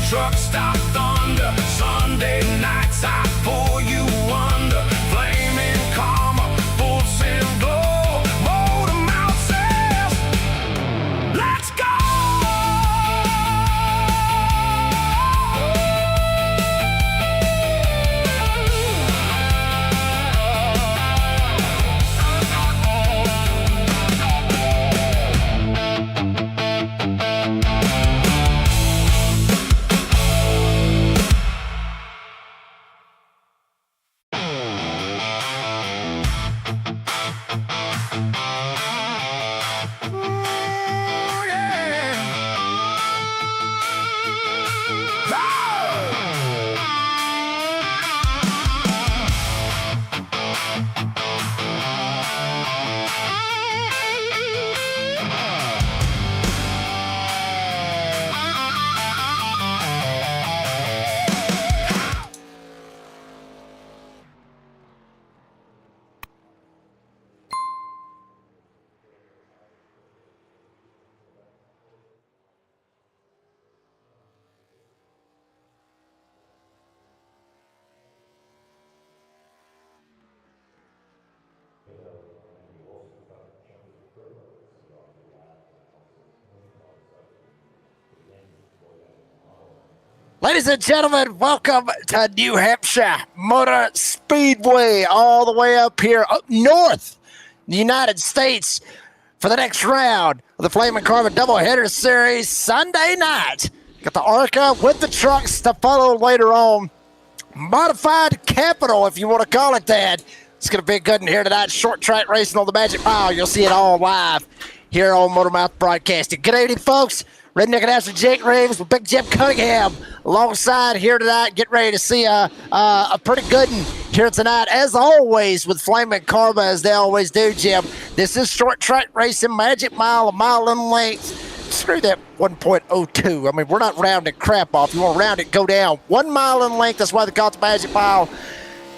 truck stop thunder. Sunday nights I pull you under. Flaming karma, full send glow. Motor mouth says, let's go. Ladies and gentlemen, welcome to New Hampshire Motor Speedway, all the way up here, up north in the United States for the next round of the Flaming Karma Doubleheader Series Sunday night. Got the ARCA with the trucks to follow later on. Modified Capital, if you want to call it that. It's going to be good in here tonight. Short track racing on the Magic Mile. You'll see it all live here on Motormouth Broadcasting. Good evening, folks. Redneck Announcer Jake Reeves with Big Jim Cunningham alongside here tonight. Get ready to see a pretty good one here tonight, as always, with Flaming Karma, as they always do, Jim. This is short track racing, Magic Mile, a mile in length. Screw that 1.02. I mean, we're not rounding crap off. You want to round it, go down. 1 mile in length. That's why they call it the Magic Mile.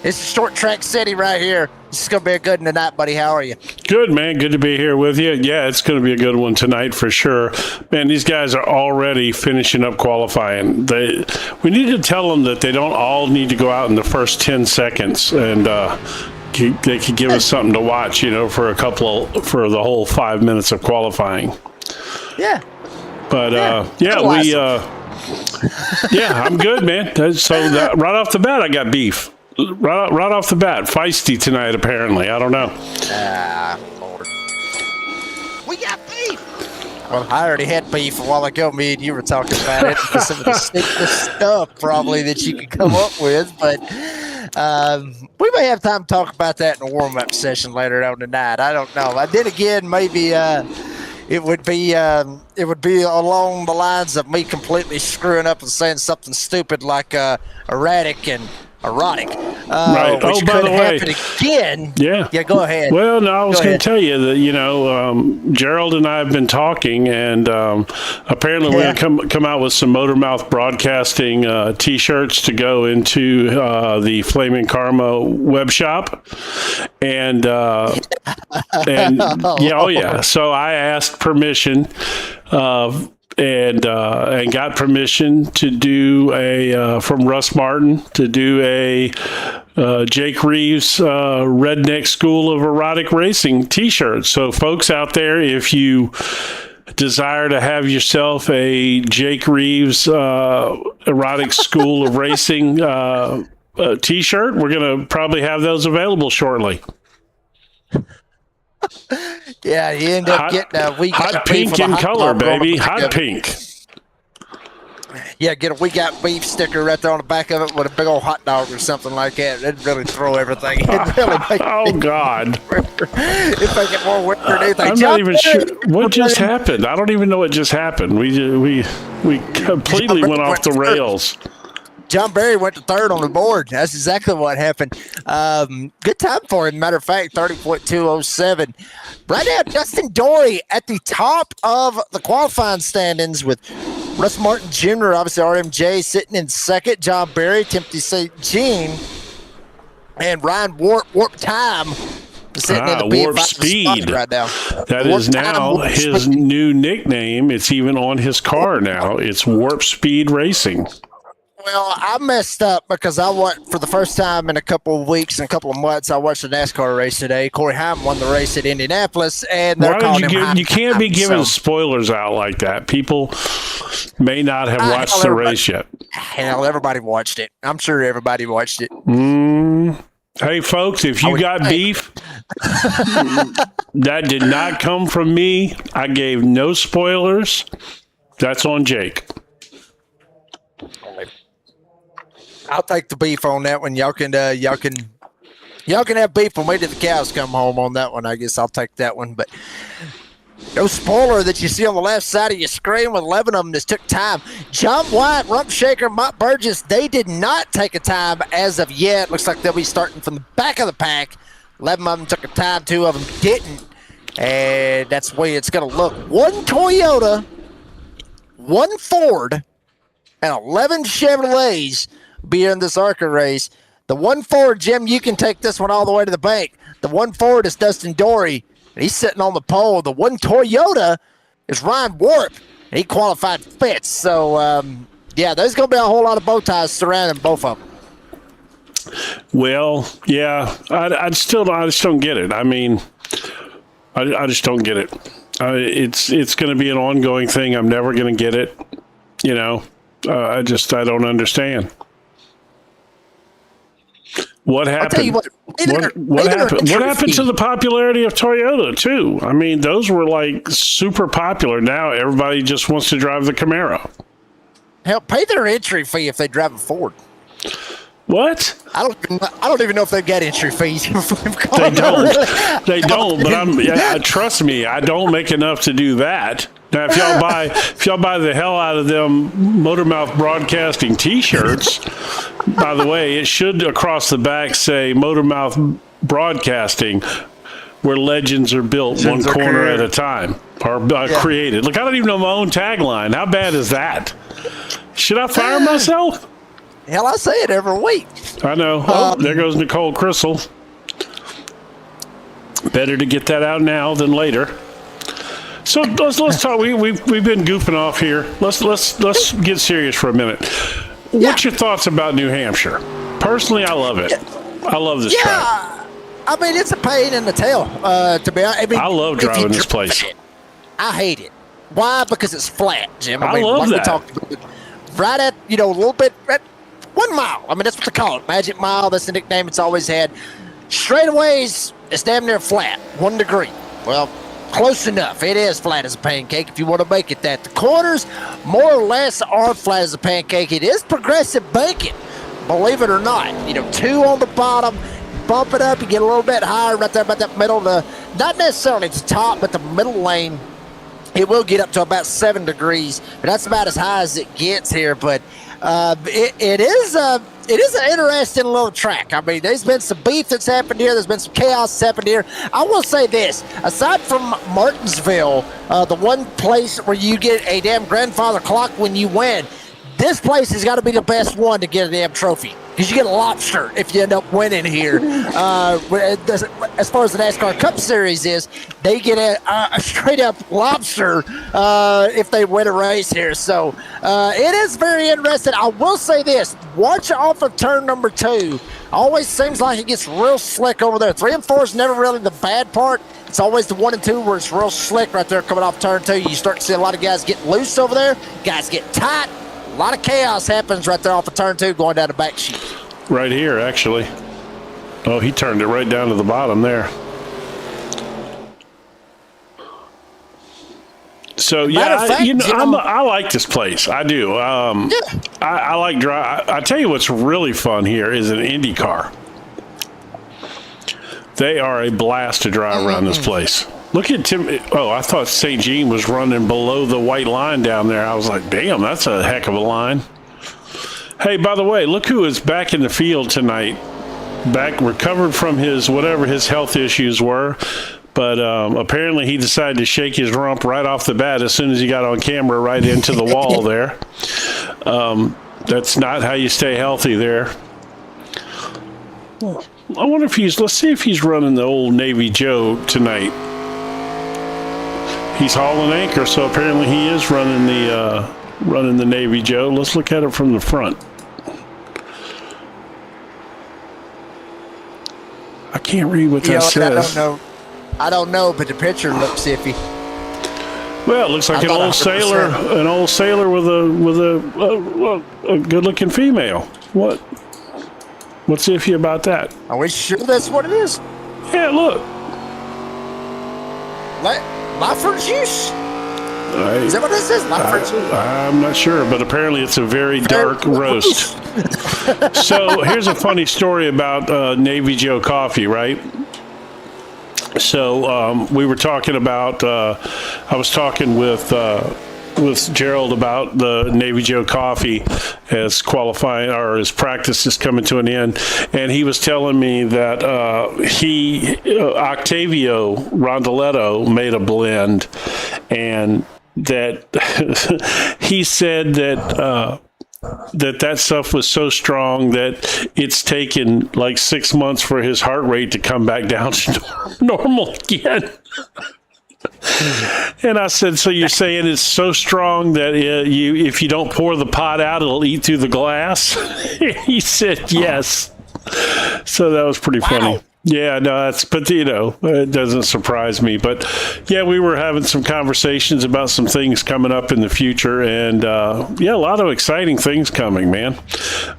It's a short track city right here. This is going to be a good one tonight, buddy. How are you? Good, man. Good to be here with you. Yeah, it's going to be a good one tonight for sure. Man, these guys are already finishing up qualifying. We need to tell them that they don't all need to go out in the first 10 seconds, and they could give us something to watch, for for the whole 5 minutes of qualifying. Yeah. But I'm good, man. So right off the bat, I got beef. Right off the bat, feisty tonight, apparently. I don't know. Lord. We got beef. Well, I already had beef a while ago. Me and you were talking about it. Some of the stupidest stuff, probably, that you could come up with. But we may have time to talk about that in a warm-up session later on tonight. I don't know. Then again, maybe it would be along the lines of me completely screwing up and saying something stupid like erratic and erotic. Right. Which by the way, again. Yeah, go ahead. Well, no, I was going to tell you that, Gerald and I have been talking, and apparently we're going to come out with some Motormouth Broadcasting T-shirts to go into the Flaming Karma web shop. And, So I asked permission and got permission to do from Russ Martin to do a Jake Reeves Redneck School of Erotic Racing T-shirt. So folks out there, if you desire to have yourself a Jake Reeves Erotic School of Racing T-shirt, we're going to probably have those available shortly. Yeah, you end up getting a We Got hot pink in color, baby. Hot pink. Yeah, get a We Got Beef sticker right there on the back of it with a big old hot dog or something like that. It'd really throw everything. It'd really make God. It'd make it more weird than anything. I'm not even sure what just happened. I don't even know what just happened. We completely went off the rails. John Berry went to third on the board. That's exactly what happened. Good time for him. Matter of fact, 30.207. Right now, Justin Dory at the top of the qualifying standings with Russ Martin Jr., obviously RMJ, sitting in second. John Berry, Timothy St. Jean, and Ryan Warp Time Sitting in the B5 Warp Speed spot right now. That Warp is Time, now Warp his Speed. new nickname. It's even on his car now. It's Warp Speed Racing. Well, I messed up because I went for the first time in a couple of weeks and a couple of months. I watched a NASCAR race today. Corey Haim won the race at Indianapolis, and they're Why calling did him you Haim. you can't be giving So, spoilers out like that. People may not have watched hell, the everybody- race yet. hell, everybody watched it. I'm sure everybody watched it. Hey, folks, if you got beef, that did not come from me. I gave no spoilers. That's on Jake. I'll take the beef on that one. Y'all can have beef when we till the cows come home on that one. I guess I'll take that one. But no spoiler that you see on the left side of your screen with 11 of them just took time. John White, Rump Shaker, Mott Burgess, they did not take a time as of yet. Looks like they'll be starting from the back of the pack. 11 of them took a time, 2 of them didn't. And that's the way it's going to look. 1 Toyota, 1 Ford, and 11 Chevrolets be in this ARCA race. The 1 Ford, Jim, you can take this one all the way to the bank. The 1 Ford is Dustin Dory, and he's sitting on the pole. The 1 Toyota is Ryan Warp, and he qualified 5th. So, yeah, there's going to be a whole lot of bow ties surrounding both of them. Well, yeah, I just don't get it. I mean, I just don't get it. It's going to be an ongoing thing. I'm never going to get it. You know, I don't understand. What happened? I'll tell you what happened? What happened to the popularity of Toyota too? I mean, those were like super popular. Now everybody just wants to drive the Camaro. Hell, pay their entry fee if they drive a Ford. What? I don't even know if they've got entry fees. They don't. They don't. But trust me, I don't make enough to do that. Now, if y'all buy the hell out of them Motormouth Broadcasting T-shirts, by the way, it should across the back say Motormouth Broadcasting, where legends are built one corner at a time, or created. Look, I don't even know my own tagline. How bad is that? Should I fire myself? Hell, I say it every week. I know. There goes Nicole Crystal. Better to get that out now than later. So let's talk. We've been goofing off here. Let's get serious for a minute. What's your thoughts about New Hampshire? Personally, I love it. I love this track. I mean, it's a pain in the tail. To be honest, I love driving this place. I hate it. Why? Because it's flat, Jim. I mean, love like that. We talked about, right at a little bit at 1 mile. I mean, that's what they call it, Magic Mile. That's the nickname it's always had. Straightaways, it's damn near flat, 1 degree. Well, close enough. It is flat as a pancake if you want to make it that. The corners, more or less, are flat as a pancake. It is progressive banking, believe it or not. 2 on the bottom, bump it up, you get a little bit higher right there about that middle. Not necessarily the top, but the middle lane. It will get up to about 7 degrees, but that's about as high as it gets here. But it is an interesting little track. I mean, there's been some beef that's happened here. There's been some chaos that's happened here. I will say this. Aside from Martinsville, the one place where you get a damn grandfather clock when you win, this place has got to be the best one to get a damn trophy. Because you get a lobster if you end up winning here. As far as the NASCAR Cup Series is, they get a straight-up lobster if they win a race here. So it is very interesting. I will say this. Watch off of turn number 2. Always seems like it gets real slick over there. 3 and 4 is never really the bad part. It's always the 1 and 2 where it's real slick right there coming off turn 2. You start to see a lot of guys get loose over there. Guys get tight. A lot of chaos happens right there off of turn 2 going down the back sheet. Right here, actually. Oh, he turned it right down to the bottom there. So yeah, fact, I like this place. I do. I like drive. I tell you what's really fun here is an IndyCar. They are a blast to drive around this place. Look at Tim. Oh, I thought St. Jean was running below the white line down there. I was like, damn, that's a heck of a line. Hey, by the way, look who is back in the field tonight. Back, recovered from whatever his health issues were. But apparently he decided to shake his rump right off the bat as soon as he got on camera right into the wall there. That's not how you stay healthy there. I wonder if let's see if he's running the old Navy Joe tonight. He's hauling anchor, so apparently he is running the Navy Joe. Let's look at it from the front. I can't read what that says. I don't know, but the picture looks iffy. Well, it looks like an old sailor with a good-looking female. What's iffy about that? Are we sure that's what it is? Yeah, look. Lifer juice? Is that what this is? I'm not sure, but apparently it's a very dark roast. So here's a funny story about Navy Joe coffee, right? So we were talking about, I was talking with Gerald about the Navy Joe coffee as qualifying, or his practice is coming to an end, and he was telling me that Octavio Rondoletto made a blend, and that he said that that stuff was so strong that it's taken like 6 months for his heart rate to come back down to normal again. And I said, so you're saying it's so strong that if you don't pour the pot out, it'll eat through the glass? He said yes. So that was pretty funny. Yeah, no, but it doesn't surprise me. But yeah, we were having some conversations about some things coming up in the future, and a lot of exciting things coming, man.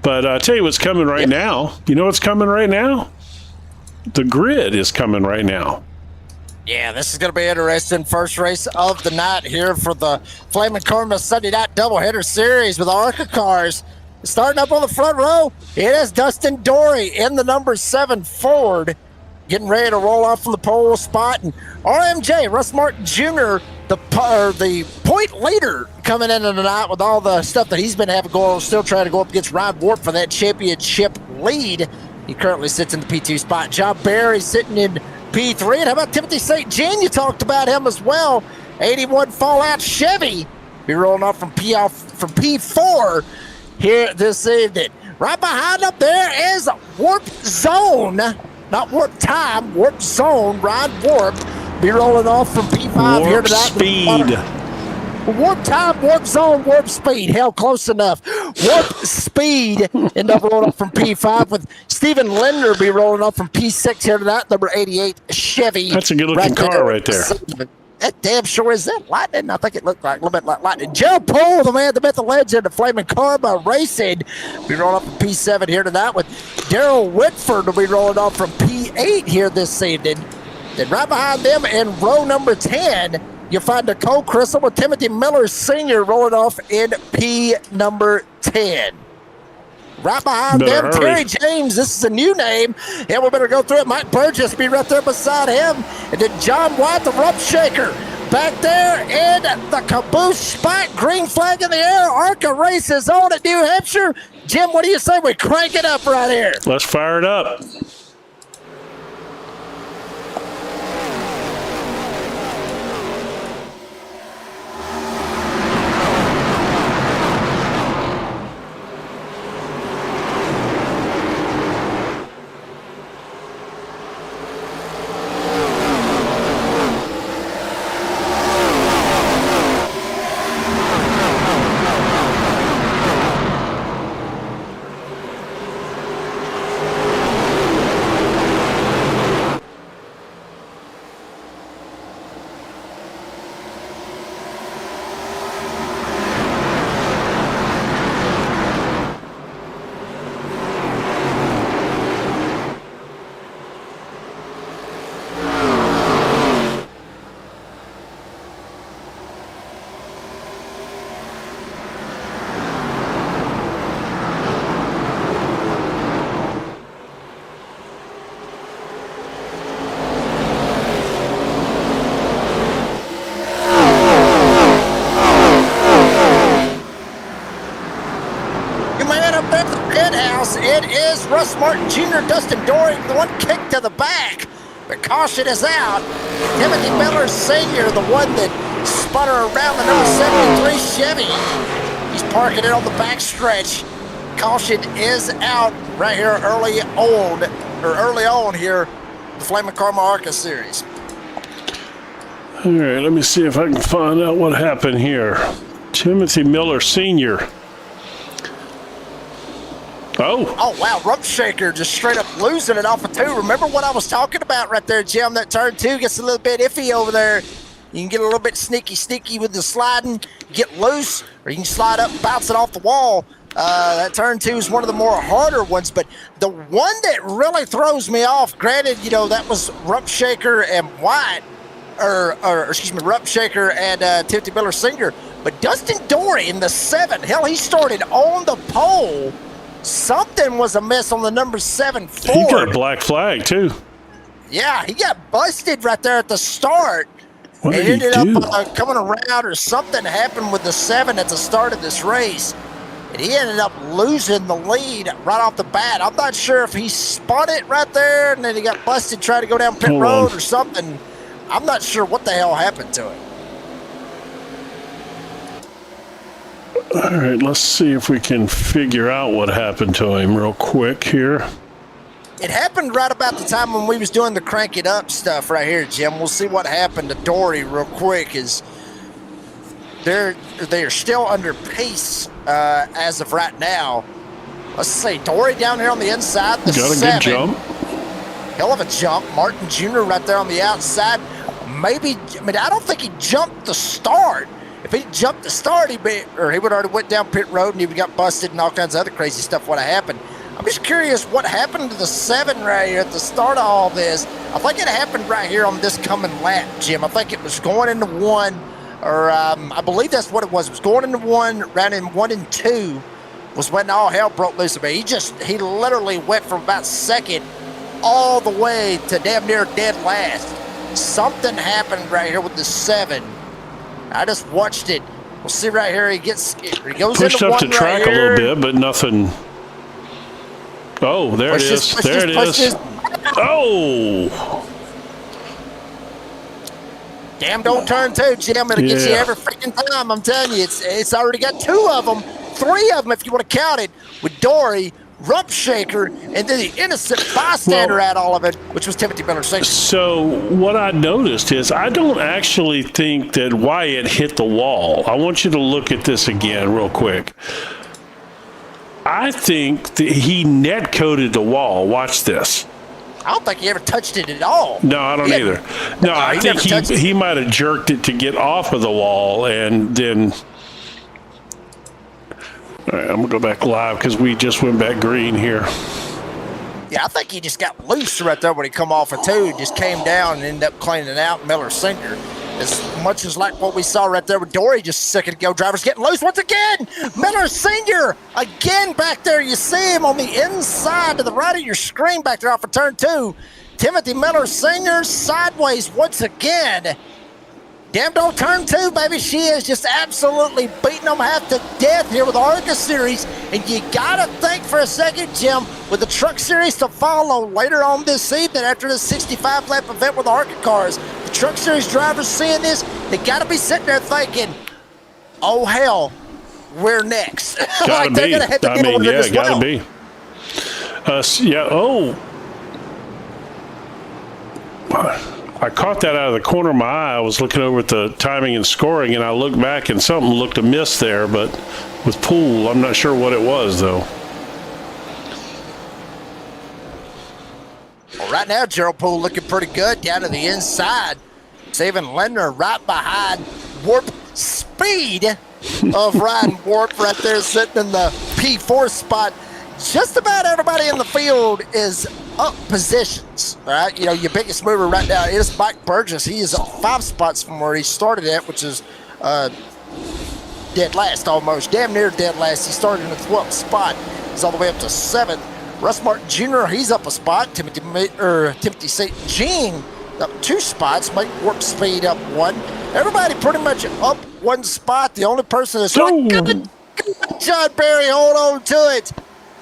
But I'll tell you what's coming right now. You know what's coming right now? The grid is coming right now. Yeah, this is going to be interesting. First race of the night here for the Flaming Karma Sunday Night Doubleheader Series with ARCA Cars. Starting up on the front row, it is Dustin Dory in the number 7 Ford, getting ready to roll off from the pole spot. And RMJ, Russ Martin Jr., the point leader coming into the night with all the stuff that he's been having going on, still trying to go up against Ryan Warp for that championship lead. He currently sits in the P2 spot. John Barry sitting in P3. And how about Timothy St. Jean? You talked about him as well. 81 Fallout Chevy be rolling off from P4 here this evening. Right behind up there is Warp Zone. Not Warp Time, Warp Zone. Ryan Warp be rolling off from P5 here tonight. Speed. Warp Time, Warp Zone, Warp Speed. Hell, close enough. Warp Speed end up rolling off from P5 with Stephen Linder be rolling off from P6 here tonight. Number 88 Chevy. That's a good-looking car right there. That damn sure is that lightning. I think it looked like a little bit like lightning. Gerald Poole, the man, the myth, the legend, the Flaming Karma Racing. We rolling off from P7 here tonight with Daryl Whitford will be rolling off from P8 here this evening. Then right behind them in row number 10, you'll find Nicole Crystal with Timothy Miller Sr. rolling off in P number 10. Right behind them, Terry James. This is a new name. Yeah, we better go through it. Mike Burgess be right there beside him. And then John White, the Rump Shaker, back there in the caboose spot. Green flag in the air. ARCA race is on at New Hampshire. Jim, what do you say we crank it up right here? Let's fire it up. It is Russ Martin Jr., Dustin Dory, the one kick to the back. The caution is out. Timothy Miller Sr., the one that spun her around the number 73 Chevy. He's parking it on the back stretch. Caution is out right here early on or early on here, the Flaming Karma ARCA Series. All right, let me see if I can find out what happened here. Timothy Miller Sr. Oh, wow. Rump Shaker just straight up losing it off of 2. Remember what I was talking about right there, Jim? That turn 2 gets a little bit iffy over there. You can get a little bit sneaky with the sliding, get loose, or you can slide up and bounce it off the wall. That turn 2 is one of the more harder ones, but the one that really throws me off, granted, you know, that was Rump Shaker and White, or excuse me, Rump Shaker and Timothy Miller Sr., but Dustin Dory in the 7, hell, he started on the pole. Something was amiss on the number 7 Ford. He got a black flag, too. Yeah, he got busted right there at the start. What did It he ended do? up coming around, or something happened with the 7 at the start of this race. And he ended up losing the lead right off the bat. I'm not sure if he spun it right there and then he got busted trying to go down pit road or something. I'm not sure what the hell happened to it. All right, let's see if we can figure out what happened to him real quick here. It happened right about the time when we was doing the crank it up stuff right here, Jim. We'll see what happened to Dory real quick. Is they are still under pace as of right now. Let's see, Dory down here on the inside. The Got a 7. good jump. Hell of a jump. Martin Jr. right there on the outside. Maybe, I mean, I don't think he jumped the start. If he jumped the start, he would already went down pit road and he would got busted and all kinds of other crazy stuff would have happened. I'm just curious what happened to the 7 right here at the start of all this. I think it happened right here on this coming lap, Jim. I think it was going into 1, or I believe that's what it was. It was going into 1, ran in 1 and 2 was when all hell broke loose. But he literally went from about 2nd all the way to damn near dead last. Something happened right here with the 7. I just watched it. We'll see right here. He goes Pushed into up 1 the track right a little here. bit, but nothing. Oh, there it is. There it is. Oh! Damn, don't turn 2, Jim. It'll get you Yeah. every freaking time. I'm telling you, it's already got 2 of them, 3 of them if you want to count it, with Dory, Rump Shaker, and then the innocent bystander at all of it, which was Timothy Miller Sr. So what I noticed is I don't actually think that Wyatt hit the wall. I want you to look at this again real quick. I think that he net coated the wall. Watch this. I don't think he ever touched it at all. No, I don't either. No, I think never touched it. he might have jerked it to get off of the wall, and then. All right, I'm gonna go back live because we just went back green here. Yeah, I think he just got loose right there when he come off of 2, just came down and ended up cleaning out Miller Sr. As much as like what we saw right there with Dory just a second ago. Drivers getting loose once again. Miller Sr. again back there. You see him on the inside to the right of your screen back there off of turn 2. Timothy Miller Sr. sideways once again. Damn, don't turn 2, baby. She is just absolutely beating them half to death here with the ARCA Series. And you got to think for a second, Jim, with the Truck Series to follow later on this evening after this 65-lap event with the ARCA cars, the Truck Series drivers seeing this, they got to be sitting there thinking, oh, hell, we're next. Gotta they're be. going to have to I get mean, over yeah, this gotta well. be. Yeah. Oh. I caught that out of the corner of my eye. I was looking over at the timing and scoring, and I looked back, and something looked amiss there. But with Poole, I'm not sure what it was, though. Well, right now, Gerald Poole looking pretty good down to the inside. Saving Lendner right behind Warp Speed of Ryan Warp right there sitting in the P4 spot. Just about everybody in the field is up positions, all right? You know, your biggest mover right now is Mike Burgess. He is 5 spots from where he started at, which is dead last almost, damn near dead last. He started in the 12th spot. He's all the way up to 7th. Russ Martin Jr., he's up a spot. Timothy St. Jean up 2 spots. Mike Warp Speed up 1. Everybody pretty much up 1 spot. The only person that's really good, John Barry, hold on to it.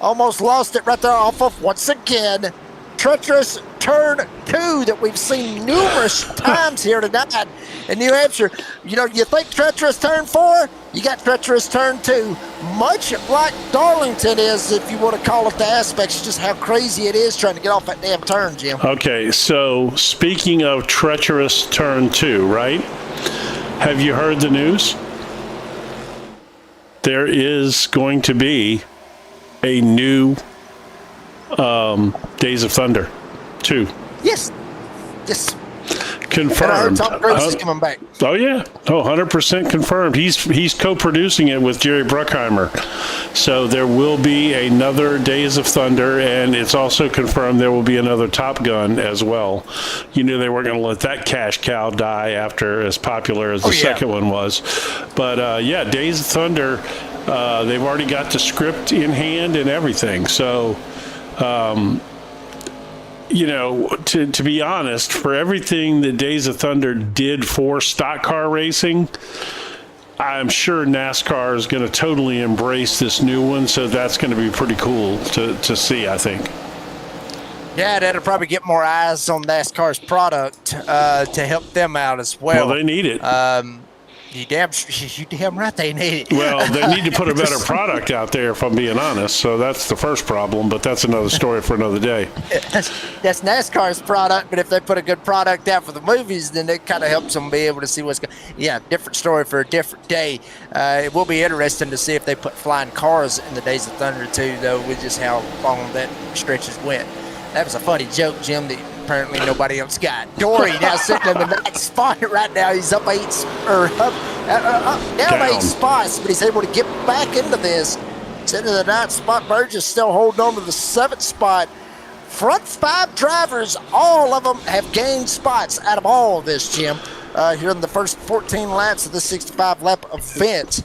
Almost lost it right there off of, once again, treacherous turn 2 that we've seen numerous times here tonight in New Hampshire. You know, you think treacherous turn 4, you got treacherous turn 2. Much like Darlington is, if you want to call it the aspects, just how crazy it is trying to get off that damn turn, Jim. Okay, so speaking of treacherous turn 2, right? Have you heard the news? There is going to be a new Days of Thunder 2. Yes. Confirmed. And I heard Tom Cruise is coming back. Oh yeah, 100% confirmed. He's co-producing it with Jerry Bruckheimer, so there will be another Days of Thunder, and it's also confirmed there will be another Top Gun as well. You knew they weren't going to let that cash cow die after as popular as the second one was, but yeah, Days of Thunder. They've already got the script in hand and everything, so. You know, to be honest, for everything that Days of Thunder did for stock car racing, I'm sure NASCAR is going to totally embrace this new one, so that's going to be pretty cool to see, I think. Yeah, that'll probably get more eyes on NASCAR's product to help them out as well. Well, they need it. You damn right they need it. Well, they need to put a better product out there, if I'm being honest. So that's the first problem, but that's another story for another day. That's NASCAR's product, but if they put a good product out for the movies, then it kind of helps them be able to see what's going on. Yeah, different story for a different day. It will be interesting to see if they put flying cars in the Days of Thunder too, though, with just how long that stretches went. That was a funny joke, Jim, that apparently nobody else got. Dory now sitting in the 9th spot right now. He's up down 8 spots, but he's able to get back into this. Sitting in the 9th spot. Burgess still holding on to the 7th spot. Front 5 drivers, all of them have gained spots out of all of this, Jim, here in the first 14 laps of the 65-lap event.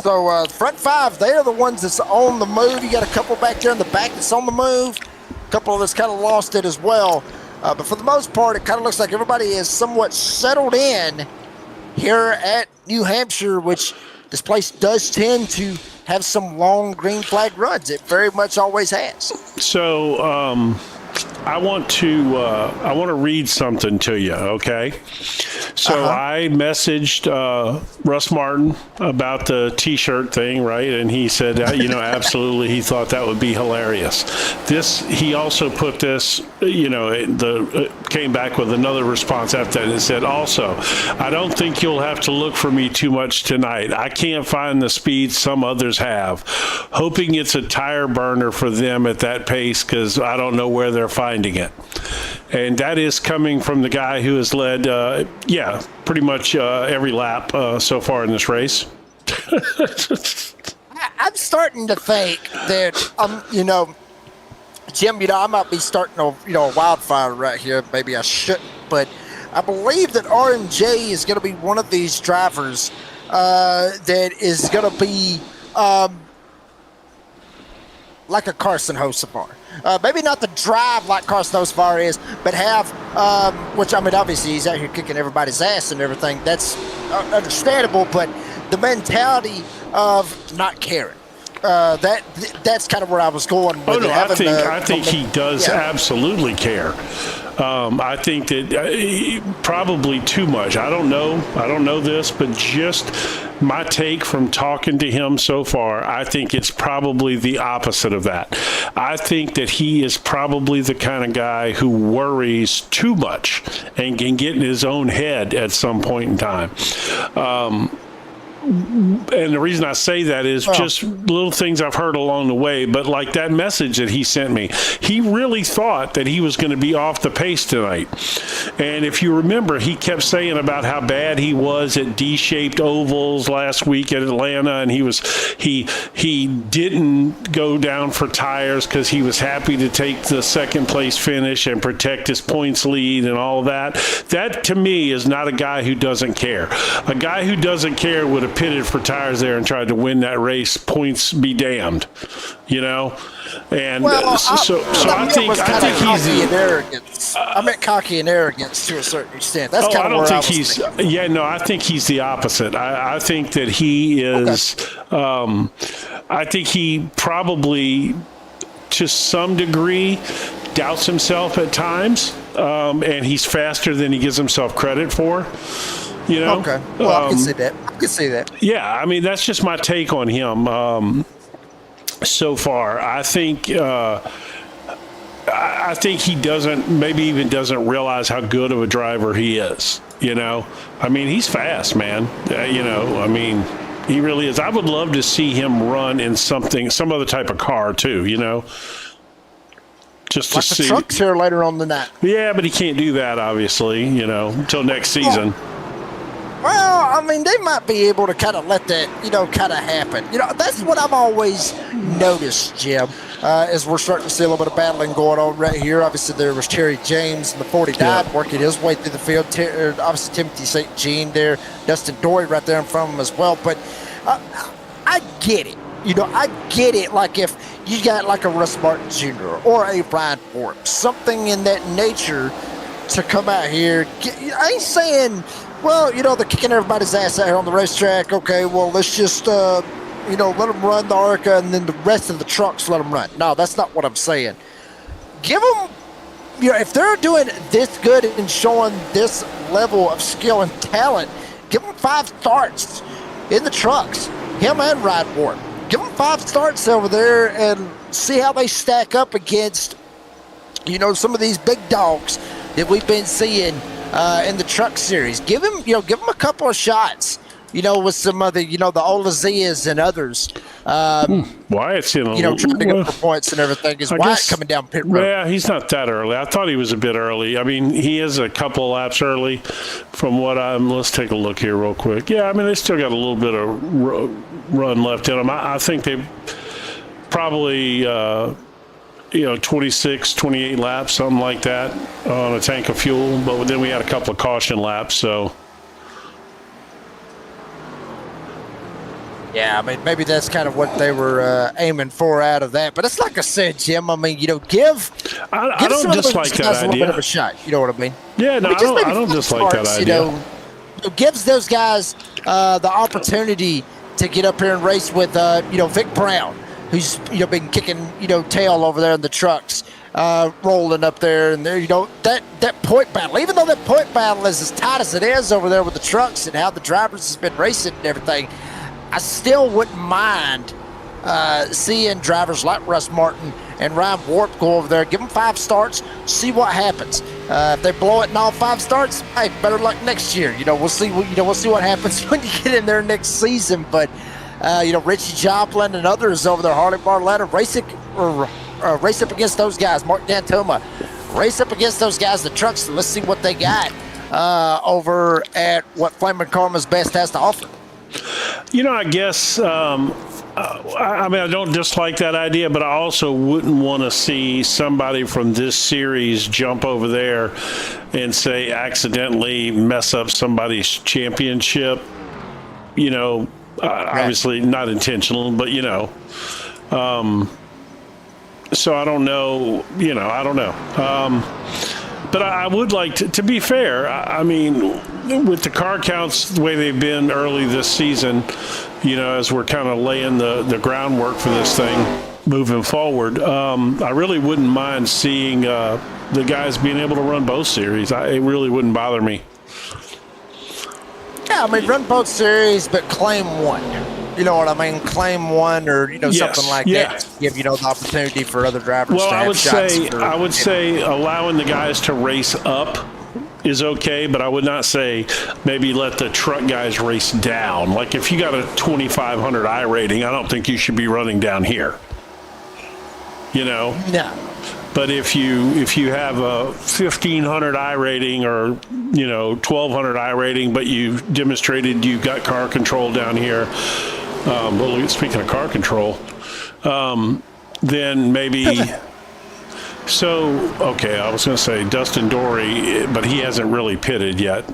So front 5, they are the ones that's on the move. You got a couple back there in the back that's on the move. A couple of us kind of lost it as well. But for the most part, it kind of looks like everybody is somewhat settled in here at New Hampshire, which this place does tend to have some long green flag runs. It very much always has. So I want to read something to you, okay? So I messaged Russ Martin about the T-shirt thing, right? And he said, absolutely, he thought that would be hilarious. He also put this, came back with another response after that and said, also, I don't think you'll have to look for me too much tonight. I can't find the speed some others have. Hoping it's a tire burner for them at that pace because I don't know where they're finding it. And that is coming from the guy who has led, pretty much every lap so far in this race. I'm starting to think that, Jim, I might be starting a wildfire right here. Maybe I shouldn't, but I believe that R&J is going to be one of these drivers that is going to be like a Carson Hocevar. Maybe not the drive like Carson Hocevar is, but have, obviously he's out here kicking everybody's ass and everything. That's understandable, but the mentality of not caring. That's kind of where I was going with it. I think he does absolutely care. I think that probably too much. I don't know this, but just my take from talking to him so far, I think it's probably the opposite of that. I think that he is probably the kind of guy who worries too much and can get in his own head at some point in time. And the reason I say that is just little things I've heard along the way. But like that message that he sent me, he really thought that he was going to be off the pace tonight. And if you remember, he kept saying about how bad he was at D-shaped ovals last week at Atlanta, and he didn't go down for tires because he was happy to take the second place finish and protect his points lead and all that. That to me is not a guy who doesn't care. A guy who doesn't care would have pitted for tires there and tried to win that race. Points be damned, And I think he's arrogance. I meant cocky and arrogance to a certain extent. That's kind of where I was thinking. Yeah, no, I think he's the opposite. I think that he is. I think he probably, to some degree, doubts himself at times, and he's faster than he gives himself credit for. You know? Okay. Well, I can see that. I can see that. Yeah, I mean, that's just my take on him so far. I think he maybe even doesn't realize how good of a driver he is. You know, I mean, he's fast, man. I mean, he really is. I would love to see him run in some other type of car too. You know, just to like see. The trucks here later on tonight. Yeah, but he can't do that, obviously. You know, until next season. Well, I mean, they might be able to kind of let that, kind of happen. That's what I've always noticed, Jim, as we're starting to see a little bit of battling going on right here. Obviously, there was Terry James in the 49 working his way through the field. Obviously, Timothy St. Jean there. Dustin Dory right there in front of him as well. But I get it. I get it. Like if you got like a Russ Martin Jr. or a Ryan Forbes, something in that nature to come out here. I ain't saying... Well, they're kicking everybody's ass out here on the racetrack. Okay, well, let's just, let them run the ARCA and then the rest of the trucks let them run. No, that's not what I'm saying. Give them, if they're doing this good and showing this level of skill and talent, give them 5 starts in the trucks. Him and Ryan Ward. Give them 5 starts over there and see how they stack up against, some of these big dogs that we've been seeing in the Truck Series. Give him a couple of shots, with some other, the Olazias and others. Wyatt's in a trying to go for points and everything. Is Wyatt coming down pit road? Yeah, he's not that early. I thought he was a bit early. I mean, he is a couple laps early from what let's take a look here real quick. Yeah, I mean, they still got a little bit of run left in them. I think they probably, 26, 28 laps, something like that on a tank of fuel. But then we had a couple of caution laps, so. Yeah, I mean, maybe that's kind of what they were aiming for out of that. But it's like I said, Jim, I mean, give I don't dislike that idea. A little bit of a shot, you know what I mean? Yeah, no, I don't dislike that idea. Gives those guys the opportunity to get up here and race with, Vic Brown, who's been kicking tail over there in the trucks, rolling up there, and there that point battle. Even though that point battle is as tight as it is over there with the trucks and how the drivers has been racing and everything, I still wouldn't mind seeing drivers like Russ Martin and Ryan Warp go over there, give them 5 starts, see what happens. If they blow it in all 5 starts, hey, better luck next year. We'll see. We'll see what happens when you get in there next season, but. Richie Joplin and others over there, Harley Barletta, race up against those guys. Mark Dantoma, race up against those guys, the trucks. Let's see what they got over at what Flamin' Karma's Best has to offer. I guess, I don't dislike that idea, but I also wouldn't want to see somebody from this series jump over there and say accidentally mess up somebody's championship, obviously not intentional, but so I don't know, I don't know. But I would like to be fair. I mean, with the car counts the way they've been early this season, as we're kind of laying the groundwork for this thing moving forward, I really wouldn't mind seeing the guys being able to run both series. It really wouldn't bother me. Yeah, I mean, run both series, but claim one. You know what I mean? Claim one, or something like that. Give the opportunity for other drivers to have shots. I would say allowing the guys to race up is okay, but I would not say maybe let the truck guys race down. Like if you got a 2,500 I rating, I don't think you should be running down here. No. But if you have a 1,500 I rating or 1,200 I rating, but you've demonstrated you've got car control down here. Well, speaking of car control, then maybe. So okay, I was going to say Dustin Dory, but he hasn't really pitted yet.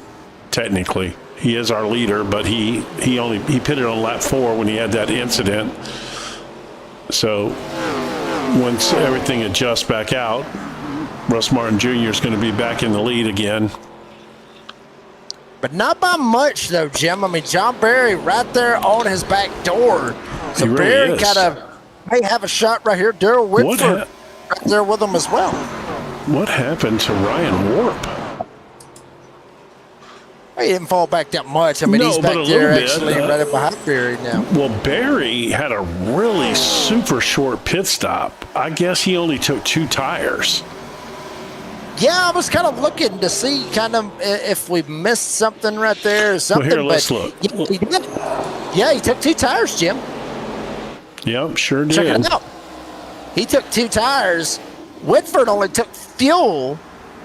Technically, he is our leader, but he pitted on lap 4 when he had that incident. So. Once everything adjusts back out, Russ Martin Jr. is going to be back in the lead again. But not by much, though, Jim. I mean, John Berry right there on his back door. So really Berry may have a shot right here. Darrell Whitford right there with him as well. what happened to Ryan Warp? He didn't fall back that much. I mean, No, he's but back a there little bit. actually right behind Barry now. Well, Barry had a really super short pit stop. I guess he only took 2 tires. Yeah, I was kind of looking to see kind of if we missed something right there or something. Well, here, let's but look. Yeah, he did. Yeah, he took 2 tires, Jim. Yep, sure did. Check it out. He took 2 tires. Whitford only took fuel.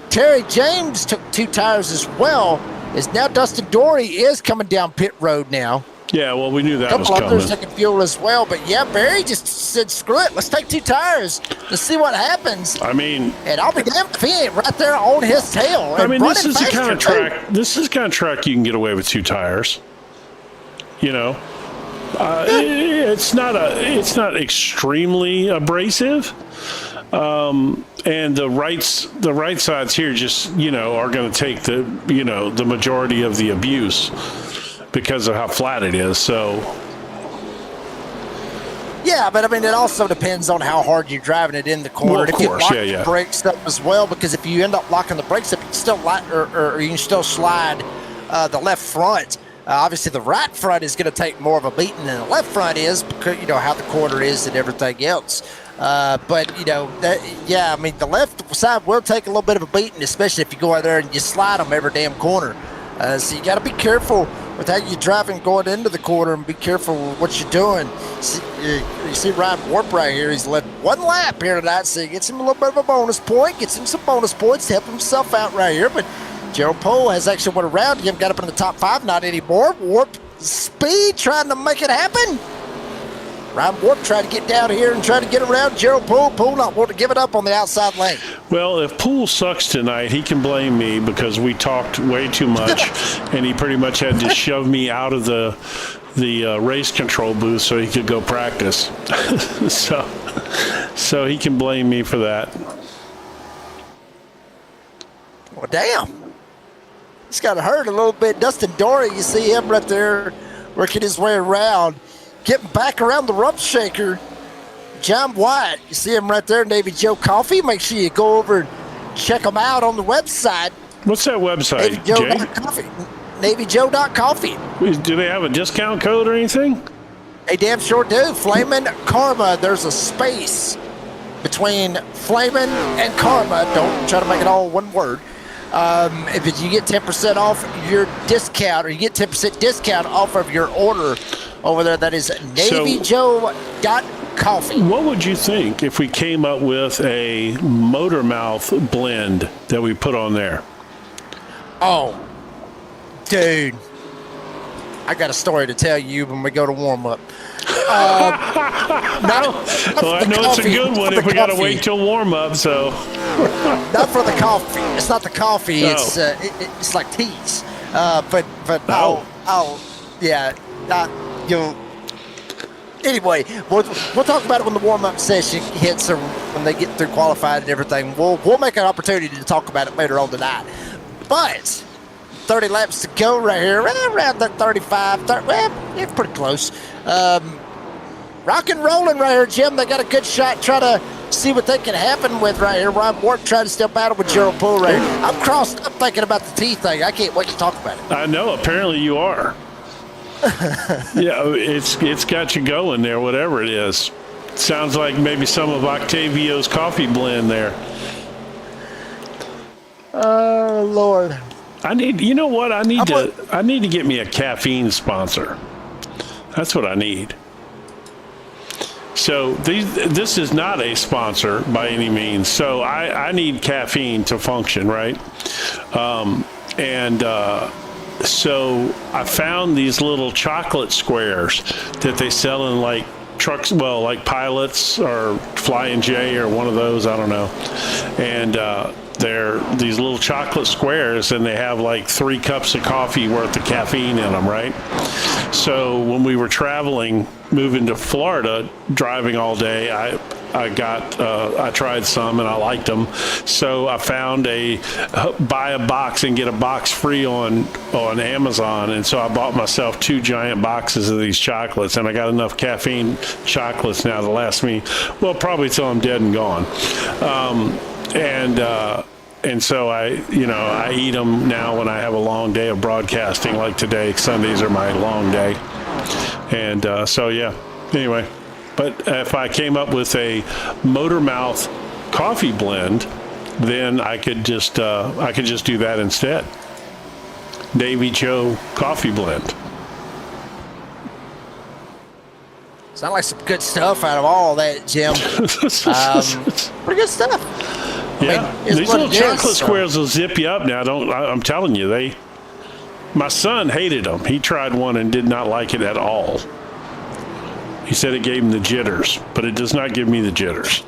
Terry James took 2 tires as well. Is now Dustin Dory is coming down pit road now. Yeah, well, we knew that A was couple others coming. taking fuel as well. But yeah, Barry just said, screw it. Let's take 2 tires. Let's see what happens. I mean, And I'll be damned if he ain't right there on his tail. I mean, this running is the kind of faster, track. This is the kind of track you can get away with 2 tires. You know, it's not extremely abrasive. And the right sides here just, are going to take the majority of the abuse because of how flat it is. So Yeah, but I mean, it also depends on how hard you're driving it in the corner. Well, of If you course, lock yeah. the brakes up as well, because if you end up locking the brakes up, you can still or you can still slide the left front. Obviously, the right front is going to take more of a beating than the left front is because how the corner is and everything else. But I mean, the left side will take a little bit of a beating, especially if you go out there and you slide them every damn corner. So you got to be careful with how you're driving going into the corner and be careful with what you're doing. You see Ryan Warp right here. He's led 1 lap here tonight, so he gets him a little bit of a bonus point, gets him some bonus points to help himself out right here. But Gerald Poe has actually went around him, got up in the top 5, not anymore. Warp speed trying to make it happen. Ryan Warp tried to get down here and try to get around Gerald Poole. Poole not wanting to give it up on the outside lane. Well, if Poole sucks tonight, he can blame me because we talked way too much, and he pretty much had to shove me out of the race control booth so he could go practice. so he can blame me for that. Well, damn. He's got hurt a little bit. Dustin Dory, you see him right there working his way around. Getting back around the rump shaker. John White, you see him right there, Navy Joe Coffee. Make sure you go over and check them out on the website. What's that website, Jay? NavyJoe.coffee. NavyJoe.coffee. Do they have a discount code or anything? They damn sure do. Flamin' Karma. There's a space between Flamin' and Karma. Don't try to make it all one word. If you get 10% off your discount, or you get 10% discount off of your order over there, that is NavyJoe.coffee. What would you think if we came up with a motor mouth blend that we put on there? Oh, dude. I got a story to tell you when we go to warm up. Well, I know it's a good one if we got to wait till warm up. So, not for the coffee. It's not the coffee. No. It's like teas. But No. Anyway, we'll talk about it when the warm up session hits or when they get through qualified and everything. We'll make an opportunity to talk about it later on tonight. But 30 laps to go right here, around that 35, it's pretty close. Rock and rolling right here, Jim. They got a good shot. Try to see what they can happen with right here. Ryan Ward trying to still battle with Gerald Poole right here. I'm crossed up thinking about the T thing. I can't wait to talk about it. I know. Apparently, you are. Yeah, it's got you going there. Whatever it is, sounds like maybe some of Octavio's coffee blend there. Oh Lord. I need. You know what? I need to get me a caffeine sponsor. That's what I need. So this is not a sponsor by any means. So I need caffeine to function, right? So I found these little chocolate squares that they sell in like trucks, well, like Pilots or Flying J or one of those, I don't know. And they're these little chocolate squares, and they have like 3 cups of coffee worth of caffeine in them, right? So when we were traveling, moving to Florida, driving all day, I tried some and I liked them. So I found buy a box and get a box free on Amazon. And so I bought myself 2 giant boxes of these chocolates, and I got enough caffeine chocolates now to last me, well, probably till I'm dead and gone. And so I eat them now when I have a long day of broadcasting, like today. Sundays are my long day. And anyway. But if I came up with a Motor Mouth coffee blend, then I could just do that instead. Davy Joe coffee blend. Sound like some good stuff out of all that, Jim. Pretty good stuff. Yeah, these little chocolate squares will zip you up now. I'm telling you, my son hated them. He tried one and did not like it at all. He said it gave him the jitters, but it does not give me the jitters.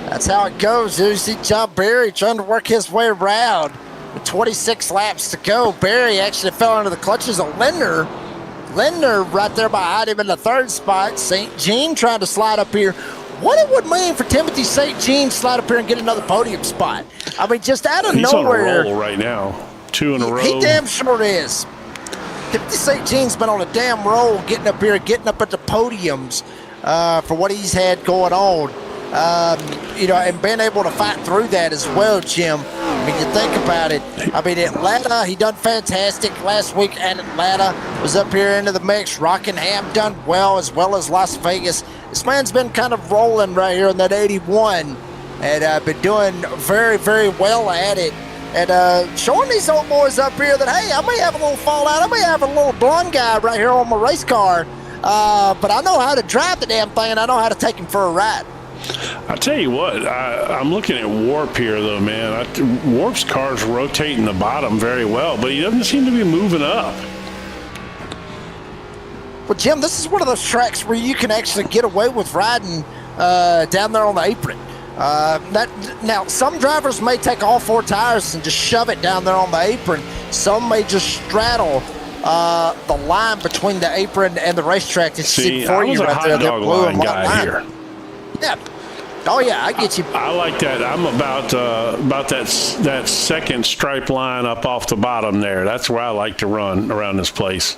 That's how it goes. You see John Berry trying to work his way around with 26 laps to go. Berry actually fell into the clutches of Lindner. Lindner right there behind him in the third spot. St. Jean trying to slide up here. What it would mean for Timothy St. Jean to slide up here and get another podium spot. I mean, just out of nowhere. He's on a roll right now. 2 in a row. He damn sure is. Timothy St. Jean's been on a damn roll getting up here, getting up at the podiums for what he's had going on. And being able to fight through that as well, Jim. I mean, you think about it. I mean, Atlanta, he done fantastic last week at Atlanta. Was up here into the mix. Rockingham done well as Las Vegas. This man's been kind of rolling right here in that 81 and been doing very, very well at it. And showing these old boys up here that, hey, I may have a little fallout. I may have a little blonde guy right here on my race car. But I know how to drive the damn thing, and I know how to take him for a ride. I'll tell you what, I'm looking at Warp here, though, man. Warp's car's rotating the bottom very well, but he doesn't seem to be moving up. Well, Jim, this is one of those tracks where you can actually get away with riding down there on the apron. Now, some drivers may take all 4 tires and just shove it down there on the apron. Some may just straddle the line between the apron and the racetrack. See, I was a hot dog line guy here. Yeah. Oh yeah, I get you. I like that. I'm about that second stripe line up off the bottom there. That's where I like to run around this place.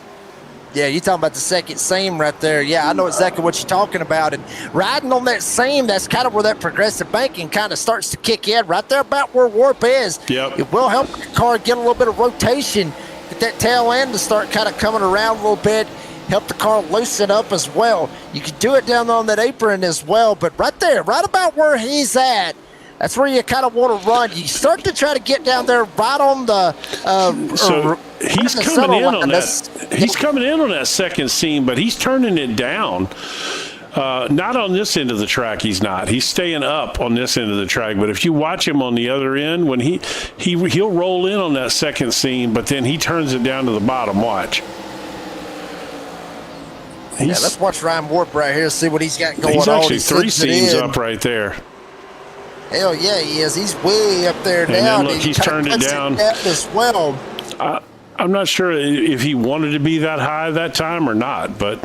Yeah, you're talking about the second seam right there. Yeah, I know exactly what you're talking about. And riding on that seam, that's kind of where that progressive banking kind of starts to kick in, right there about where Warp is. Yep. It will help the car get a little bit of rotation, get that tail end to start kind of coming around a little bit, help the car loosen up as well. You can do it down on that apron as well, but right there, right about where he's at, that's where you kind of want to run. You start to try to get down there right on the he's coming in on that. He's coming in on that second seam, but he's turning it down. Not on this end of the track. He's not. He's staying up on this end of the track. But if you watch him on the other end, when he'll roll in on that second seam, but then he turns it down to the bottom. Watch. Let's watch Ryan Warp right here, see what he's got going on. He's actually 3 seams up right there. Hell yeah, he is. He's way up there now. And then look, he's turned it down as well. I'm not sure if he wanted to be that high that time or not, but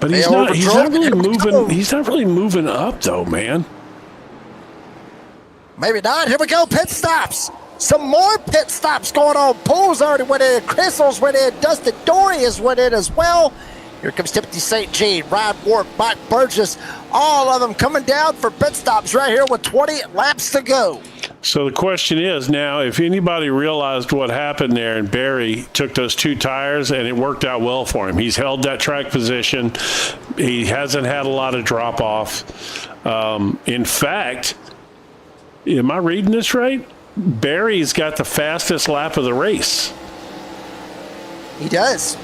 he's not really moving. He's not really moving up though, man. Maybe not. Here we go. Pit stops. Some more pit stops going on. Poole's already went in. Crystal's went in. Dustin Dory has went in as well. Here comes Timothy St. Jean, Ryan Ward, Mike Burgess, all of them coming down for pit stops right here with 20 laps to go. So the question is now, if anybody realized what happened there and Barry took those 2 tires and it worked out well for him. He's held that track position. He hasn't had a lot of drop off. In fact, am I reading this right? Barry's got the fastest lap of the race. He does.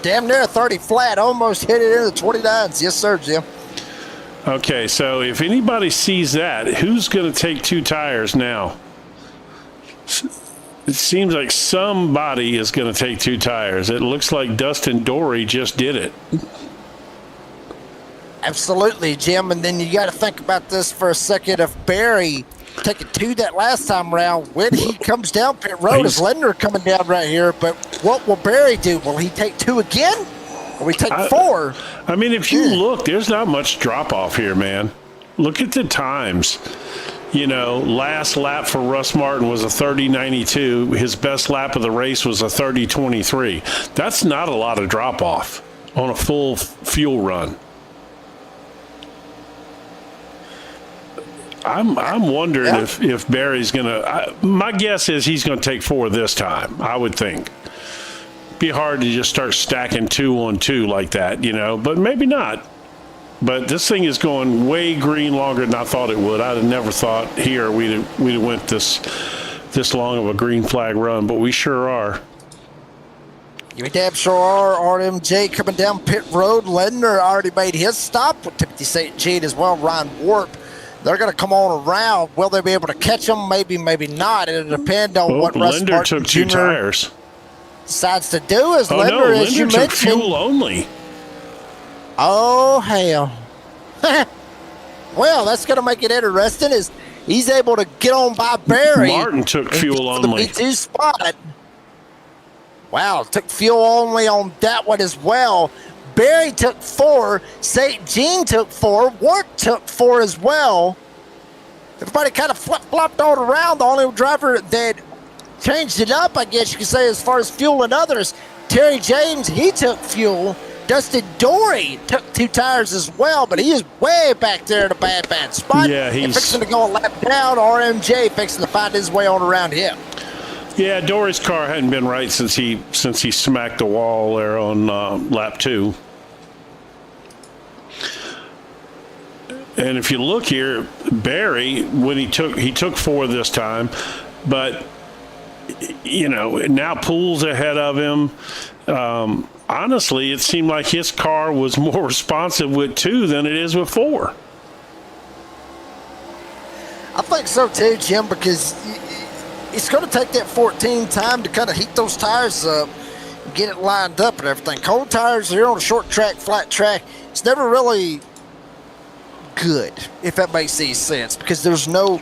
Damn near 30 flat, almost hit it in the 29s. Yes, sir, Jim. Okay, so if anybody sees that, who's going to take 2 tires now? It seems like somebody is going to take 2 tires. It looks like Dustin Dory just did it. Absolutely, Jim. And then you got to think about this for a second. If Barry taking 2 that last time around, when he comes down pit road, is Lindner coming down right here. But what will Barry do? Will he take 2 again? Or we take 4? I mean, if you look, there's not much drop off here, man. Look at the times. You know, last lap for Russ Martin was a 30.92. His best lap of the race was a 30.23. That's not a lot of drop off on a full fuel run. I'm wondering if Barry's gonna. My guess is he's gonna take 4 this time. I would think. Be hard to just start stacking 2 on 2 like that, but maybe not. But this thing is going way green longer than I thought it would. I'd have never thought here we'd went this long of a green flag run, but we sure are. You damn sure are. RMJ coming down pit road. Lendner already made his stop with Timothy St. Jean as well. Ryan Warp. They're going to come on around. Will they be able to catch them? Maybe, maybe not. It'll depend on what Russ Lender Martin took 2 Jr. tires. decides to do. As Oh, Lender, no, as you Lender took mentioned. fuel only. Oh, hell. Well, that's going to make it interesting. Is he's able to get on by Barry. Martin took fuel only. The B2 spot. Wow, took fuel only on that one as well. Barry took 4. St. Jean took 4. Wart took 4 as well. Everybody kind of flip-flopped all around. The only driver that changed it up, I guess you could say, as far as fuel and others, Terry James, he took fuel. Dustin Dory took 2 tires as well, but he is way back there in a bad spot. Yeah, he's fixing to go a lap down. RMJ fixing to find his way on around him. Yeah, Dory's car hadn't been right since he smacked the wall there on lap 2. And if you look here, Barry, when he took 4 this time, but now Poole's ahead of him. Honestly, it seemed like his car was more responsive with 2 than it is with 4. I think so too, Jim, because it's going to take that 14 time to kind of heat those tires up and get it lined up and everything. Cold tires here on a short track, flat track, it's never really good, if that makes any sense, because there's no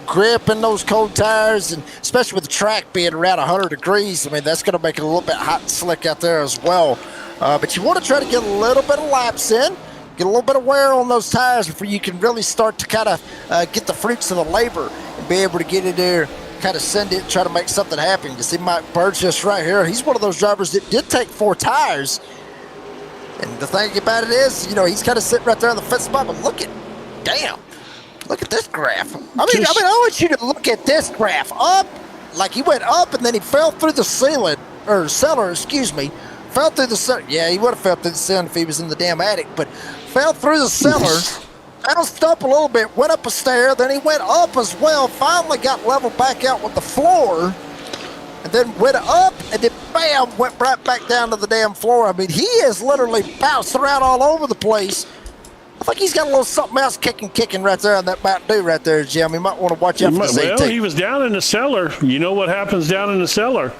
grip in those cold tires, and especially with the track being around 100 degrees, I mean, that's going to make it a little bit hot and slick out there as well. But you want to try to get a little bit of laps in, get a little bit of wear on those tires before you can really start to kind of get the fruits of the labor and be able to get in there, kind of send it, try to make something happen. You see Mike Burgess right here. He's one of those drivers that did take 4 tires. And the thing about it is, he's kind of sitting right there in the fifth spot, but look at this graph. I mean, I want you to look at this graph. Up, like he went up and then he fell through the cellar, fell through the cellar. Yeah, he would have fell through the cellar if he was in the damn attic, but fell through the cellar, bounced up a little bit, went up a stair, then he went up as well, finally got leveled back out with the floor, and then went up, and then bam, went right back down to the damn floor. I mean, he is literally bounced around all over the place. I think he's got a little something else kicking right there on that Mountain Dew right there, Jim. You might want to watch out for this Well, AT. he was down in the cellar. You know what happens down in the cellar.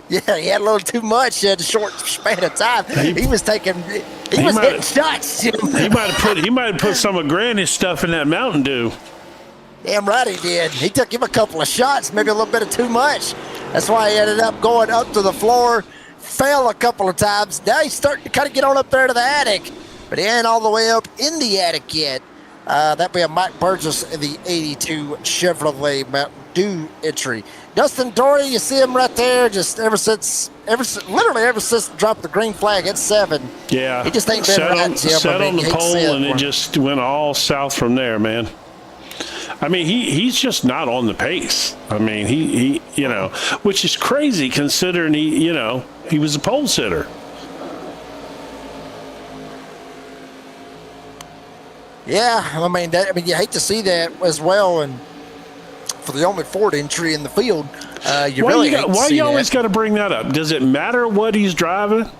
Yeah, he had a little too much in a short span of time. He was hitting shots, Jim. He might have put some of Granny's stuff in that Mountain Dew. Damn right he did. He took him a couple of shots, maybe a little bit of too much. That's why he ended up going up to the floor, fell a couple of times. Now he's starting to kind of get on up there to the attic, but he ain't all the way up in the attic yet. That'd be a Mike Burgess in the 82 Chevrolet Mountain Dew entry. Dustin Dory, you see him right there, just ever since dropped the green flag at 7. Yeah. He just ain't been right, Jim. Set on the pole, and it just went all south from there, man. I mean, he's just not on the pace. I mean, he which is crazy considering he was a pole sitter. Yeah, I mean, you hate to see that as well, and for the only Ford entry in the field, why you always got to bring that up? Does it matter what he's driving?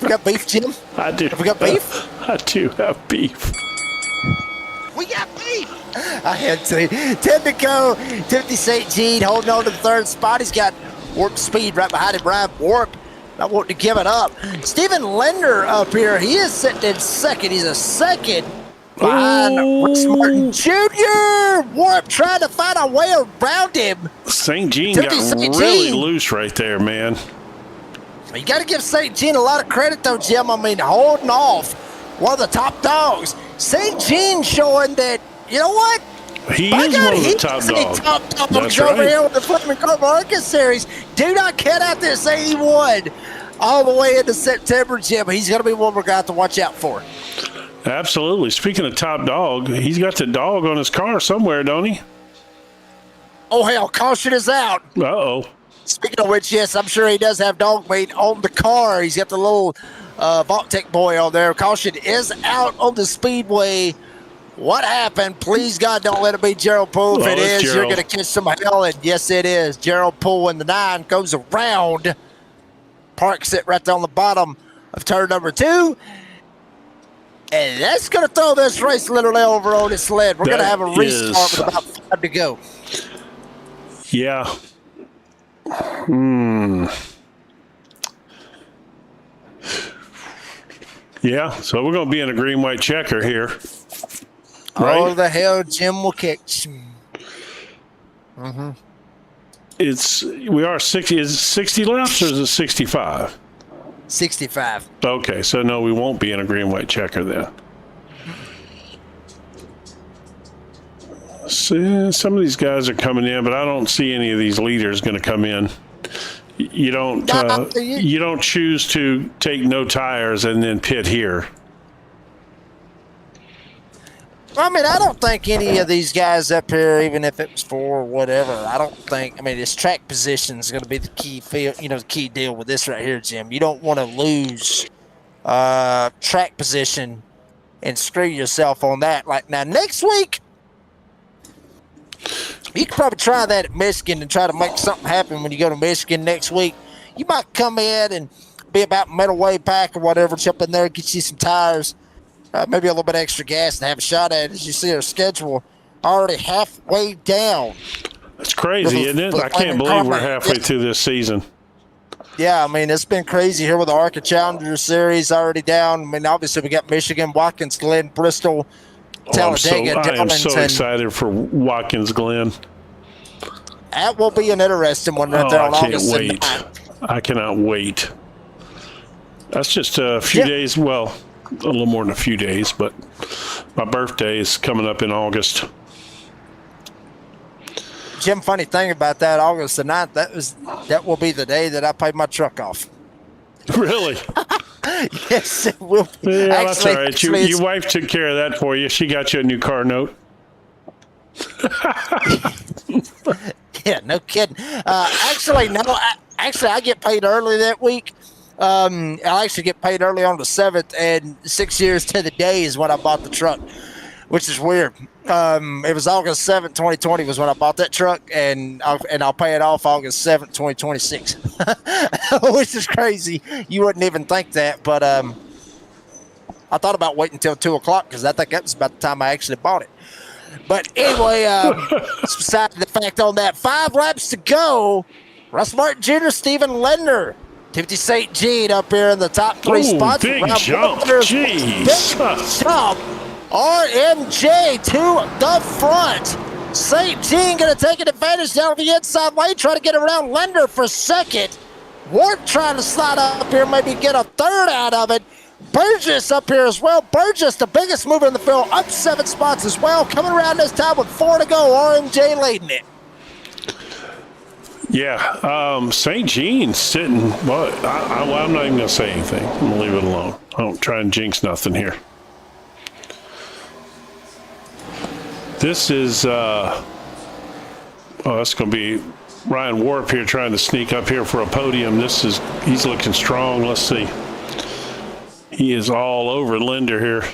We got beef, Jim? I do. Have we got beef? I do have beef. We got beef. I had to. 10 to go. Timothy St. Jean holding on to the 3rd spot. He's got Warp Speed right behind him. Ryan Warp not wanting to give it up. Stephen Lender up here. He is sitting in 2nd. He's a 2nd behind Russ Martin Jr. Warp trying to find a way around him. St. Jean got really loose right there, man. You got to give St. Jean a lot of credit, though, Jim. I mean, holding off one of the top dogs. St. Jean showing that, you know what? He is one of the top dogs. That's right. Over here with the Flipping Car ARCA Series. Do not cut out this 81 all the way into September, Jim. He's going to be one we're going to have to watch out for. Absolutely. Speaking of top dog, he's got the dog on his car somewhere, don't he? Oh, hell, caution is out. Uh-oh. Speaking of which, yes, I'm sure he does have dog meat on the car. He's got the little Vault-Tec boy on there. Caution is out on the Speedway. What happened? Please, God, don't let it be Gerald Poole. If it is, Gerald. you're going to catch some hell. And yes, it is. Gerald Poole in the 9 goes around. Parks it right there on the bottom of turn number 2. And that's going to throw this race literally over on its sled. We're going to have a restart with about 5 to go. Yeah. Yeah, so we're going to be in a green-white checker here. Right? Oh, the hell, Jim will catch. We are 60. Is it 60 laps or is it 65? 65. Okay, so no, we won't be in a green-white checker then. See, some of these guys are coming in, but I don't see any of these leaders going to come in. You don't choose to take no tires and then pit here. I mean, I don't think any of these guys up here, even if it was 4 or whatever, I don't think. I mean, this track position is going to be the key field, the key deal with this right here, Jim. You don't want to lose track position and screw yourself on that. Like now, next week, you could probably try that at Michigan and try to make something happen when you go to Michigan next week. You might come in and be about middleway pack or whatever, jump in there, get you some tires. Maybe a little bit extra gas and have a shot at it. As you see our schedule already halfway down. That's crazy, isn't it? I can't believe we're halfway through this season. Yeah, I mean, it's been crazy here with the ARCA Challenger Series already down. I mean, obviously we got Michigan, Watkins Glen, Bristol, Talladega, I am so Darlington. excited for Watkins Glen. That will be an interesting one right there on August 9th. I cannot wait. That's just a few days, well, a little more than a few days, but my birthday is coming up in August. Jim, funny thing about that, August the 9th, that will be the day that I pay my truck off. Really? Yes, it will be. Yeah, that's all right. Your wife took care of that for you. She got you a new car note. Yeah, no kidding. Actually, I get paid early that week. I actually get paid early on the 7th, and 6 years to the day is when I bought the truck, which is weird. It was August 7th, 2020 was when I bought that truck, and I'll pay it off August 7th, 2026, which is crazy. You wouldn't even think that, but I thought about waiting until 2 o'clock because I think that was about the time I actually bought it. But anyway, beside the fact on that, 5 laps to go. Russ Martin Jr., Stephen Lender, Timothy St. Jean up here in the top 3 spots. Big jump. Jeez. Big jump. RMJ to the front. St. Jean going to take an advantage down the inside lane, try to get around Lender for second. Ward trying to slide up here, maybe get a third out of it. Burgess up here as well. Burgess, the biggest mover in the field, up 7 spots as well. Coming around this time with 4 to go. RMJ leading it. Yeah, St. Jean's sitting. Well, I'm not even going to say anything. I'm going to leave it alone. I don't try and jinx nothing here. This is, that's going to be Ryan Warp here trying to sneak up here for a podium. He's looking strong. Let's see. He is all over Lender here.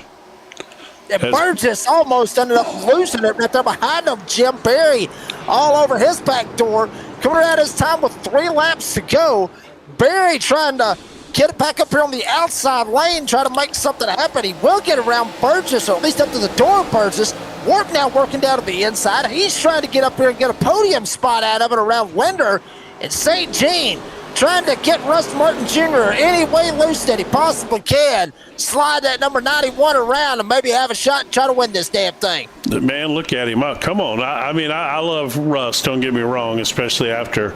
And Burgess almost ended up losing it right there behind him. Jim Berry all over his back door. Coming around his time with 3 laps to go. Berry trying to get it back up here on the outside lane, try to make something happen. He will get around Burgess, or at least up to the door of Burgess. Warp now working down to the inside. He's trying to get up here and get a podium spot out of it around Lender. And St. Jean trying to get Russ Martin Jr. any way loose that he possibly can. Slide that number 91 around and maybe have a shot and try to win this damn thing. Man, look at him. Come on. I love Russ, don't get me wrong, especially after,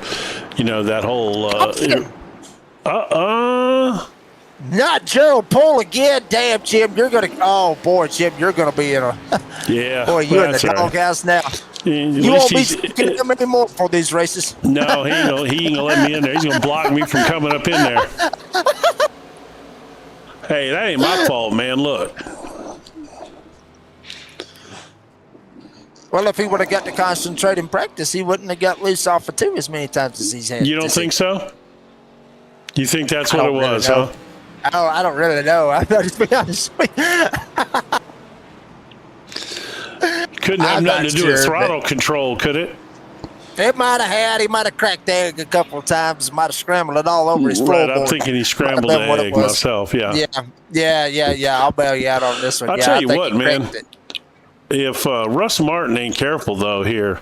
that whole not Gerald Poole again. Damn, Jim, you're going to – oh, boy, Jim, you're going to be in a – yeah. Boy, you're in the doghouse now. You won't be speaking to him anymore for these races. No, he ain't going to let me in there. He's going to block me from coming up in there. Hey, that ain't my fault, man. Look. Well, if he would have got to concentrate in practice, he wouldn't have got loose off of 2 as many times as he's had. You don't think so? You think that's what it really was, know. huh? Oh, I don't really know. I'm not just be honest with you. Couldn't have I'm nothing not to do with sure, throttle control, could it? It might have had. He might have cracked the egg a couple of times. Might have scrambled it all over his floorboard. Right, I'm thinking he scrambled the egg myself. Yeah. I'll bail you out on this one. I'll tell you what, man. If Russ Martin ain't careful, though, here.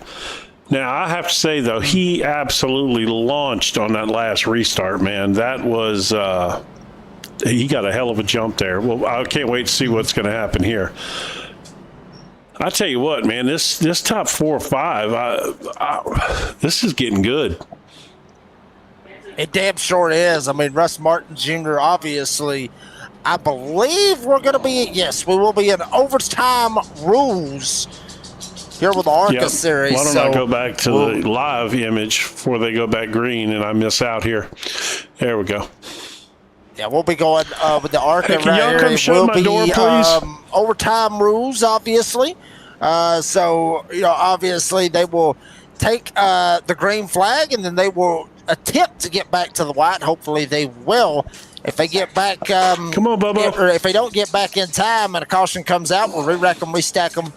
Now, I have to say, though, he absolutely launched on that last restart, man. That was he got a hell of a jump there. Well, I can't wait to see what's going to happen here. I tell you what, man, this top 4 or 5, this is getting good. It damn sure is. I mean, Russ Martin Jr., obviously, I believe we're going to be, yes, we will be in overtime rules here with the ARCA Series. Why don't I go back to the live image before they go back green and I miss out here? There we go. Yeah, we'll be going with the ARCA Hey, can y'all come shut my door, please? Overtime rules, obviously. So, obviously they will take the green flag and then they will attempt to get back to the white. Hopefully they will. If they get back, come on, Bubba. Or if they don't get back in time and a caution comes out, we'll re-rack them, restack them,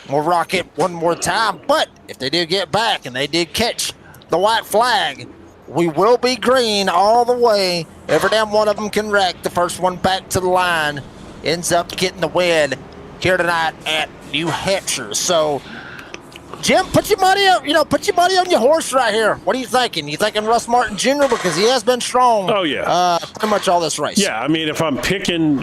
we'll rock it one more time. But if they do get back and they did catch the white flag, we will be green all the way. Every damn one of them can rack. The first one back to the line ends up getting the win here tonight at New Hampshire. So, Jim, put your money up. Put your money on your horse right here. What are you thinking? You thinking Russ Martin Jr. because he has been strong? Oh yeah, pretty much all this race. Yeah, I mean, if I'm picking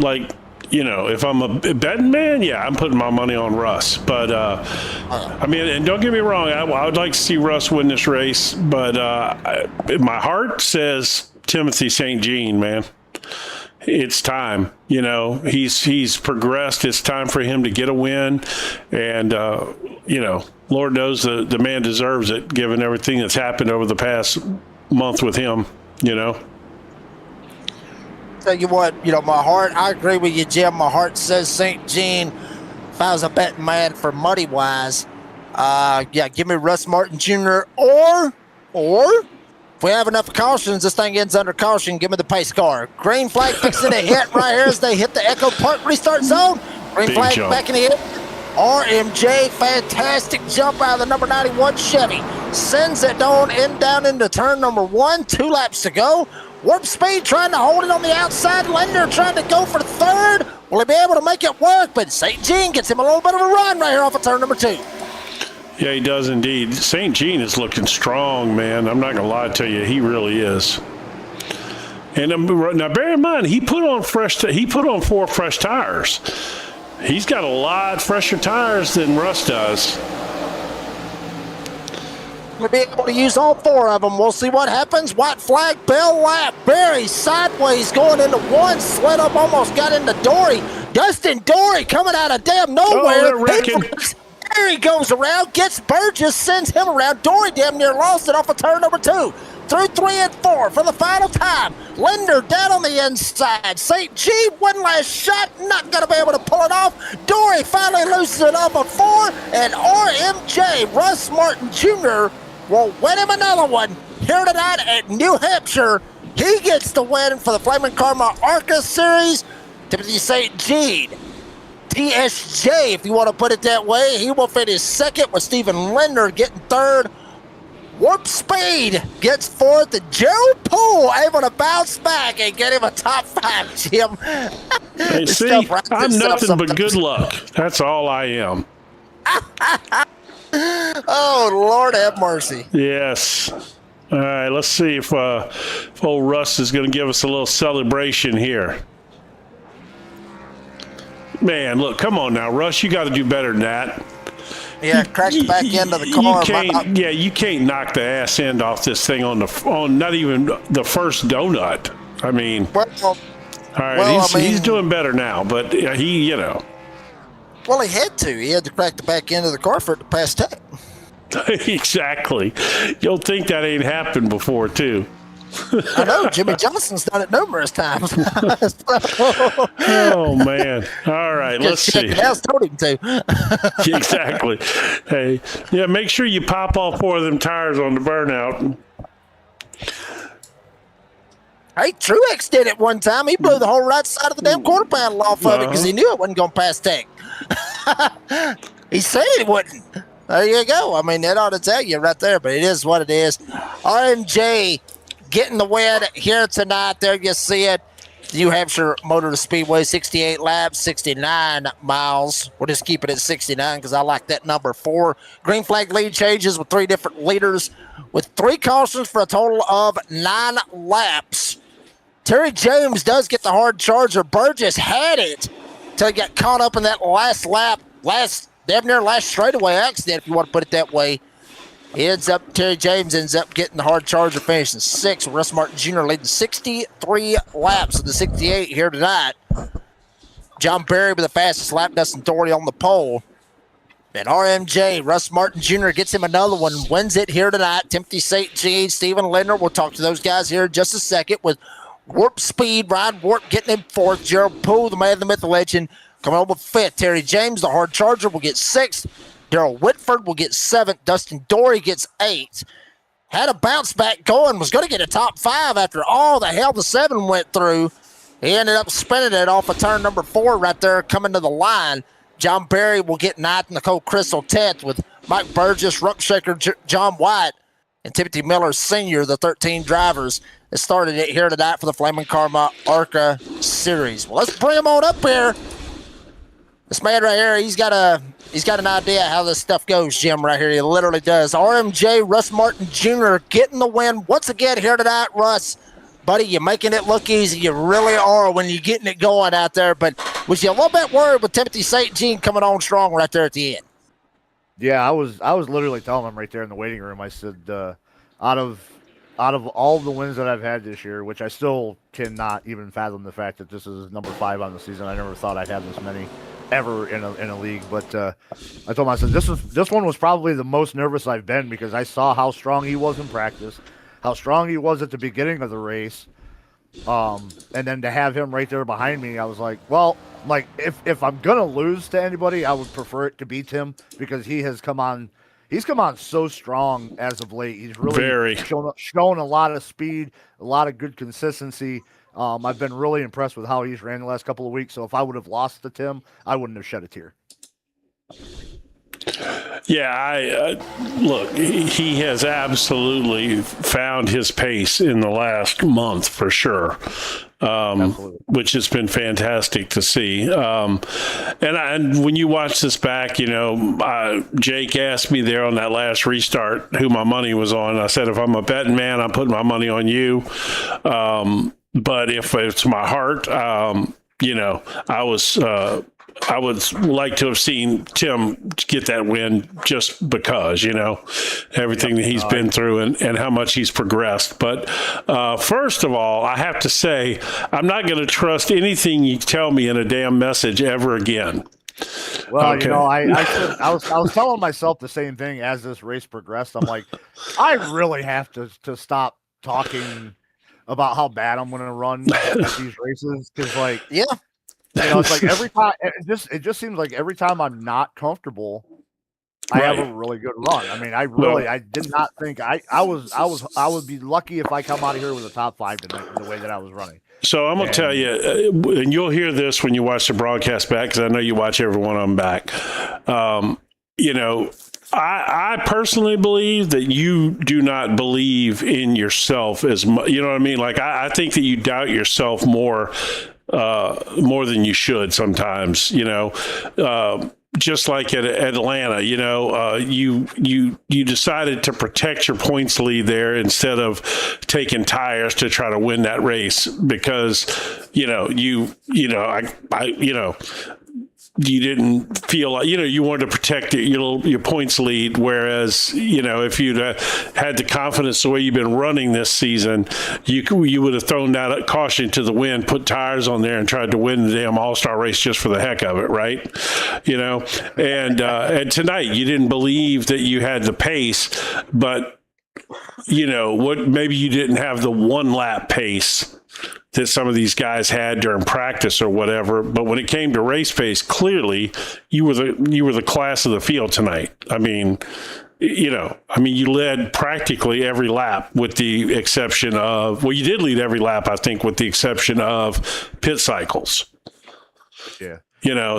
if I'm a betting man, yeah, I'm putting my money on Russ. But I mean, and don't get me wrong, I would like to see Russ win this race, but my heart says Timothy St. Jean, man. It's time. He's progressed. It's time for him to get a win, and Lord knows the man deserves it, given everything that's happened over the past month with him. Tell you what, my heart, I agree with you, Jim. My heart says St. Jean. If I was a betting man for money wise, give me Russ Martin Jr. or if we have enough cautions, this thing ends under caution, give me the pace car. Green flag fixing to hit right here as they hit the Echo Park restart zone. Green Big flag jump. back in the hit. RMJ, fantastic jump out of the number 91 Chevy. Sends it down into turn number 1, 2 laps to go. Warp Speed trying to hold it on the outside. Lender trying to go for third. Will he be able to make it work? But St. Jean gets him a little bit of a run right here off of turn number 2. Yeah, he does indeed. St. Jean is looking strong, man. I'm not going to lie to you. He really is. And now bear in mind, he put on 4 fresh tires. He's got a lot fresher tires than Russ does. We'll be able to use all 4 of them. We'll see what happens. White flag, bell lap. Barry sideways going into 1. Slid up, almost got into Dory. Dustin Dory coming out of damn nowhere. they're wrecking. Barry goes around, gets Burgess, sends him around. Dory damn near lost it off of turn number 2. Through 3 and 4 for the final time. Linder down on the inside. St. G, one last shot, not going to be able to pull it off. Dory finally looses it off of 4, and RMJ, Russ Martin Jr., will win him another one here tonight at New Hampshire. He gets the win for the Flaming Karma ARCA Series. Timothy St. Jean, TSJ, if you want to put it that way, he will finish second with Stephen Linder getting third. Warp Speed gets fourth, and Joe Poole able to bounce back and get him a top 5, Jim. Hey, see, I'm nothing but good luck. That's all I am. Oh, Lord have mercy. Yes. All right, let's see if old Russ is going to give us a little celebration here. Man, look, come on now, Russ, you got to do better than that. Yeah, cracked the back end of the car. You can't knock the ass end off this thing on not even the first donut. I mean, all right, he's doing better now, but he. Well, he had to. He had to crack the back end of the car for it to pass tech. Exactly. You'll think that ain't happened before, too. I know Jimmy Johnson's done it numerous times. Oh man! All right, let's see. Else told him to. Exactly. Hey, yeah, make sure you pop all 4 of them tires on the burnout. Hey, Truex did it one time. He blew the whole right side of the damn quarter panel off of it because he knew it wasn't going to pass tech. He said it wouldn't. There you go. I mean, that ought to tell you right there, but it is what it is. RMJ getting the win here tonight. There you see it. New Hampshire Motor Speedway, 68 laps, 69 miles. We'll just keep it at 69 because I like that number 4. Green flag lead changes with 3 different leaders with 3 cautions for a total of 9 laps. Terry James does get the hard charger. Burgess had it until he got caught up in that last lap, damn near last straightaway accident, if you want to put it that way. Terry James ends up getting the hard charger, finishing 6th. Russ Martin Jr. leading 63 laps of the 68 here tonight. John Berry with the fastest lap, Dustin Doherty on the pole. And RMJ, Russ Martin Jr. gets him another one, wins it here tonight. Timothy St. Jean, Stephen Lindner. We'll talk to those guys here in just a second with Warp Speed. Ryan Warp getting him 4th. Gerald Poole, the man, the myth, the legend, coming over 5th. Terry James, the hard charger, will get 6th. Darrell Whitford will get 7th. Dustin Doherty gets 8th. Had a bounce back going, was going to get a top 5 after all the hell the 7 went through. He ended up spinning it off of turn number 4 right there, coming to the line. John Berry will get 9th, Nicole Crystal 10th with Mike Burgess, Rumpshaker, John White, and Timothy Miller Sr., the 13 drivers that started it here tonight for the Flaming Karma ARCA Series. Well, let's bring him on up here. This man right here, he's got an idea how this stuff goes, Jim, right here. He literally does. RMJ, Russ Martin Jr. getting the win once again here tonight. Russ, buddy, you're making it look easy. You really are when you're getting it going out there. But was you a little bit worried with Timothy St. Jean coming on strong right there at the end? Yeah, I was literally telling him right there in the waiting room. I said, out of all the wins that I've had this year, which I still cannot even fathom the fact that this is number 5 on the season. I never thought I'd have this many ever in a league, but I told him, I said, this one was probably the most nervous I've been because I saw how strong he was in practice, how strong he was at the beginning of the race, and then to have him right there behind me, I was like, well, like if I'm gonna lose to anybody, I would prefer it to be Tim because he has come on. He's come on so strong as of late. He's really shown a lot of speed, a lot of good consistency. I've been really impressed with how he's ran the last couple of weeks. So if I would have lost to Tim, I wouldn't have shed a tear. Yeah, look, he has absolutely found his pace in the last month for sure, which has been fantastic to see. And when you watch this back, Jake asked me there on that last restart who my money was on. I said, if I'm a betting man, I'm putting my money on you. But if it's my heart, I would like to have seen Tim get that win just because, everything that he's been through and how much he's progressed. But first of all, I have to say, I'm not going to trust anything you tell me in a damn message ever again. Well, okay. I was telling myself the same thing as this race progressed. I'm like, I really have to stop talking about how bad I'm going to run at these races because, like, yeah. It's like every time it just seems like every time I'm not comfortable, I have a really good run. I mean, I did not think I would be lucky if I come out of here with a top 5 tonight in the way that I was running. So I'm going to tell you, and you'll hear this when you watch the broadcast back, because I know you watch every one of them back. I personally believe that you do not believe in yourself as much. You know what I mean? Like, I think that you doubt yourself more than you should sometimes, just like at Atlanta, you decided to protect your points lead there instead of taking tires to try to win that race because, you didn't feel like, you wanted to protect your points lead. Whereas, if you'd had the confidence the way you've been running this season, you would have thrown that caution to the wind, put tires on there and tried to win the damn all-star race just for the heck of it. Right. And tonight you didn't believe that you had the pace, but what maybe you didn't have the one lap pace that some of these guys had during practice or whatever, but when it came to race pace, clearly you were the class of the field tonight. I mean, you led practically every lap with the exception of, well, you did lead every lap, I think, with the exception of pit cycles. Yeah.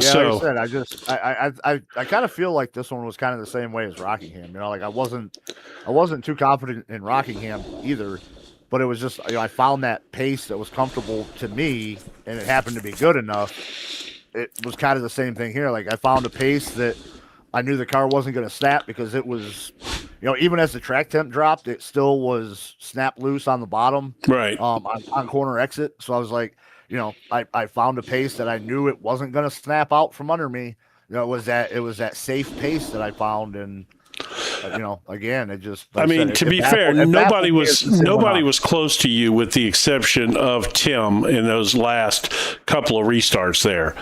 So like I said, I kind of feel like this one was kind of the same way as Rockingham. Like I wasn't too confident in Rockingham either, but it was just I found that pace that was comfortable to me, and it happened to be good enough. It was kind of the same thing here. Like I found a pace that I knew the car wasn't going to snap because it was, even as the track temp dropped, it still was snap loose on the bottom, right, on corner exit. So I was like, I found a pace that I knew it wasn't going to snap out from under me. It was that safe pace that I found, and again, it just. Like to be fair, nobody was close to you, with the exception of Tim in those last couple of restarts there.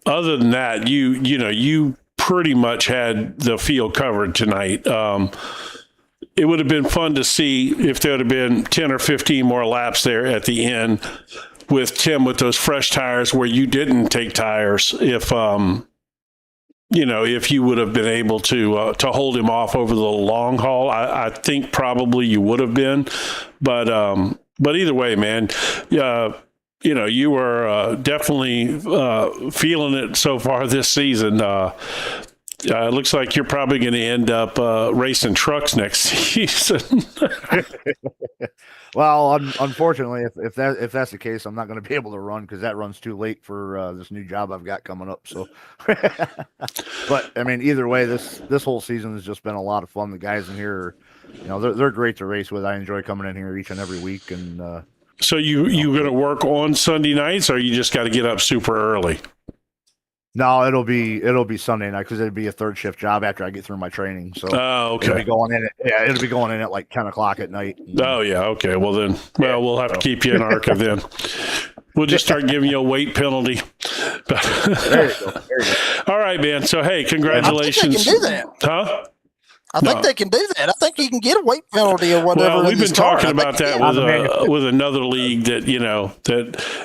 Other than that, you pretty much had the field covered tonight. It would have been fun to see if there would have been 10 or 15 more laps there at the end with Tim with those fresh tires where you didn't take tires. If you would have been able to hold him off over the long haul, I think probably you would have been. But either way, man, you were definitely feeling it so far this season. It looks like you're probably going to end up racing trucks next season. Well, unfortunately, if that's the case, I'm not going to be able to run because that runs too late for this new job I've got coming up. So, but I mean, either way, this whole season has just been a lot of fun. The guys in here, they're great to race with. I enjoy coming in here each and every week. And so you going to work on Sunday nights, or you just got to get up super early? No, it'll be Sunday night because it'll be a third shift job after I get through my training. So okay. It'll be going in at like 10 o'clock at night. Oh yeah, okay. Well then, we'll have to keep you in ARCA then. We'll just start giving you a weight penalty. There you go. All right, man. So hey, congratulations. I think they can do that. Huh? I think they can do that. I think you can get a weight penalty or whatever. Well, we've been talking about that with another league that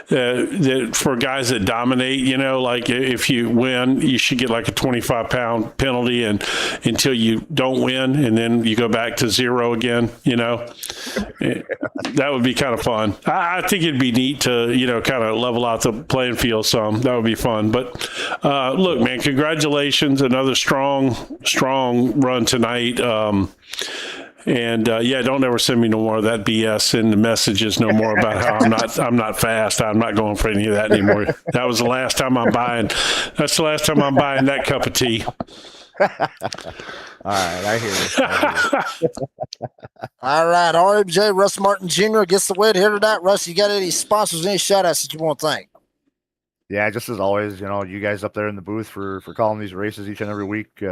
that for guys that dominate, like if you win, you should get like a 25-pound penalty, and until you don't win, and then you go back to zero again. That would be kind of fun. I think it'd be neat to kind of level out the playing field some. That would be fun. But look, man, congratulations! Another strong run tonight. Don't ever send me no more of that BS in the messages no more about how I'm not fast. I'm not going for any of that anymore. That was the last time I'm buying. That's the last time I'm buying that cup of tea. All right, I hear you. All right, RMJ, Russ Martin Jr. gets the win here tonight. Russ, you got any sponsors, any shout outs that you want to thank? Yeah, just as always, you guys up there in the booth for calling these races each and every week.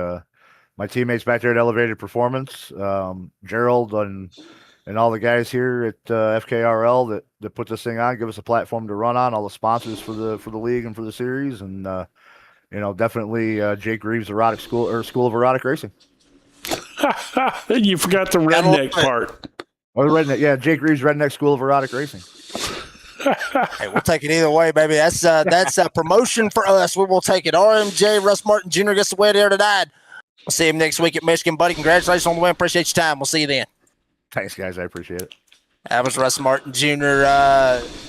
My teammates back there at Elevated Performance, Gerald and all the guys here at FKRL that put this thing on, give us a platform to run on, all the sponsors for the league and for the series, and definitely Jake Reeves School of Erotic Racing. You forgot the redneck part. Oh, the redneck, yeah, Jake Reeves Redneck School of Erotic Racing. Hey, we'll take it either way, baby. That's a promotion for us. We will take it. RMJ, Russ Martin Jr. gets the win here tonight. We'll see him next week at Michigan, buddy. Congratulations on the win. Appreciate your time. We'll see you then. Thanks, guys. I appreciate it. That was Russ Martin Jr.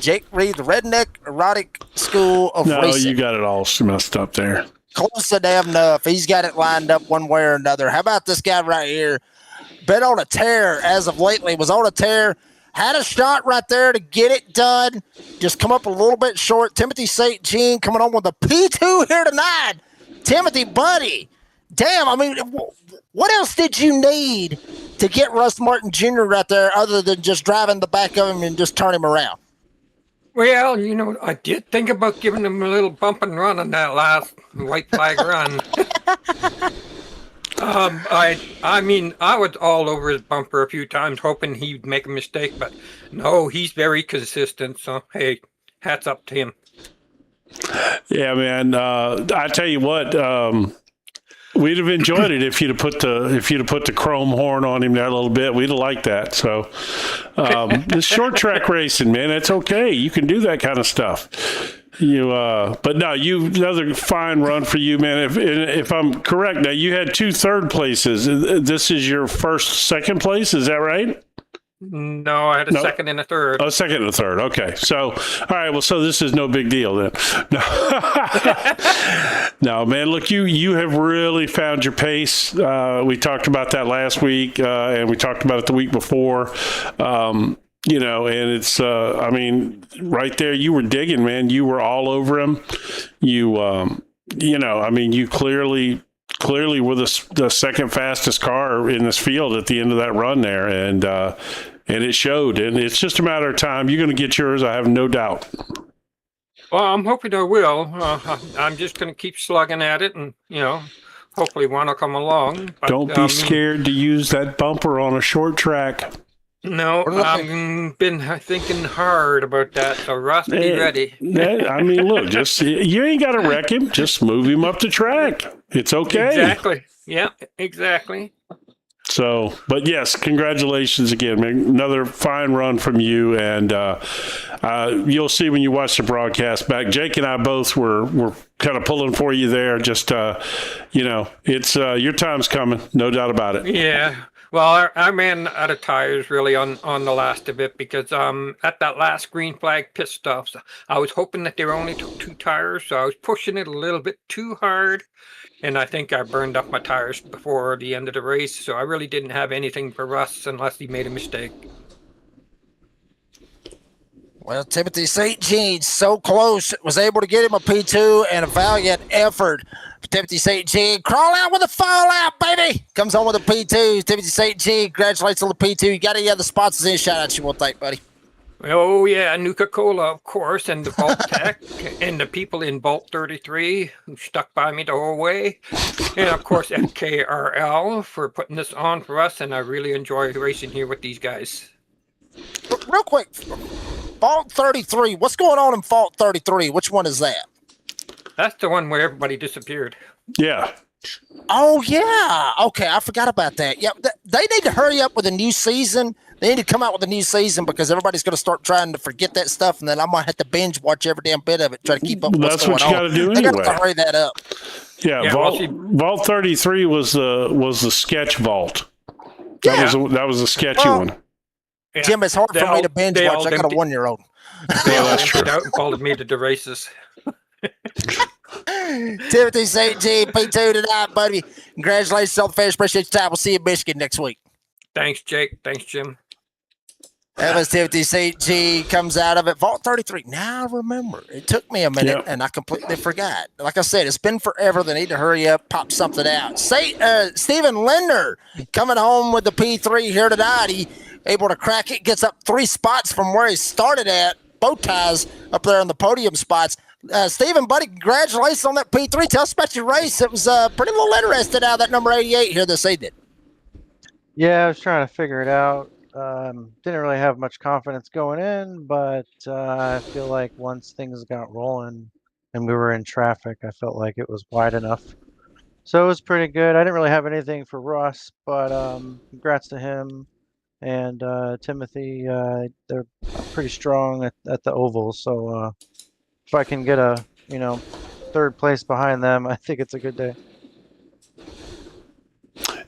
Jake Reed, the Redneck Erotic School of Racing. No, you got it all messed up there. Close to damn enough. He's got it lined up one way or another. How about this guy right here? Been on a tear as of lately. Was on a tear. Had a shot right there to get it done. Just come up a little bit short. Timothy St. Jean coming on with a P2 here tonight. Timothy, buddy. Damn, I mean, what else did you need to get Russ Martin Jr. right there other than just driving the back of him and just turn him around? Well, I did think about giving him a little bump and run on that last white flag run. I mean, I was all over his bumper a few times hoping he'd make a mistake, but no, he's very consistent. So, hey, hats up to him. Yeah, man. I tell you what, We'd have enjoyed it if you'd have put the chrome horn on him there a little bit. We'd have liked that. So, this short track racing, man, it's okay. You can do that kind of stuff. But no, another fine run for you, man. If I'm correct, now you had 2 third places. This is your second place. Is that right? No, I had a second and a third. Oh, second and a third. Okay. So, all right. Well, so this is no big deal then. No, no, man. Look, you have really found your pace. We talked about that last week, and we talked about it the week before. And it's, right there, you were digging, man. You were all over him. You clearly were the second fastest car in this field at the end of that run there. And it showed, and it's just a matter of time. You're going to get yours, I have no doubt. Well, I'm hoping I will. I'm just going to keep slugging at it, and hopefully one will come along. But, don't be scared to use that bumper on a short track. No, I've been thinking hard about that. So Russ, be ready. Look, you ain't got to wreck him. Just move him up the track. It's okay. Exactly. Yeah, exactly. So, but yes, congratulations again, man. Another fine run from you, and you'll see when you watch the broadcast back. Jake and I both were kind of pulling for you there. Just it's your time's coming, no doubt about it. Yeah. Well, I ran out of tires really on the last of it because at that last green flag pit stop, so I was hoping that they were only 2 tires, so I was pushing it a little bit too hard. And I think I burned up my tires before the end of the race, so I really didn't have anything for Russ unless he made a mistake. Well, Timothy St. Jean, so close, was able to get him a P2 and a valiant effort. Timothy St. Jean, crawl out with a fallout, baby. Comes on with a P2. Timothy St. Jean, congratulations on the P2. You got any other sponsors in? Shout out you want to thank, buddy. Oh, yeah, Nuka-Cola, of course, and the Vault Tech, and the people in Vault 33 who stuck by me the whole way, and, of course, FKRL for putting this on for us, and I really enjoy racing here with these guys. Real quick, Vault 33, what's going on in Vault 33? Which one is that? That's the one where everybody disappeared. Yeah. Oh, yeah. Okay, I forgot about that. Yeah, they need to hurry up with a new season. They need to come out with a new season because everybody's going to start trying to forget that stuff, and then I might have to binge watch every damn bit of it, try to keep up with what's going on. That's what you got to do anyway. They got to hurry that up. Yeah, Vault 33 was the sketch vault. That was a sketchy one. Yeah. Jim, it's hard for me to binge watch. I got a 1-year-old. That's true. Out and followed me to the races. Timothy St. Jean, P2 tonight, buddy. Congratulations on the finish. Appreciate your time. We'll see you in Michigan next week. Thanks, Jake. Thanks, Jim. That was Timothy St. Jean, comes out of it. Vault 33. Now I remember. It took me a minute, and I completely forgot. Like I said, it's been forever. They need to hurry up, pop something out. Stephen Linder coming home with the P3 here tonight. He able to crack it, gets up 3 spots from where he started at. Bow ties up there in the podium spots. Stephen, buddy, congratulations on that P3. Tell us about your race. It was pretty little interested out of that number 88 here this evening. Yeah, I was trying to figure it out. Didn't really have much confidence going in, but I feel like once things got rolling and we were in traffic, I felt like it was wide enough. So it was pretty good. I didn't really have anything for Russ, but congrats to him and Timothy. They're pretty strong at the oval, so if I can get a 3rd place behind them, I think it's a good day.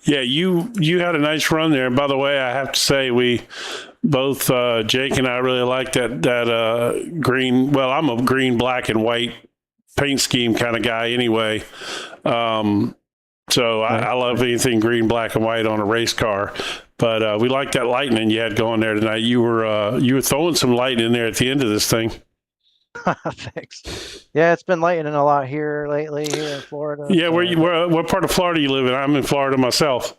Yeah, you had a nice run there. And by the way, I have to say we both Jake and I really like that green. Well, I'm a green, black, and white paint scheme kind of guy anyway. So I love anything green, black, and white on a race car. But we like that lightning you had going there tonight. You were throwing some light in there at the end of this thing. Thanks. Yeah, it's been lightning a lot here lately here in Florida. Yeah, what part of Florida you live in? I'm in Florida myself.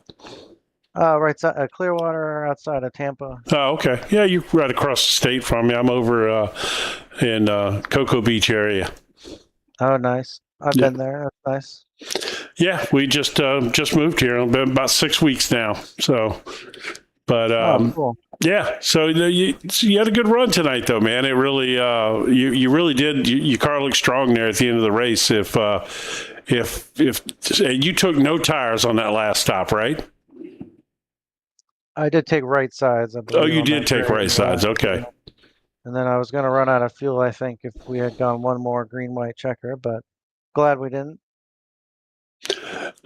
Right side Clearwater, outside of Tampa. Oh, okay. Yeah, you're right across the state from me. I'm over in Cocoa Beach area. Oh, nice. I've been there. That's nice. Yeah, we just moved here. It's been about 6 weeks now. So, but cool. Yeah, so you had a good run tonight, though, man. It really, you really did. Your car looked strong there at the end of the race. If if you took no tires on that last stop, right? I did take right sides. I believe, Oh, you on did that take very right sides. last, Okay. And then I was going to run out of fuel, I think, if we had gone one more green, white checker, but glad we didn't.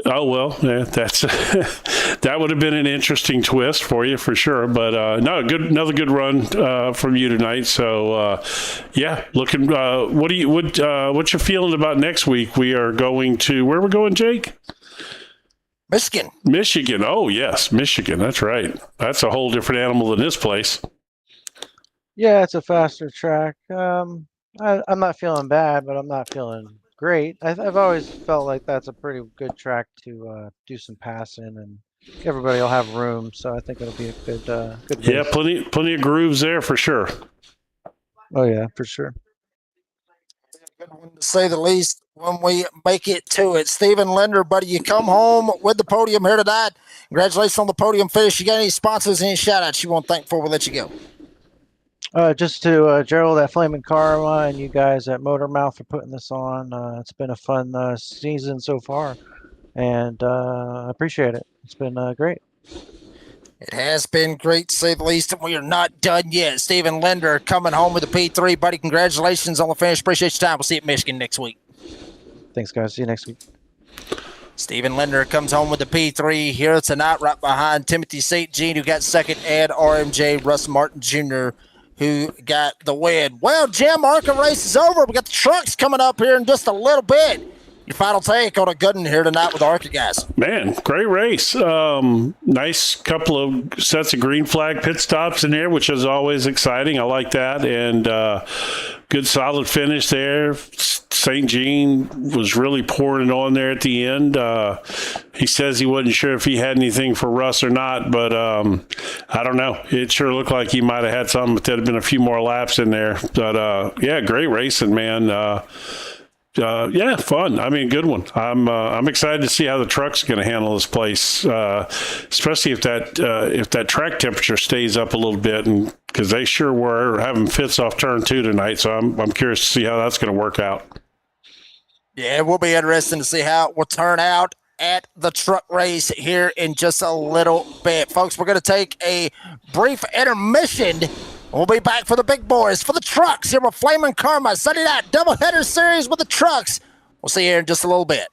Oh well, yeah, that's that would have been an interesting twist for you for sure. But no, another good run from you tonight. So yeah, looking. What's your feeling about next week? We are going to where we're going, Jake? Michigan. Michigan. Oh yes, Michigan. That's right. That's a whole different animal than this place. Yeah, it's a faster track. I'm not feeling bad, but I'm not feeling great. I've always felt like that's a pretty good track to do some passing, and everybody will have room. So I think it'll be a good Yeah, race. plenty of grooves there for sure. Oh yeah, for sure. Good one to say the least when we make it to it. Stephen Linder, buddy, you come home with the podium here tonight. Congratulations on the podium finish. You got any sponsors, any shout outs you want to thank before we let you go? Just to Gerald at Flaming Karma and you guys at Motormouth for putting this on. It's been a fun season so far, and I appreciate it. It's been great. It has been great to say the least, and we are not done yet. Stephen Linder coming home with the P3. Buddy, congratulations on the finish. Appreciate your time. We'll see you at Michigan next week. Thanks, guys. See you next week. Stephen Linder comes home with the P3 here tonight, right behind Timothy St. Jean, who got second, and RMJ Russ Martin Jr., who got the win. Well, Jim, ARCA race is over. We got the trucks coming up here in just a little bit. Your final take on a good one here tonight with ARCA guys. Man, great race. Nice couple of sets of green flag pit stops in there, which is always exciting. I like that. And good solid finish there. St. Jean was really pouring it on there at the end. He says he wasn't sure if he had anything for Russ or not, but I don't know. It sure looked like he might have had something, but there'd have been a few more laps in there. But yeah, great racing, man. Yeah, fun. I mean, good one. I'm excited to see how the truck's going to handle this place, especially if that track temperature stays up a little bit, and because they sure were having fits off turn 2 tonight. So I'm curious to see how that's going to work out. Yeah, it will be interesting to see how it will turn out at the truck race here in just a little bit. Folks, we're going to take a brief intermission. We'll be back for the big boys, for the trucks here with Flaming Karma, Sunday night doubleheader series with the trucks. We'll see you here in just a little bit.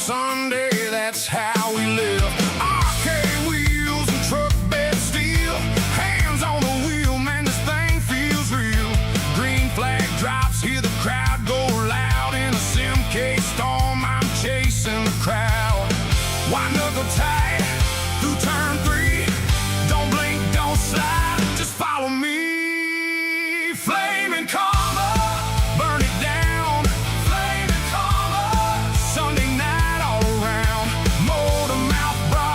Sunday, that's how we live. Arcade wheels and truck bed steel. Hands on the wheel, man, this thing feels real. Green flag drops, hear the crowd go loud. In a Simcase storm, I'm chasing the crowd. Why knuckle tight through turn 3? Don't blink, don't slide, just follow me. Flaming karma, burn it down. Flaming karma, Sunday night all around. Motor mouth brought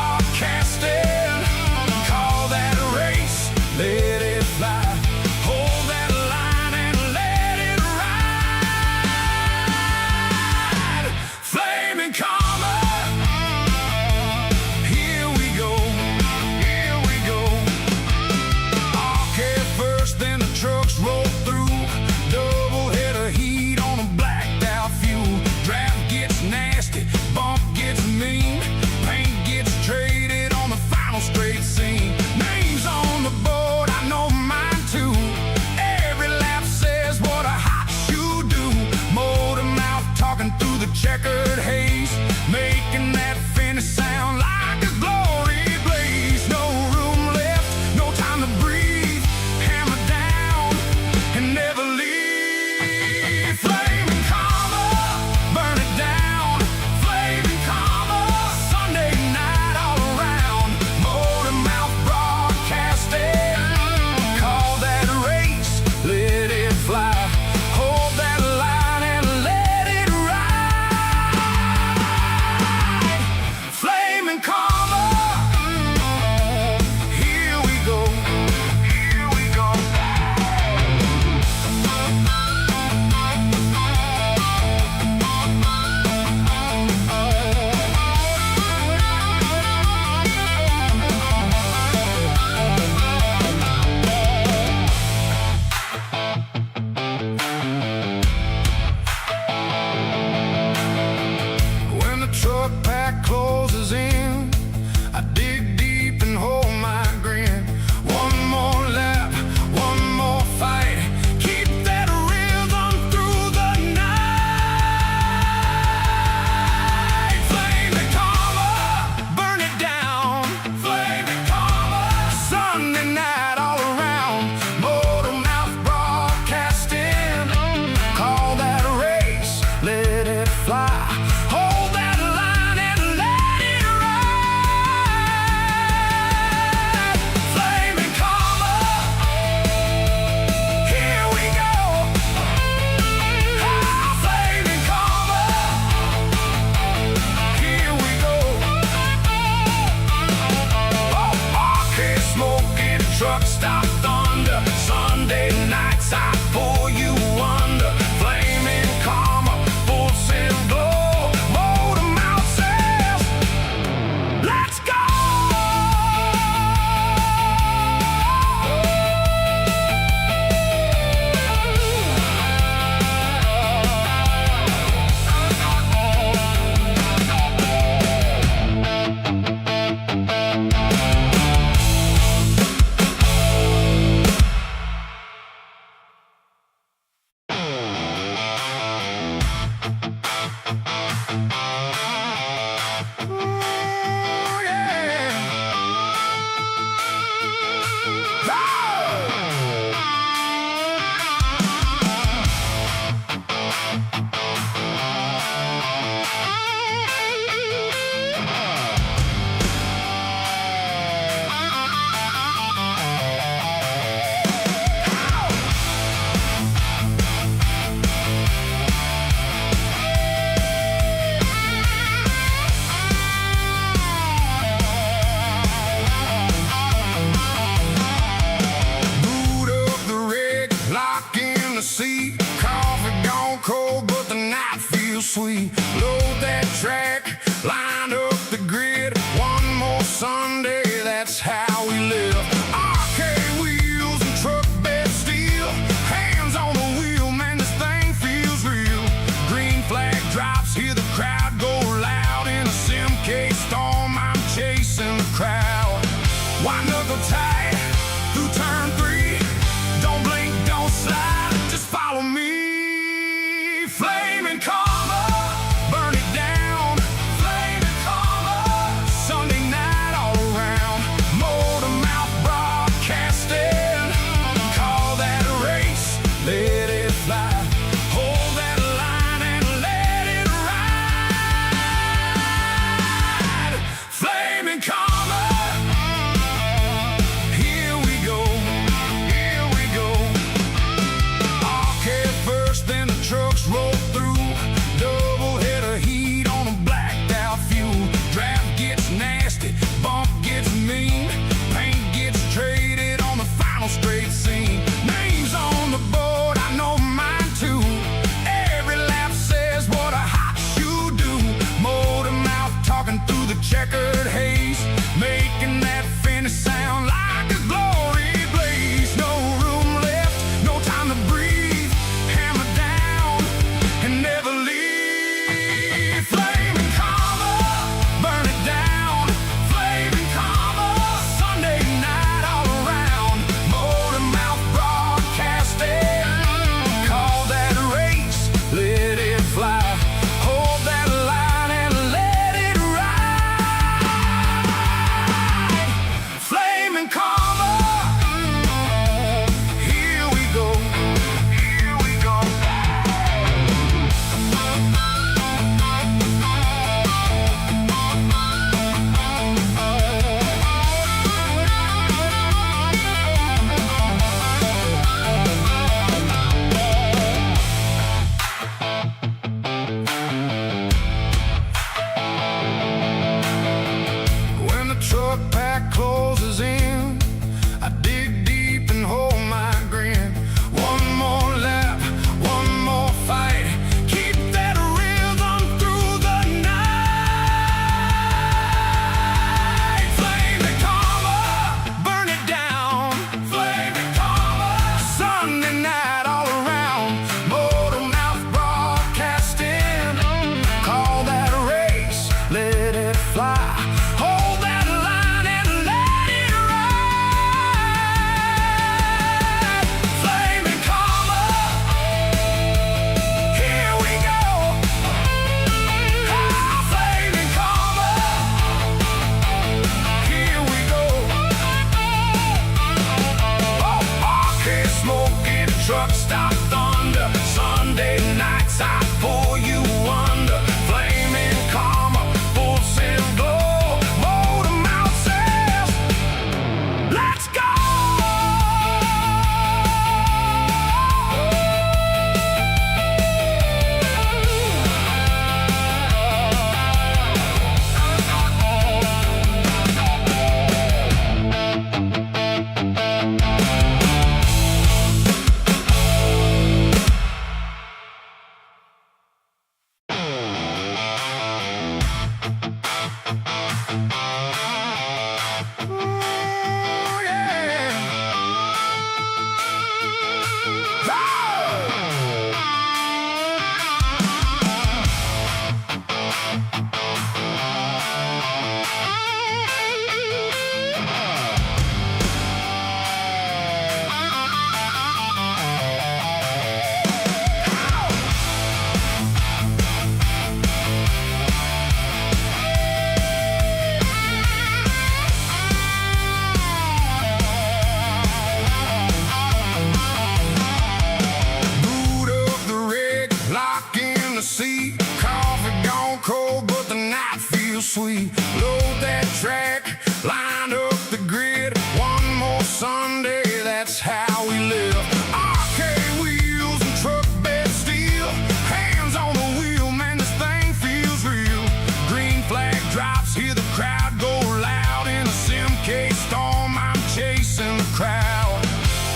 feels sweet. Load that track, line up the grid. One more Sunday, that's how we live. Arcade wheels and truck bed steel. Hands on the wheel, man, this thing feels real. Green flag drops, hear the crowd go loud. In a Simcase storm, I'm chasing the crowd.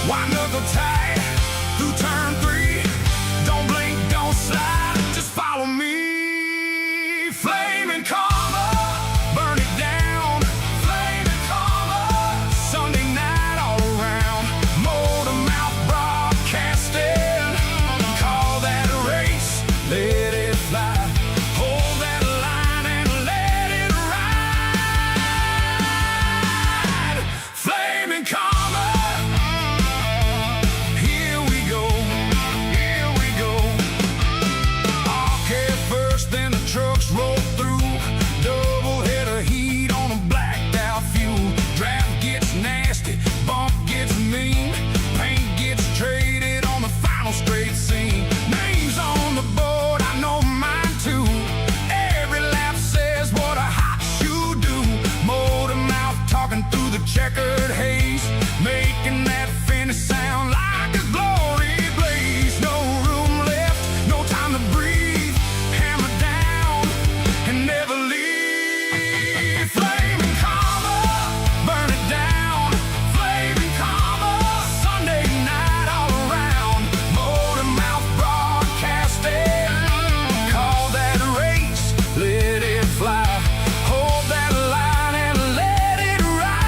Wide knuckle tight through turn 3. Don't blink, don't slide, just follow me. Flaming karma, burn it down. Flaming karma, Sunday night all around. Motor mouth broadcasting. Call that a race, let it fly. Hold that line and let it ride. Flaming karma. Here we go, here we go. ARCA first, then the trucks roll through. Doubleheader heat on a blacked out fuel. Draft gets nasty, bump gets mean. Paint gets traded on the final straight scene. Names on the board, I know mine too. Every lap says what a hot shoe do. Motor mouth talking through the checkered haze, making that finish sound like a glory blaze. No room left, no time to breathe. Hammer down and never leave. Flaming karma, burn it down. Flaming karma, Sunday night all around. Motor mouth broadcasting. Call that a race, let it fly. Hold that line and let it ride.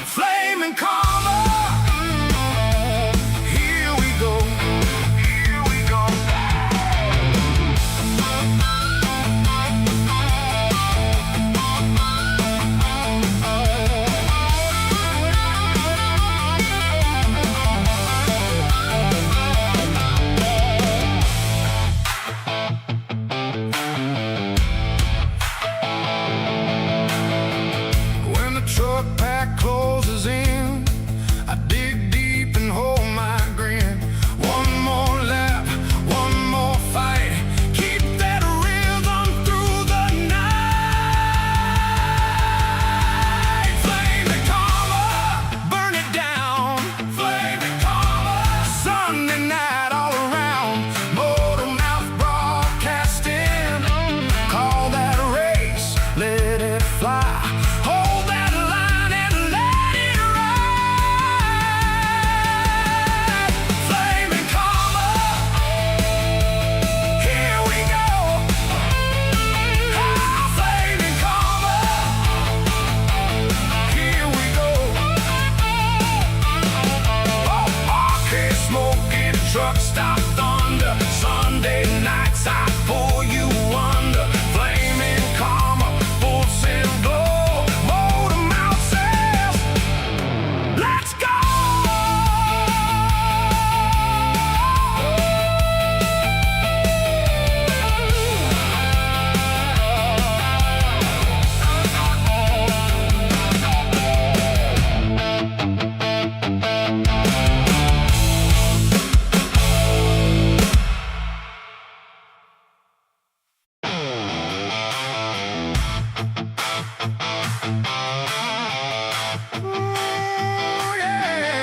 Flaming karma. Here we go, here we go. When the truck pack closes in, I dig deep and hold my grin. One more lap, one more fight. Keep that rhythm through the night. Flaming karma, burn it down. Flaming karma, Sunday night all around. Motor mouth broadcasting. Call that a race, let it fly. Hold that line and let it ride. Flaming karma. Here we go. Ah, flaming karma. Here we go. Oh, arcade smoking, truck stop thunder. Sunday nights I pull you under. Flaming karma, full send glow. Motor mouth says, let's go. Ooh, yeah.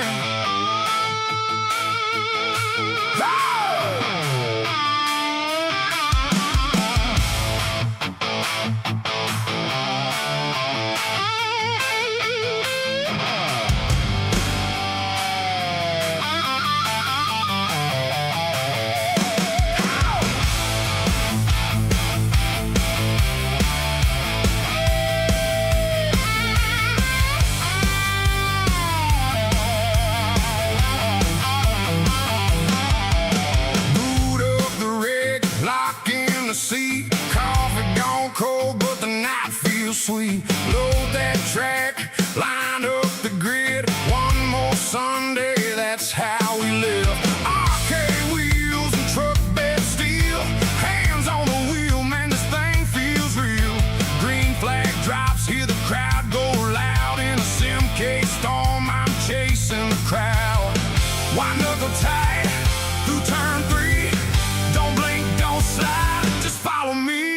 Boot up the rig, lock in the seat. Coffee gone cold, but the night feels sweet. Load that track, line up the grid. One more Sunday, that's how we live. Arcade wheels and truck bed steel. Hands on the wheel, man, this thing feels real. Green flag drops, hear the crowd go loud. In a Simcase storm, I'm chasing the crowd. Wide knuckle tight through turn 3. Don't blink, don't slide, just follow me.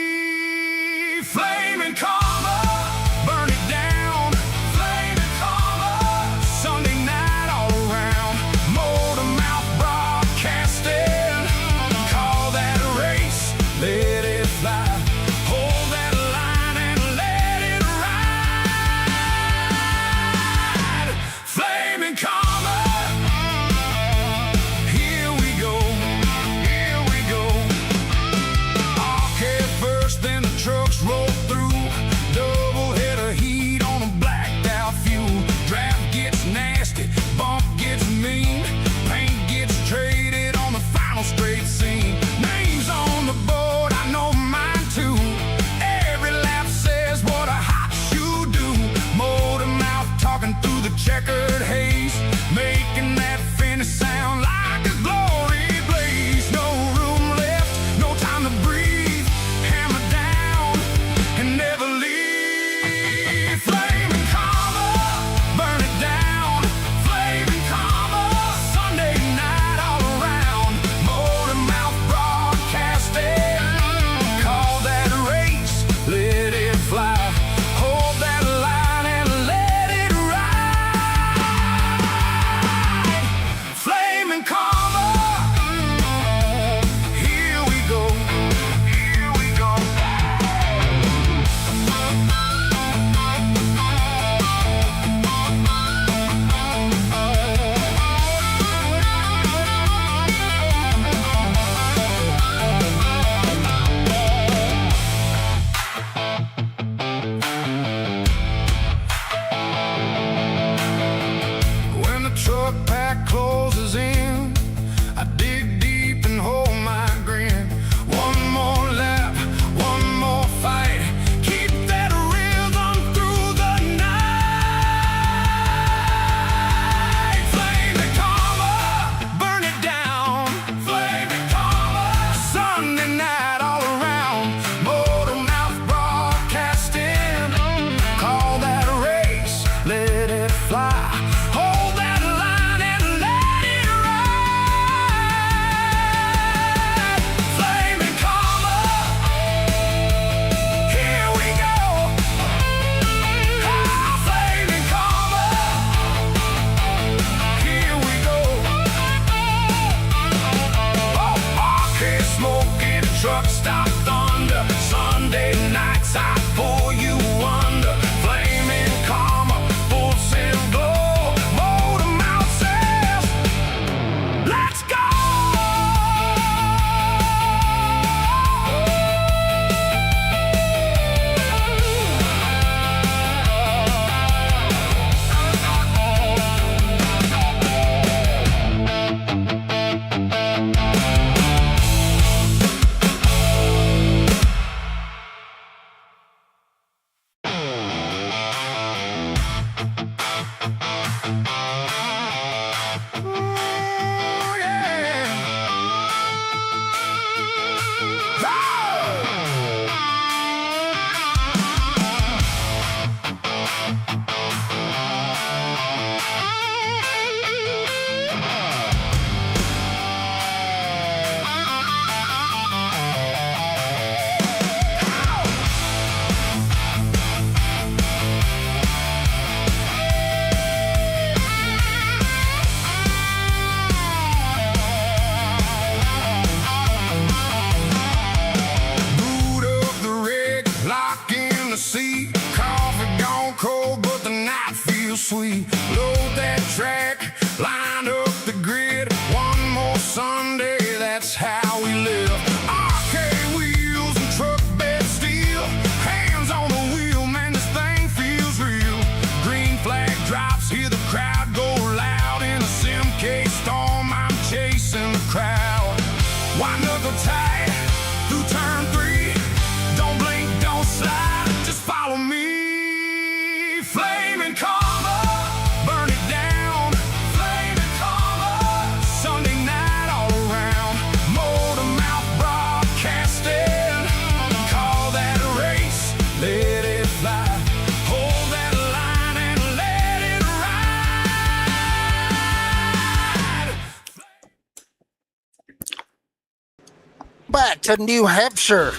back to New Hampshire,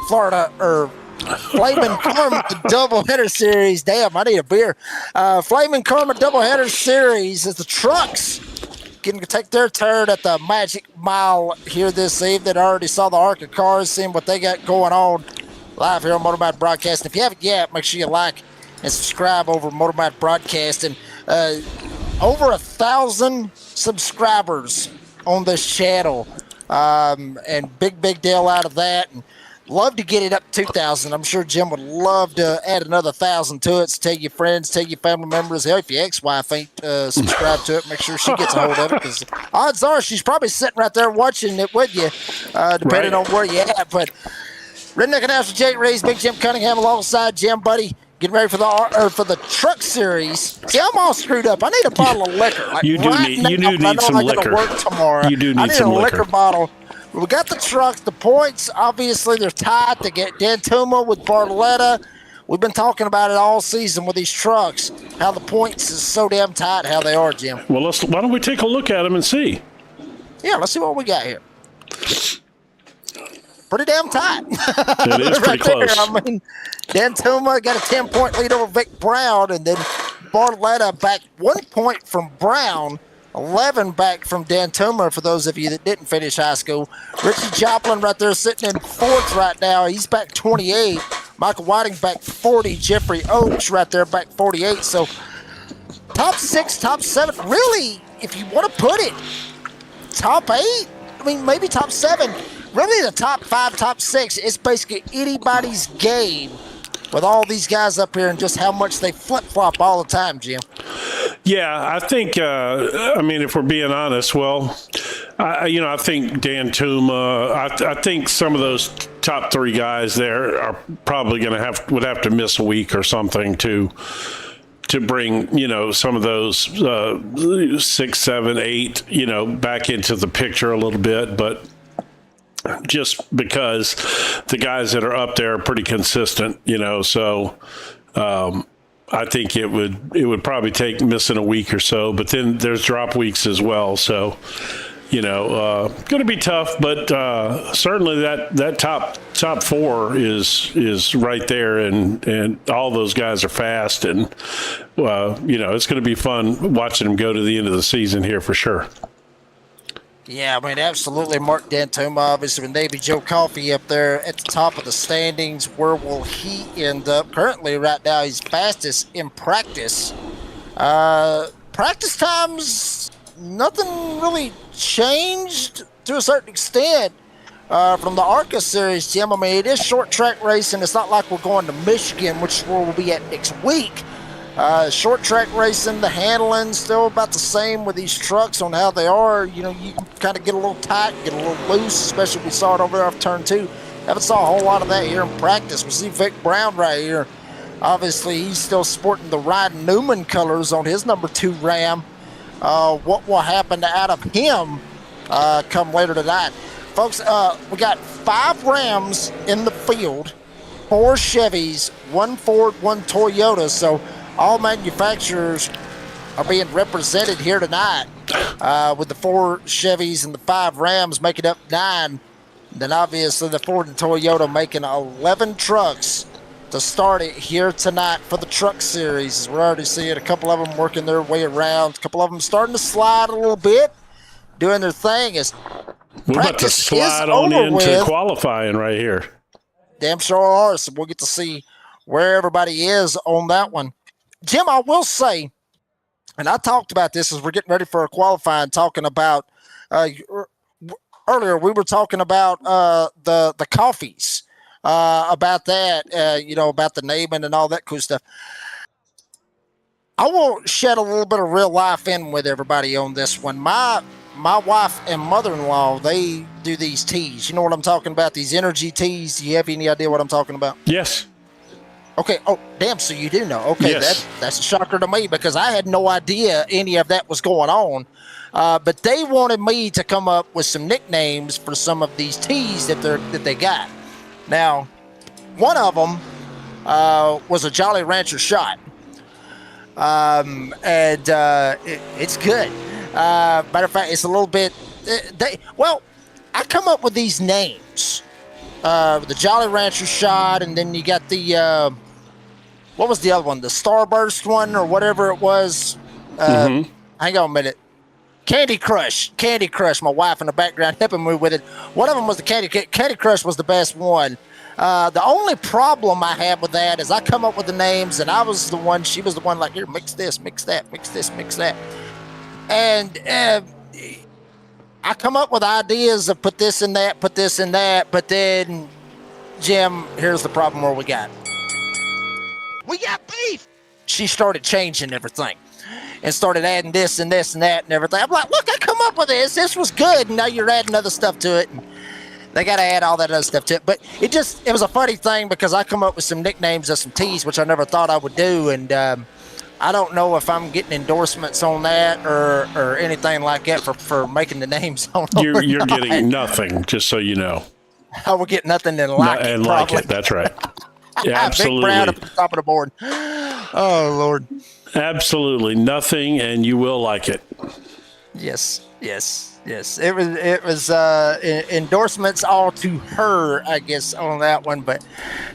Florida, or Flaming Karma Doubleheader Series. Damn, I need a beer. Flaming Karma Doubleheader Series is the trucks getting to take their turn at the Magic Mile here this evening. I already saw the ARCA Cars, seeing what they got going on live here on Motorbike Broadcasting. If you haven't yet, make sure you like and subscribe over Motorbike Broadcasting. Over 1,000 subscribers on this channel, and big deal out of that. And love to get it up to 2,000. I'm sure Jim would love to add another 1,000 to it. So tell your friends, tell your family members. Hell, if your ex-wife ain't subscribed to it, make sure she gets a hold of it, because odds are she's probably sitting right there watching it with you, depending on where you're at. But Redneck Announcer Jake Reeves, Big Jim Cunningham alongside Jim, buddy. Getting ready for the Truck Series. See, I'm all screwed up. I need a bottle of liquor. Like you do need some liquor. Work tomorrow. You do need I need some a liquor liquor bottle. We got the trucks. The points, obviously, they're tied. They get Dantuma with Bartoletta. We've been talking about it all season with these trucks, how the points is so damn tight, how they are, Jim. Well, why don't we take a look at them and see? Yeah, let's see what we got here. Pretty damn tight. It is pretty close. I mean, Dantuma got a 10-point lead over Vic Brown, and then Bartoletta back 1 point from Brown, 11 back from Dantuma for those of you that didn't finish high school. Richie Joplin right there sitting in fourth right now. He's back 28. Michael Whiting back 40. Jeffrey Oakes right there back 48. So top 6, top 7. Really, if you want to put it, top 8, I mean, maybe top 7. Really, the top 5, top 6, it's basically anybody's game with all these guys up here and just how much they flip-flop all the time, Jim. Yeah, I think, I mean, if we're being honest, well, I think Dantuma, I think some of those top 3 guys there are probably going to would have to miss a week or something to bring, some of those 6, 7, 8, back into the picture a little bit. But just because the guys that are up there are pretty consistent, so I think it would probably take missing a week or so, but then there's drop weeks as well. So, going to be tough, but certainly that top 4 is right there, and all those guys are fast, and it's going to be fun watching them go to the end of the season here for sure. Yeah, I mean, absolutely. Mark Dantuma, obviously, with Navy Joe Coffey up there at the top of the standings. Where will he end up? Currently, right now, he's fastest in practice. Practice times, nothing really changed to a certain extent from the ARCA Series, Jim. I mean, it is short track racing. It's not like we're going to Michigan, which is where we'll be at next week. Short track racing, the handling still about the same with these trucks on how they are. You can kind of get a little tight, get a little loose, especially we saw it over there off turn 2. Haven't saw a whole lot of that here in practice. We see Vic Brown right here. Obviously, he's still sporting the Ryan Newman colors on his number 2 Ram. What will happen out of him come later tonight? Folks, we got 5 Rams in the field, 4 Chevys, 1 Ford, 1 Toyota. So all manufacturers are being represented here tonight, with the 4 Chevys and the 5 Rams making up 9. Then obviously the Ford and Toyota making 11 trucks to start it here tonight for the Truck Series. We're already seeing a couple of them working their way around, a couple of them starting to slide a little bit, doing their thing. We're about to slide on into qualifying right here. Damn sure are. So we'll get to see where everybody is on that one. Jim, I will say, and I talked about this as we're getting ready for a qualifying, talking about earlier, we were talking about the coffees, about that, about the naming and all that cool stuff. I will shed a little bit of real life in with everybody on this one. My wife and mother-in-law, they do these teas. You know what I'm talking about? These energy teas. Do you have any idea what I'm talking about? Yes. Okay. Oh, damn. So you do know. Okay. Yes. That's a shocker to me because I had no idea any of that was going on. But they wanted me to come up with some nicknames for some of these teas that they got. Now, one of them was a Jolly Rancher shot. It's good. Matter of fact, it's a little bit. I come up with these names the Jolly Rancher shot, and then you got the what was the other one? The Starburst one or whatever it was. Hang on a minute. Candy Crush. My wife in the background helping me with it. One of them was the Candy Crush was the best one. The only problem I had with that is I come up with the names, and she was the one like, here, mix this, mix that, mix this, mix that. And I come up with ideas of put this in that, but then, Jim, here's the problem where we got beef. She started changing everything and started adding this and this and that and everything. I'm like, look, I come up with this. This was good. And now you're adding other stuff to it. And they got to add all that other stuff to it. But it was a funny thing because I come up with some nicknames of some teas, which I never thought I would do. And I don't know if I'm getting endorsements on that or anything like that for making the names on them. You're getting nothing, just so you know. I will get nothing and like it. And probably. like it, that's right. Yeah, absolutely. Big Brown at the top of the board. Oh, Lord. Absolutely nothing, and you will like it. Yes. It was endorsements all to her, I guess, on that one. But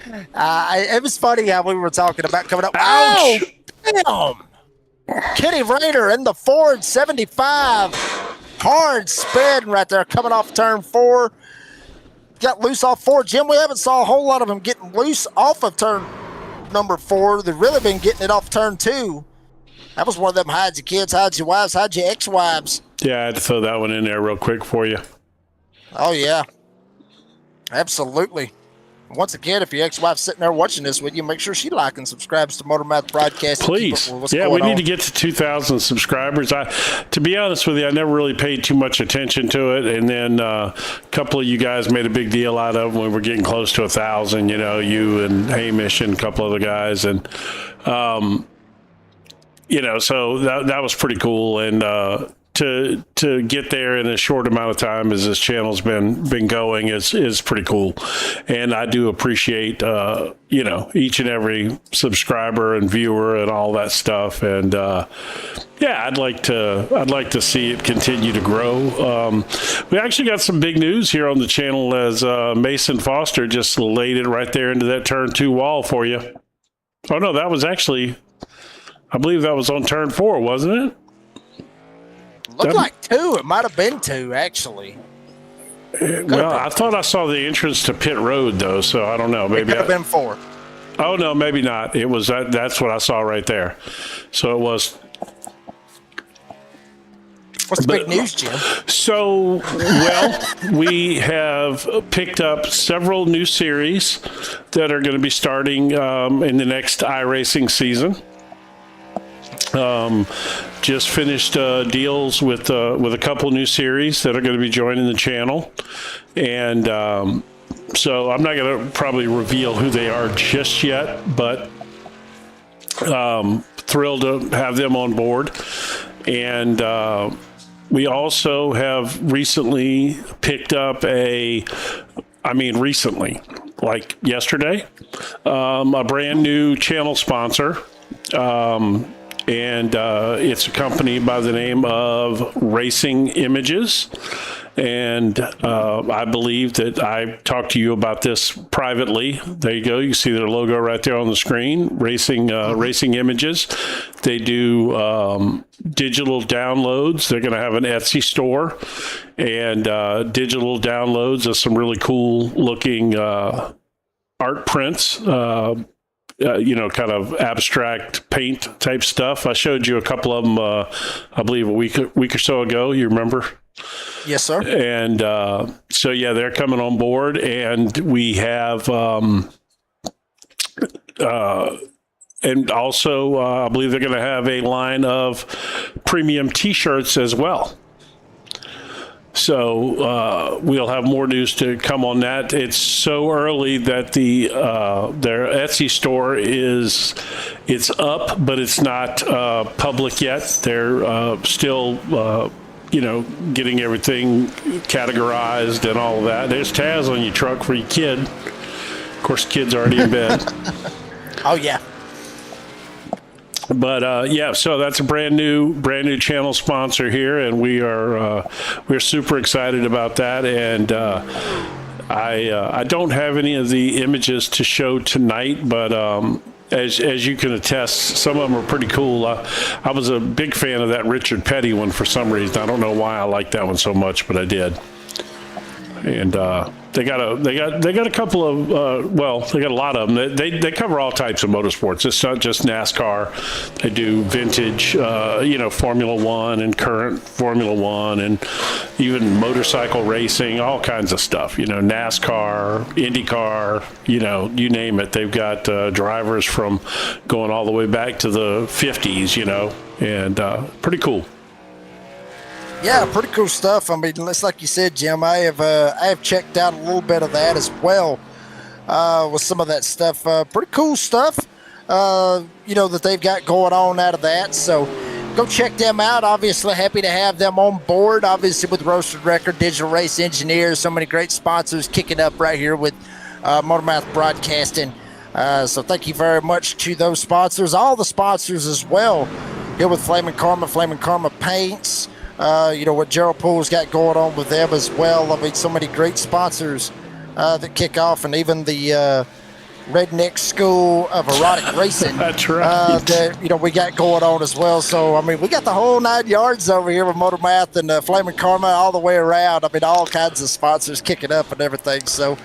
it was funny how we were talking about coming up. Ouch! Oh, damn! Kenny Rayner in the Ford 75. Hard spin right there coming off turn 4. Got loose off 4. Jim, we haven't saw a whole lot of them getting loose off of turn number 4. They've really been getting it off turn 2. That was one of them hide your kids, hide your wives, hide your ex-wives. Yeah, I had to throw that one in there real quick for you. Oh, yeah. Absolutely. Once again, if your ex-wife's sitting there watching this with you, make sure she like and subscribes to Motormouth Broadcast. Please. Yeah, we need to get to 2,000 subscribers. To be honest with you, I never really paid too much attention to it. And then a couple of you guys made a big deal out of when we were getting close to 1,000, you and Hamish and a couple other guys. And, so that was pretty cool. And, to get there in a short amount of time as this channel's been going is pretty cool, and I do appreciate each and every subscriber and viewer and all that stuff. And I'd like to see it continue to grow. We actually got some big news here on the channel as Mason Foster just laid it right there into that turn 2 wall for you. Oh no, that was actually, I believe that was on turn 4, wasn't it? Looked like 2. It might have been 2, actually. Well, I thought I saw the entrance to pit road, though, so I don't know. Maybe it could have been 4. Oh, no, maybe not. It was that's what I saw right there. So it was. What's the big news, Jim? So, we have picked up several new series that are going to be starting in the next iRacing season. Just finished deals with a couple new series that are going to be joining the channel, and so I'm not going to probably reveal who they are just yet, but thrilled to have them on board. And we also have recently picked up recently, like yesterday, a brand new channel sponsor. And it's a company by the name of Racing Images. And I believe that I talked to you about this privately. There you go. You see their logo right there on the screen, Racing Images. They do digital downloads. They're going to have an Etsy store and digital downloads of some really cool looking art prints. Kind of abstract paint type stuff. I showed you a couple of them, I believe a week or so ago. You remember? Yes, sir. And they're coming on board, and we have, and also I believe they're going to have a line of premium T-shirts as well. So we'll have more news to come on that. It's so early that their Etsy store it's up, but it's not public yet. They're still getting everything categorized and all of that. There's Taz on your truck for your kid. Of course, the kid's already in bed. Oh yeah. But so that's a brand new channel sponsor here, and we're super excited about that. And I don't have any of the images to show tonight, but as you can attest, some of them are pretty cool. I was a big fan of that Richard Petty one for some reason. I don't know why I liked that one so much, but I did. And they got a couple of they got a lot of them. They cover all types of motorsports. It's not just NASCAR. They do vintage, Formula One and current Formula One, and even motorcycle racing, all kinds of stuff. NASCAR, IndyCar, you name it. They've got drivers from going all the way back to the 50s, and pretty cool. Yeah, pretty cool stuff. I mean, it's like you said, Jim. I have checked out a little bit of that as well, with some of that stuff. Pretty cool stuff, that they've got going on out of that. So go check them out. Obviously, happy to have them on board. Obviously, with Roasted Record, Digital Race Engineers, so many great sponsors kicking up right here with Motormouth Broadcasting. So thank you very much to those sponsors, all the sponsors as well. Here with Flaming Karma Paints. What Gerald Poole's got going on with them as well. I mean, so many great sponsors that kick off, and even the Redneck School of Erotic Racing. That's right. That we got going on as well. So, I mean, we got the whole 9 yards over here with Motormouth and Flaming Karma all the way around. I mean, all kinds of sponsors kicking up and everything. So,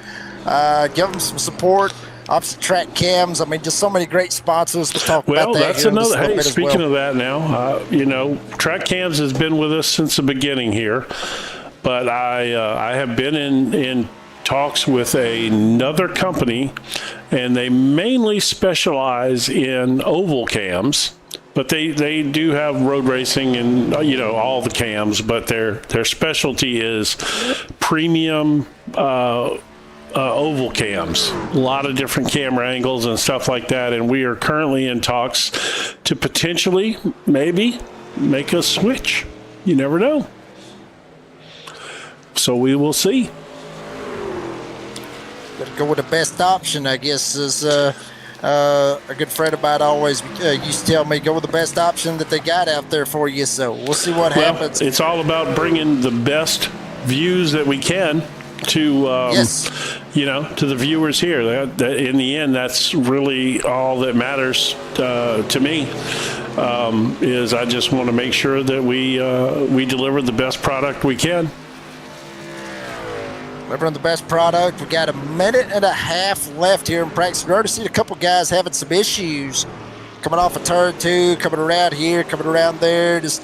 give them some support. Opposite Track Cams. I mean, just so many great sponsors. We'll talk about that. Well, that's another. Hey, speaking of that now, Track Cams has been with us since the beginning here, but I have been in talks with another company, and they mainly specialize in oval cams. But they do have road racing and all the cams, but their specialty is premium oval cams, a lot of different camera angles and stuff like that, and we are currently in talks to potentially maybe make a switch. You never know. So we will see. Gotta go with the best option, I guess, is a good friend of mine always used to tell me, go with the best option that they got out there for you. So we'll see what happens. It's all about bringing the best views that we can to to the viewers here. That in the end, that's really all that matters to me. Is I just want to make sure that we deliver the best product we can. Delivering the best product. We got a minute and a half left here in practice. We already seen a couple guys having some issues coming off of turn 2, coming around here, coming around there, just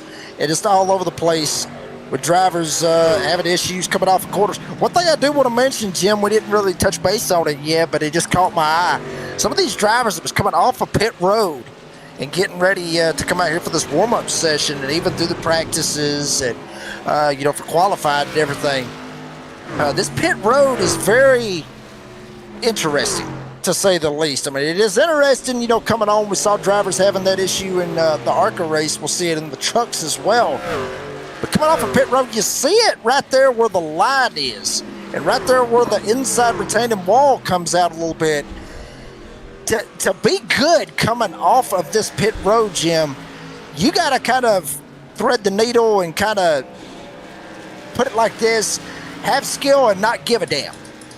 all over the place. With drivers having issues coming off of quarters. One thing I do want to mention, Jim, we didn't really touch base on it yet, but it just caught my eye. Some of these drivers that was coming off of pit road and getting ready to come out here for this warm-up session, and even through the practices and, for qualifying and everything. This pit road is very interesting, to say the least. I mean, it is interesting, coming on. We saw drivers having that issue in the ARCA race. We'll see it in the trucks as well. But coming off of pit road, you see it right there where the line is. And right there where the inside retaining wall comes out a little bit. To be good coming off of this pit road, Jim, you got to kind of thread the needle and kind of put it like this. Have skill and not give a damn.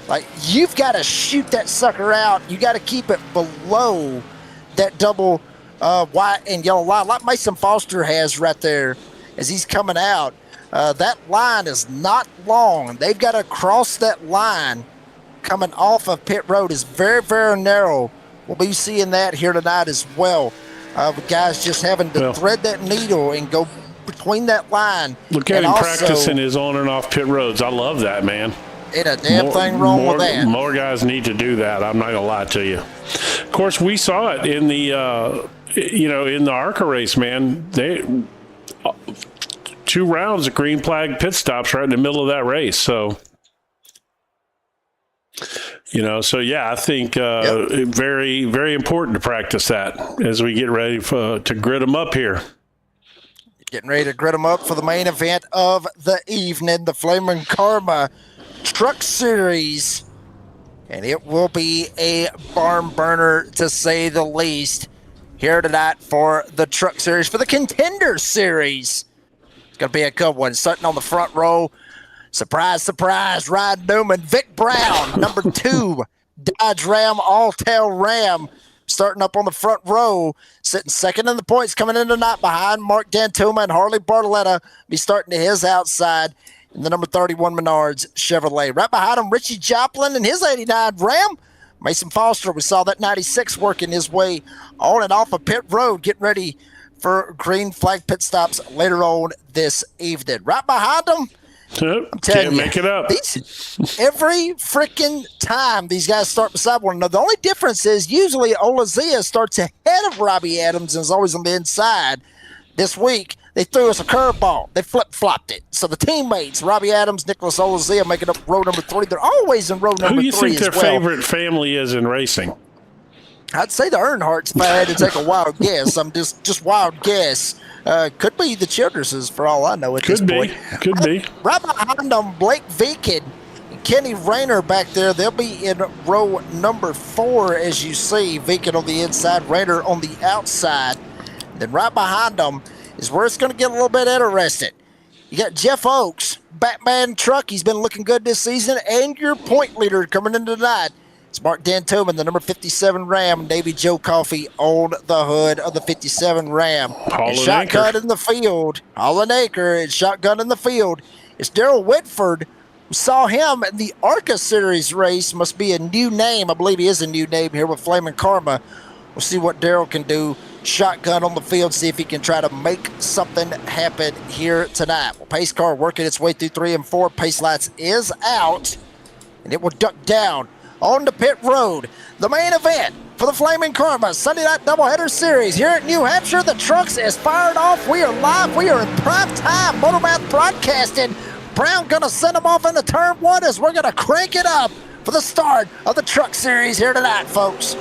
Like, you've got to shoot that sucker out. You got to keep it below that double white and yellow line, like Mason Foster has right there. As he's coming out, that line is not long. They've got to cross that line coming off of pit road is very, very narrow. We'll be seeing that here tonight as well. With guys just having to thread that needle and go between that line. Look at him practicing his on and off pit roads. I love that, man. Ain't a damn thing wrong with that. More guys need to do that. I'm not going to lie to you. Of course, we saw it in the, in the ARCA race, man. They 2 rounds of green flag pit stops right in the middle of that race. So, I think very, very important to practice that as we get ready to grid them up here. Getting ready to grid them up for the main event of the evening, the Flaming Karma Truck Series. And it will be a barn burner, to say the least, here tonight for the Truck Series, for the Contender Series. It's going to be a good one. Sutton on the front row. Surprise, surprise, Ryan Newman. Vic Brown, number 2, Dodge Ram, All-Tail Ram, starting up on the front row, sitting second in the points, coming in tonight behind Mark Dantuma and Harley Bartoletta. Be starting to his outside in the number 31 Menards Chevrolet. Right behind him, Richie Joplin and his 89 Ram. Mason Foster, we saw that 96 working his way on and off of pit road, getting ready for green flag pit stops later on this evening. Right behind them, I'm telling Can't make it up. Every freaking time these guys start beside one another, the only difference is usually Olazia starts ahead of Robbie Adams and is always on the inside. This week, they threw us a curveball. They flip-flopped it. So the teammates, Robbie Adams, Nicholas Olazia, making up row number 3. They're always in row number 3 Who do you think as their well. favorite family is in racing? I'd say the Earnhardts if I had to take a wild guess. I'm just wild guess. Could be the Childerses for all I know at this point. Could be. Right behind them, Blake Viken and Kenny Rayner back there. They'll be in row number 4, as you see. Viken on the inside, Rayner on the outside. Then right behind them is where it's going to get a little bit interesting. You got Jeff Oakes, Batman Truck. He's been looking good this season. And your point leader coming in tonight. It's Mark Dantuman, the number 57 Ram. Davey Joe Coffey on the hood of the 57 Ram. And shotgun in the field. Holland Acre and shotgun in the field. It's Daryl Whitford. We saw him in the ARCA Series race. Must be a new name. I believe he is a new name here with Flamin' Karma. We'll see what Daryl can do. Shotgun on the field, see if he can try to make something happen here tonight. Well, pace car working its way through 3 and 4. Pace lights is out, and it will duck down on the pit road. The main event for the Flaming Karma Sunday Night Doubleheader Series here at New Hampshire. The trucks is fired off. We are live. We are in prime time. Motormouth Broadcasting. Brown going to send them off into turn 1 as we're going to crank it up for the start of the Truck Series here tonight, folks.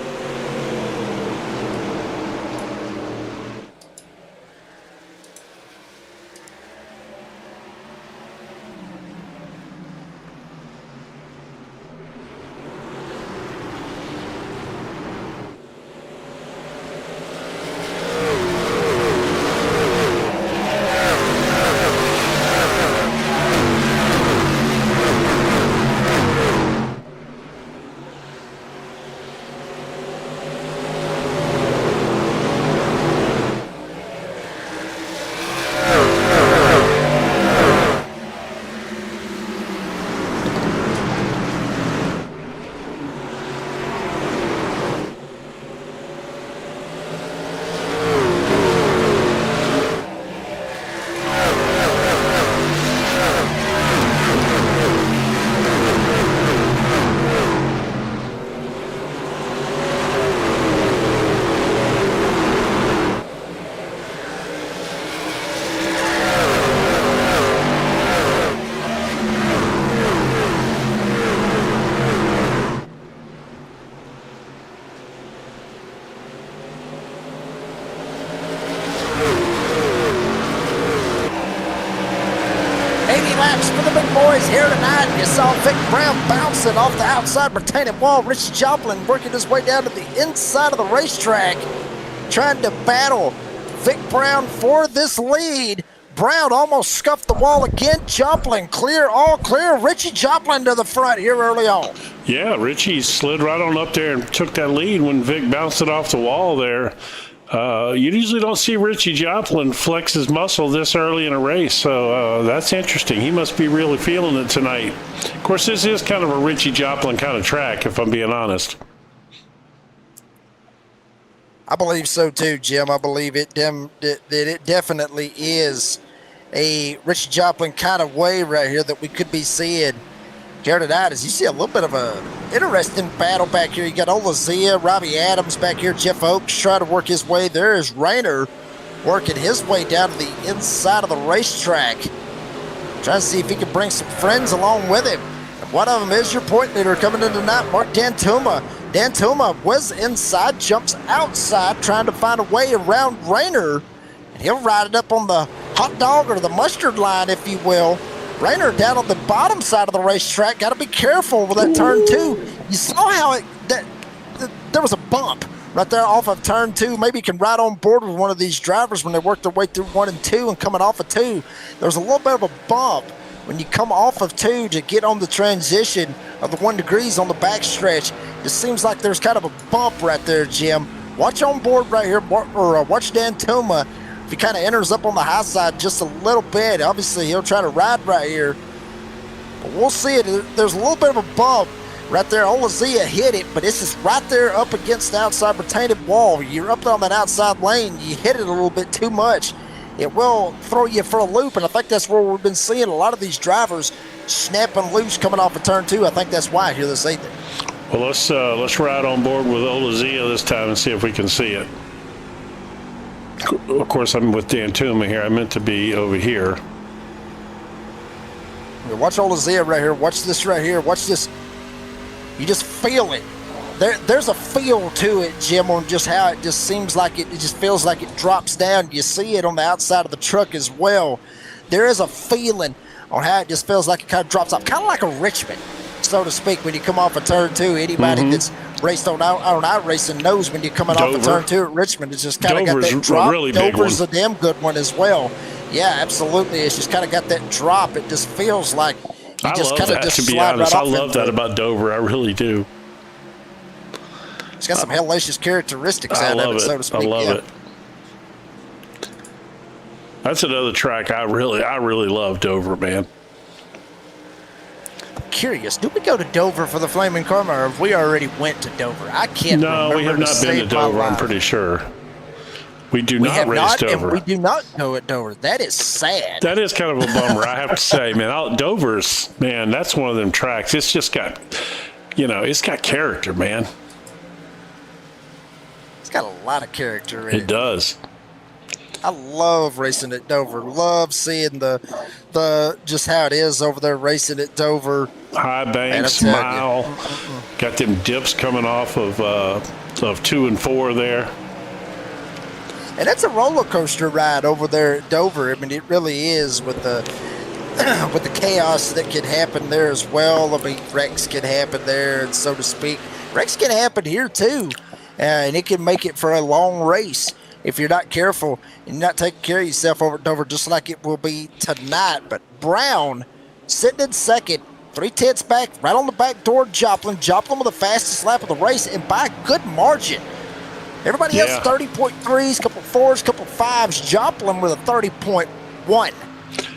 laps for the big boys here tonight. You saw Vic Brown bouncing off the outside retaining wall. Richie Joplin working his way down to the inside of the racetrack, trying to battle Vic Brown for this lead. Brown almost scuffed the wall again. Joplin clear, all clear. Richie Joplin to the front here early on. Yeah, Richie slid right on up there and took that lead when Vic bounced it off the wall there. You usually don't see Richie Joplin flex his muscle this early in a race, so that's interesting. He must be really feeling it tonight. Of course, this is kind of a Richie Joplin kind of track, if I'm being honest. I believe so too, Jim. I believe that it definitely is a Richie Joplin kind of way right here that we could be seeing here tonight. As you see a little bit of a interesting battle back here. You got Olazia, Robbie Adams back here, Jeff Oakes trying to work his way. There is Rayner working his way down to the inside of the racetrack, trying to see if he can bring some friends along with him. And one of them is your point leader coming in tonight, Mark Dantuma. Dantuma was inside, jumps outside, trying to find a way around Rayner, and he'll ride it up on the hot dog or the mustard line, if you will. Rayner down on the bottom side of the racetrack. Got to be careful with that turn 2. You saw how there was a bump right there off of turn 2. Maybe you can ride on board with one of these drivers when they work their way through 1 and 2 and coming off of 2. There was a little bit of a bump when you come off of 2 to get on the transition of the 1 degrees on the backstretch, it seems like there's kind of a bump right there, Jim. Watch on board right here, or watch Dan Toma. If he kind of enters up on the high side just a little bit, obviously he'll try to ride right here. But we'll see it. There's a little bit of a bump right there. Olazia hit it, but it's just right there up against the outside retaining wall. You're up on that outside lane. You hit it a little bit too much. It will throw you for a loop, and I think that's where we've been seeing a lot of these drivers snapping loose coming off of turn 2. I think that's why here this evening. Well, let's ride on board with Olazia this time and see if we can see it. Of course, I'm with Dan Tuma here. I meant to be over here. Watch Olazia right here. Watch this right here. Watch this. You just feel it. There's a feel to it, Jim, on just how it just seems like it just feels like it drops down. You see it on the outside of the truck as well. There is a feeling on how it just feels like it kind of drops off, kind of like a Richmond, so to speak, when you come off of turn 2. Anybody that's raced on iRacing knows when you're coming off of turn 2 at Richmond, it's just kind of got that drop. A really big Dover's one. a damn good one as well. Yeah, absolutely. It's just kind of got that drop. It just feels like you I just love kind of that, just to be slide honest. right I off love into that it. about Dover. I really do. It's got some hellacious characteristics I out love of it, so to it. speak. I love Yeah. it. That's another track I really love, Dover, man. Curious, do we go to Dover for the Flaming Karma, or have we already went to Dover? I can't remember. No, we have not been to Dover, I'm pretty sure. We do not race Dover. And we do not go at Dover. That is sad. That is kind of a bummer, I have to say, man. Dover's, man, that's one of them tracks. It's just got, it's got character, man. It's got a lot of character in it. It does. I love racing at Dover. Love seeing the just how it is over there racing at Dover. High banks, Man, I'm mile. Got them dips coming off of 2 and 4 there. And it's a roller coaster ride over there at Dover. I mean, it really is with the with the chaos that can happen there as well. I mean, wrecks can happen there, and so to speak. Wrecks can happen here too, and it can make it for a long race if you're not careful and not taking care of yourself over at Dover, just like it will be tonight. But Brown sitting in second, 3/10 back, right on the back door of Joplin. Joplin with the fastest lap of the race, and by a good margin. Everybody else 30.3s, couple 4s, couple 5s. Joplin with a 30.1.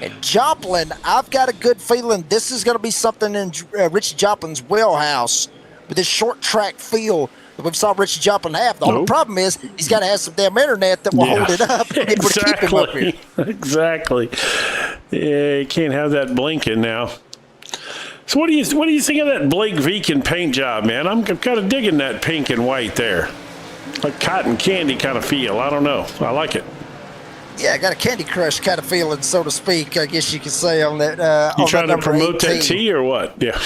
And Joplin, I've got a good feeling this is going to be something in Richie Joplin's wheelhouse with this short track feel that we've saw Richie Joplin have. The only problem is he's got to have some damn internet that will hold it up and able to keep him up here. Exactly. Yeah, you can't have that blinking now. So what do you think of that Blake Viken paint job, man? I'm kind of digging that pink and white there. Like cotton candy kind of feel. I don't know. I like it. Yeah, I got a Candy Crush kind of feeling, so to speak, I guess you could say on that. You trying to promote 18. That tea or what? Yeah.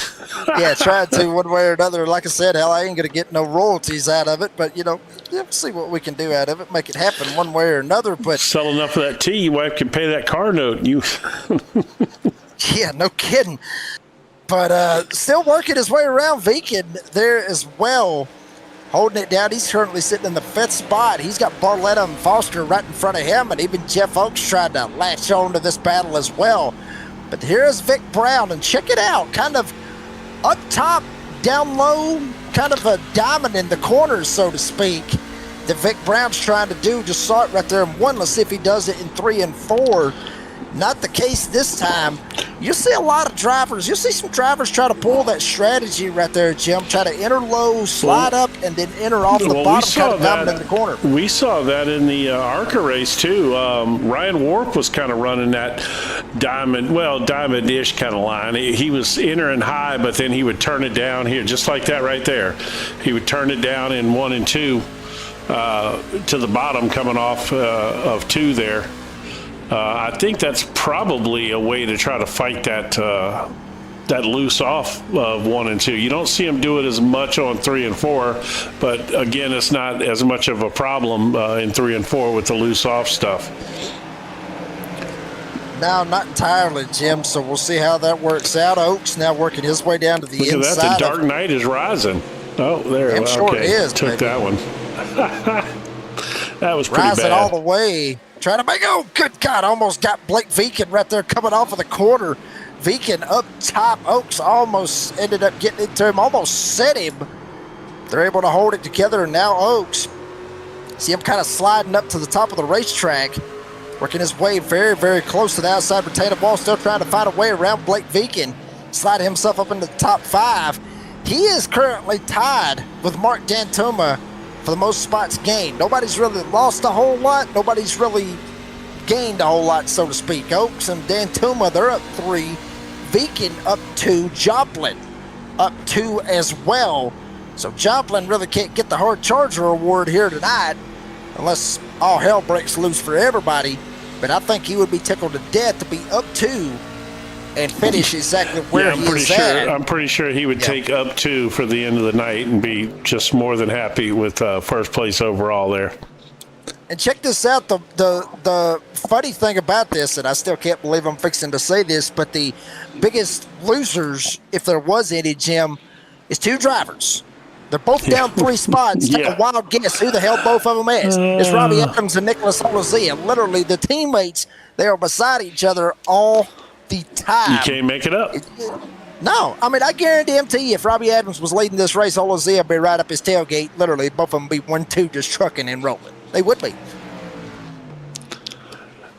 Yeah, trying to one way or another. Like I said, hell, I ain't going to get no royalties out of it, but, we'll see what we can do out of it, make it happen one way or another. But sell enough of that tea, your wife can pay that car note. Yeah, no kidding. But still working his way around Viken there as well. Holding it down. He's currently sitting in the 5th spot. He's got Barletta and Foster right in front of him, and even Jeff Oakes tried to latch on to this battle as well. But here's Vic Brown, and check it out. Kind of up top, down low, kind of a diamond in the corners, so to speak, that Vic Brown's trying to do. Just saw it right there in 1. Let's see if he does it in 3 and 4. Not the case this time. You'll see a lot of drivers. You'll see some drivers try to pull that strategy right there, Jim. Try to enter low, slide up, and then enter off the bottom, kind of diamond in the corner. We saw that in the ARCA race, too. Ryan Warp was kind of running that diamond-ish kind of line. He was entering high, but then he would turn it down here, just like that right there. He would turn it down in 1 and 2 to the bottom coming off of 2 there. I think that's probably a way to try to fight that loose off of 1 and 2. You don't see him do it as much on 3 and 4, but again, it's not as much of a problem in 3 and 4 with the loose off stuff. No, not entirely, Jim. So we'll see how that works out. Oakes now working his way down to the inside. Look at that. The Dark Knight is rising. Oh, there. Damn sure it is. Took that one. That was pretty rising bad. All the way. Trying to make, oh, good God, almost got Blake Viken right there coming off of the corner. Viken up top. Oaks almost ended up getting into him, almost set him. They're able to hold it together, and now Oaks, see him kind of sliding up to the top of the racetrack, working his way very, very close to the outside retaining wall, still trying to find a way around Blake Viken, sliding himself up into the top 5. He is currently tied with Mark Dantuma for the most spots gained. Nobody's really lost a whole lot. Nobody's really gained a whole lot, so to speak. Oaks and Dantuma, they're up 3. Viken up 2. Joplin up 2 as well. So Joplin really can't get the hard charger award here tonight unless all hell breaks loose for everybody. But I think he would be tickled to death to be up 2 and finish exactly where he is at. I'm pretty sure he would take up 2 for the end of the night and be just more than happy with first place overall there. And check this out, the funny thing about this, and I still can't believe I'm fixing to say this, but the biggest losers, if there was any, Jim, is 2 drivers. They're both down 3 spots. Take a wild guess who the hell both of them is. It's Robbie Adams and Nicholas Olazia. Literally, the teammates, they are beside each other all the time. You can't make it up. No. I mean, I guarantee you, if Robbie Adams was leading this race, Olazia would be right up his tailgate. Literally, both of them be 1-2 just trucking and rolling. They would be.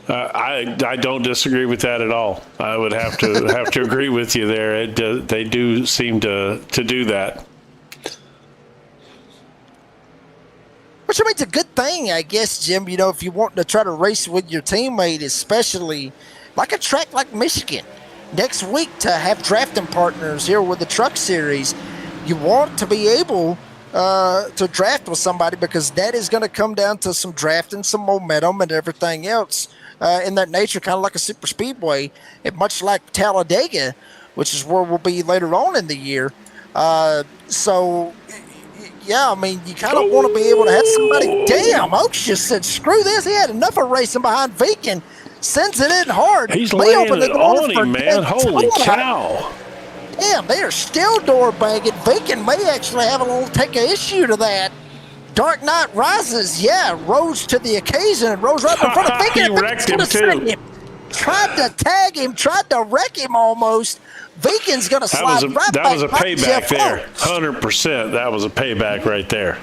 I don't disagree with that at all. I would have to agree with you there. They do seem to do that. Which, I mean, it's a good thing, I guess, Jim, you know, if you want to try to race with your teammate, especially like a track like Michigan. Next week, to have drafting partners here with the Truck Series, you want to be able to draft with somebody, because that is going to come down to some drafting, some momentum, and everything else in that nature, kind of like a super speedway, and much like Talladega, which is where we'll be later on in the year. So, yeah, I mean, you kind of want to be able to have somebody. Damn, Oaks just said, screw this. He had enough of racing behind Viken. Sends it in hard. He's laying it on him, man. Holy cow. Damn, they are still door banging. Viken may actually have a little take an issue to that. Dark Knight Rises, rose to the occasion and rose right in front of Viken. He wrecked him too. Tried to tag him, tried to wreck him almost. Viken's going to slide right back. That was a payback there. 100%. That was a payback right there.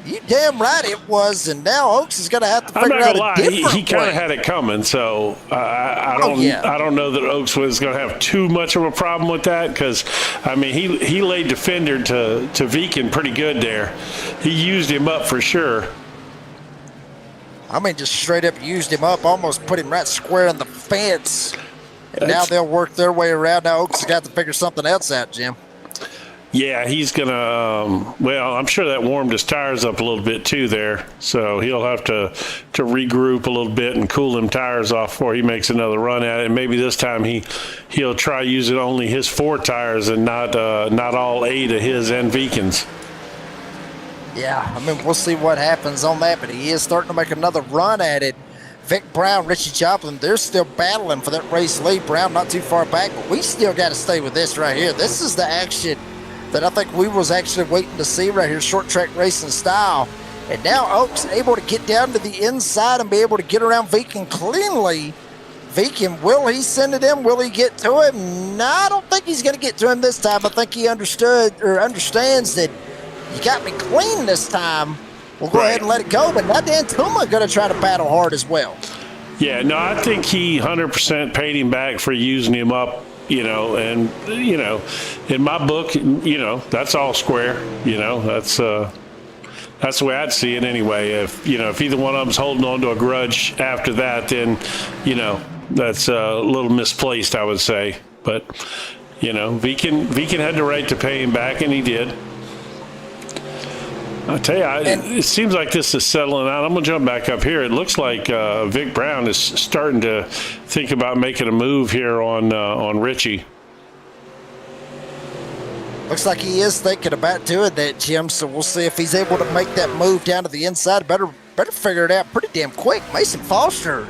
You damn right it was, and now Oaks is going to have to figure out a different way. He kind of had it coming, so I don't know that Oaks was going to have too much of a problem with that, because, I mean, he laid the fender to Viken pretty good there. He used him up for sure. I mean, just straight up used him up, almost put him right square in the fence. And now they'll work their way around. Now Oaks has got to figure something else out, Jim. Yeah, he's going to, well, I'm sure that warmed his tires up a little bit too there. So he'll have to regroup a little bit and cool them tires off before he makes another run at it. And maybe this time he'll try using only his 4 tires and not all 8 of his and Viken's. Yeah, I mean, we'll see what happens on that, but he is starting to make another run at it. Vic Brown, Richie Joplin, they're still battling for that race lead. Brown not too far back, but we still got to stay with this right here. This is the action that I think we was actually waiting to see right here, short track racing style. And now Oaks able to get down to the inside and be able to get around Viken cleanly. Viken, will he send it in? Will he get to him? No, I don't think he's going to get to him this time. I think he understands that you got me clean this time. We'll go ahead and let it go, but now Dantuma going to try to battle hard as well. Yeah, no, I think he 100% paid him back for using him up, and, in my book, that's all square, that's the way I'd see it anyway. If either one of them's holding on to a grudge after that, then, that's a little misplaced, I would say. But, Viken had the right to pay him back, and he did. I'll tell you, it seems like this is settling out. I'm going to jump back up here. It looks like Vic Brown is starting to think about making a move here on Richie. Looks like he is thinking about doing that, Jim, so we'll see if he's able to make that move down to the inside. Better figure it out pretty damn quick. Mason Foster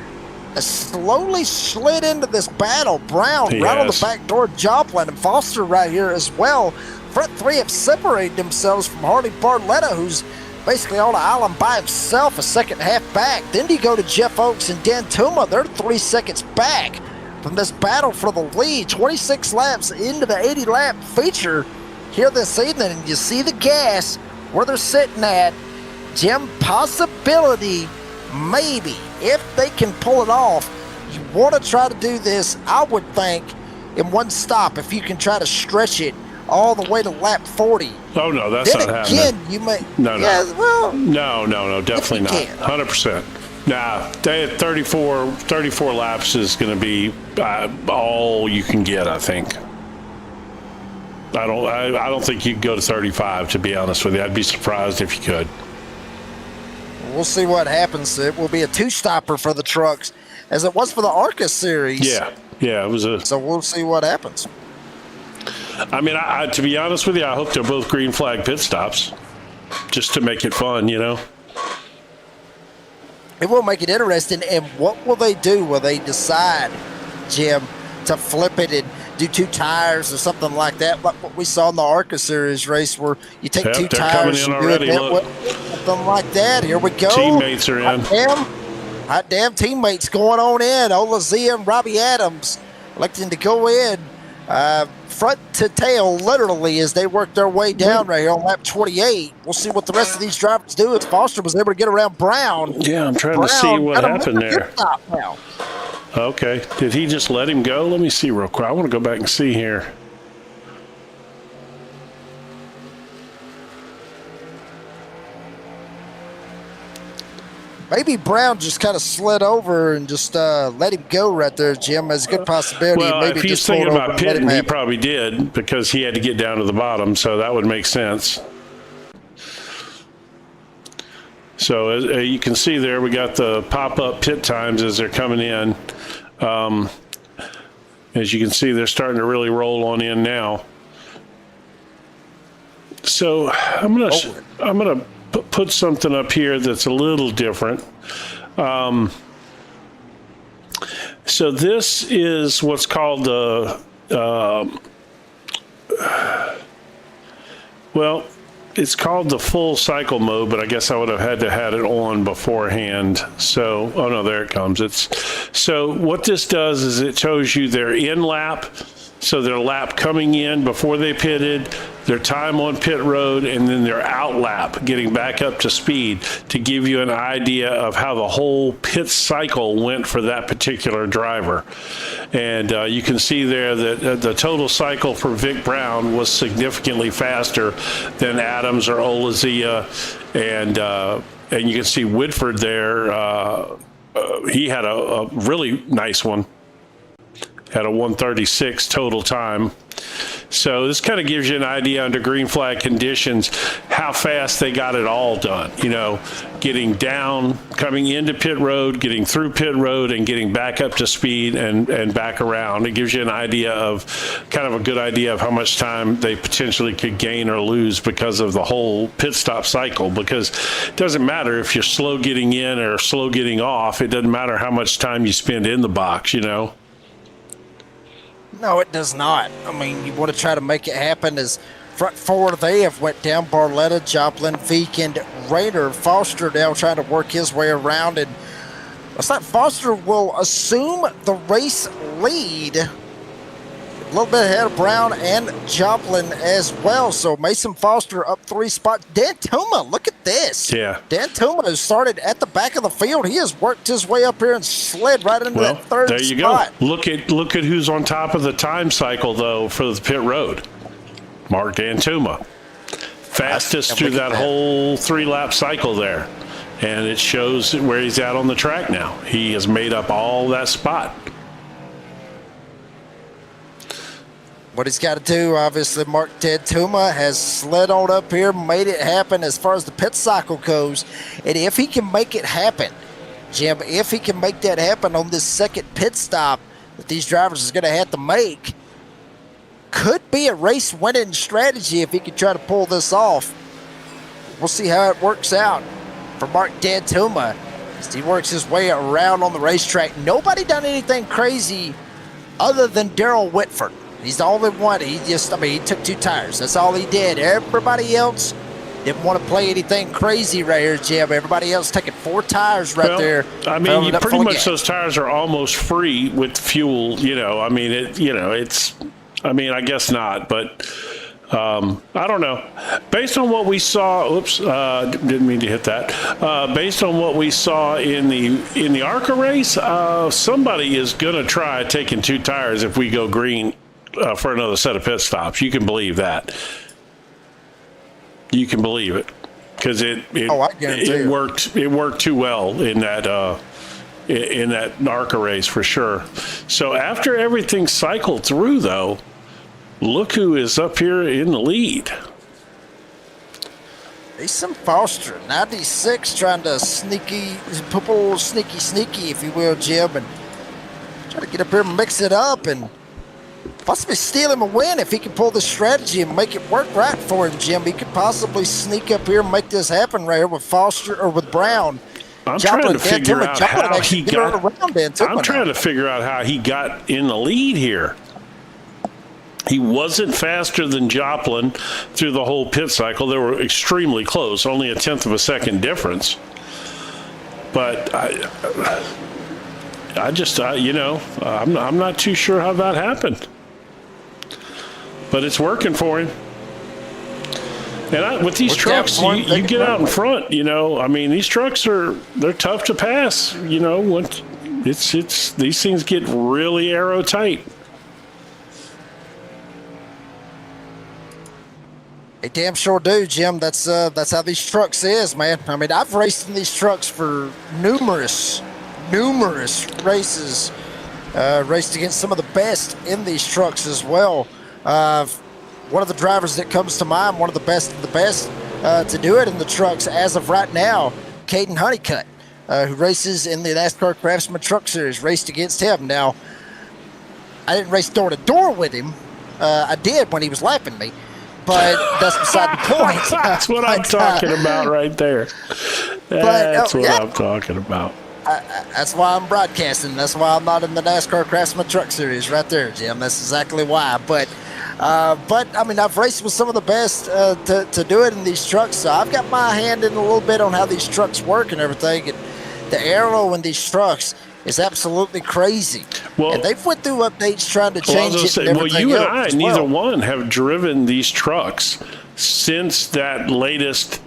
has slowly slid into this battle. Brown right on the back door, Joplin, and Foster right here as well. Front 3 have separated themselves from Harley Barletta, who's basically on the island by himself, a second half back. Then you go to Jeff Oaks and Dantuma. They're 3 seconds back. from this battle for the lead. 26 laps into the 80-lap feature here this evening, and you see the gas where they're sitting at. Jim, possibility, maybe, if they can pull it off. You want to try to do this, I would think, in one stop, if you can try to stretch it all the way to lap 40. Oh, no, that's then not again, happening. you may. No, no. Yeah, well, No, definitely not. can. 100%. Nah, they had 34 laps is going to be all you can get, I think. I don't think you could go to 35, to be honest with you. I'd be surprised if you could. we'll see what happens. It will be a two-stopper for the trucks, as it was for the ARCA series. Yeah, it was a. So we'll see what happens. I mean, to be honest with you, I hope they're both green flag pit stops, just to make it fun, you know. It will make it interesting. And what will they do? Will they decide, Jim, to flip it and do two tires or something like that, like what we saw in the ARCA series race, where you take two they're tires coming in and do already, it look. something like that. Here we go. Teammates are in. Hot damn teammates going on in. Olazia and Robbie Adams electing to go in front to tail, literally, as they work their way down right here on lap 28. We'll see what the rest of these drivers do, as Foster was able to get around Brown. Yeah, I'm trying to see what happened there. Now. Okay, did he just let him go? Let me see real quick. I want to go back and see here. Maybe Brown just kind of slid over and just let him go right there, Jim. As a good possibility. Well, Maybe if he's just pulled thinking over about and let him pitting, he have it. probably did, because he had to get down to the bottom, so that would make sense. So as you can see there, we got the pop-up pit times as they're coming in. As you can see, they're starting to really roll on in now. So I'm gonna put something up here that's a little different. So this is what's called the well, it's called the full cycle mode, but I guess I would have had it on beforehand. So, oh no, there it comes. So what this does is it shows you their in lap, so their lap coming in before they pitted, their time on pit road, and then their out lap getting back up to speed, to give you an idea of how the whole pit cycle went for that particular driver. And you can see there that the total cycle for Vic Brown was significantly faster than Adams or Olazia, and you can see Whitford there. He had a really nice one. Had a 1:36 total time. So this kind of gives you an idea under green flag conditions how fast they got it all done. You know, getting down, coming into pit road, getting through pit road, and getting back up to speed and back around. It gives you an idea of, kind of a good idea of how much time they potentially could gain or lose because of the whole pit stop cycle. Because it doesn't matter if you're slow getting in or slow getting off. It doesn't matter how much time you spend in the box, you know. No, it does not. I mean, you want to try to make it happen. As front four, they have went down. Barletta, Joplin, Feek, and Rayner. Foster now trying to work his way around, and looks like Foster will assume the race lead. A little bit ahead of Brown and Joplin as well. So Mason Foster up 3 spots. Dan Tuma, look at this. Yeah. Dan Tuma has started at the back of the field. He has worked his way up here and slid right into that third there you spot. go. Look at who's on top of the time cycle, though, for the pit road. Mark Dantuma. Fastest through that whole 3-lap cycle there. And it shows where he's at on the track now. He has made up all that spot. What he's got to do, obviously, Mark Dantuma has slid on up here, made it happen as far as the pit cycle goes. And if he can make it happen, Jim, if he can make that happen on this second pit stop that these drivers is going to have to make, could be a race-winning strategy if he can try to pull this off. We'll see how it works out for Mark Dantuma as he works his way around on the racetrack. Nobody done anything crazy other than Darrell Whitford. He's the only one. He took 2 tires. That's all he did. Everybody else Didn't want to play anything crazy right here, Jim. Everybody else taking 4 tires right there. I mean, filling it up pretty full of much gas. those tires are almost free with fuel. I mean, it's. I mean, I guess not, but I don't know. Based on what we saw, didn't mean to hit that. Based on what we saw in the ARCA race, somebody is going to try taking 2 tires if we go green for another set of pit stops. You can believe that. You can believe it because I guarantee it you. worked. It worked too well in that ARCA race for sure. So after everything cycled through, though, look who is up here in the lead. Jason Foster, 96, trying to sneaky, if you will, Jim, and try to get up here and mix it up and possibly steal him a win if he can pull this strategy and make it work right for him, Jim. He could possibly sneak up here and make this happen right here with Foster or with Brown. I'm trying to figure out how he got. I'm trying to to. figure out how he got in the lead here. He wasn't faster than Joplin through the whole pit cycle. They were extremely close, only a 1/10 of a second difference. But I'm not too sure how that happened. But it's working for him. And with these trucks, you get out in front. I mean, these trucks they're tough to pass. Once these things get really aerotight. They damn sure do, Jim. That's how these trucks is, man. I mean, I've raced in these trucks for numerous races. Raced against some of the best in these trucks as well. One of the drivers that comes to mind, one of the best of the best to do it in the trucks as of right now, Caden Honeycutt, who races in the NASCAR Craftsman Truck Series, raced against him. Now, I didn't race door to door with him. I did when he was lapping me. But that's beside the point. That's what I'm talking about right there. That's what I'm talking about. That's why I'm broadcasting. That's why I'm not in the NASCAR Craftsman Truck Series right there, Jim. That's exactly why. But I mean, I've raced with some of the best to do it in these trucks. So I've got my hand in a little bit on how these trucks work and everything. And the aero in these trucks is absolutely crazy. Well, and they've went through updates trying to change it. Well, you and I, neither one have driven these trucks since the latest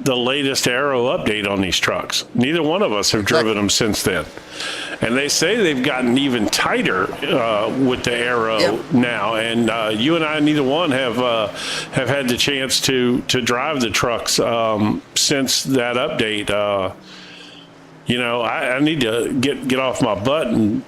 aero update on these trucks. Neither one of us have driven them since then. And they say they've gotten even tighter with the aero now. And you and I, neither one have had the chance to drive the trucks since that update. I need to get off my butt and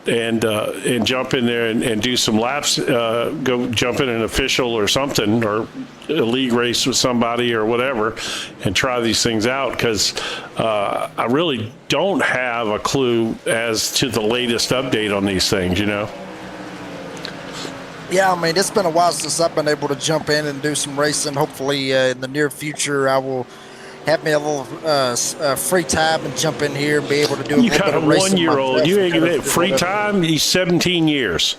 jump in there and do some laps, go jump in an official or something, or a league race with somebody or whatever, and try these things out, because I really don't have a clue as to the latest update on these things, Yeah, I mean, it's been a while since I've been able to jump in and do some racing. Hopefully in the near future I will have me a little free time and jump in here and be able to do a little bit of racing. You got a 1-year-old. You ain't gonna free time. He's 17 years,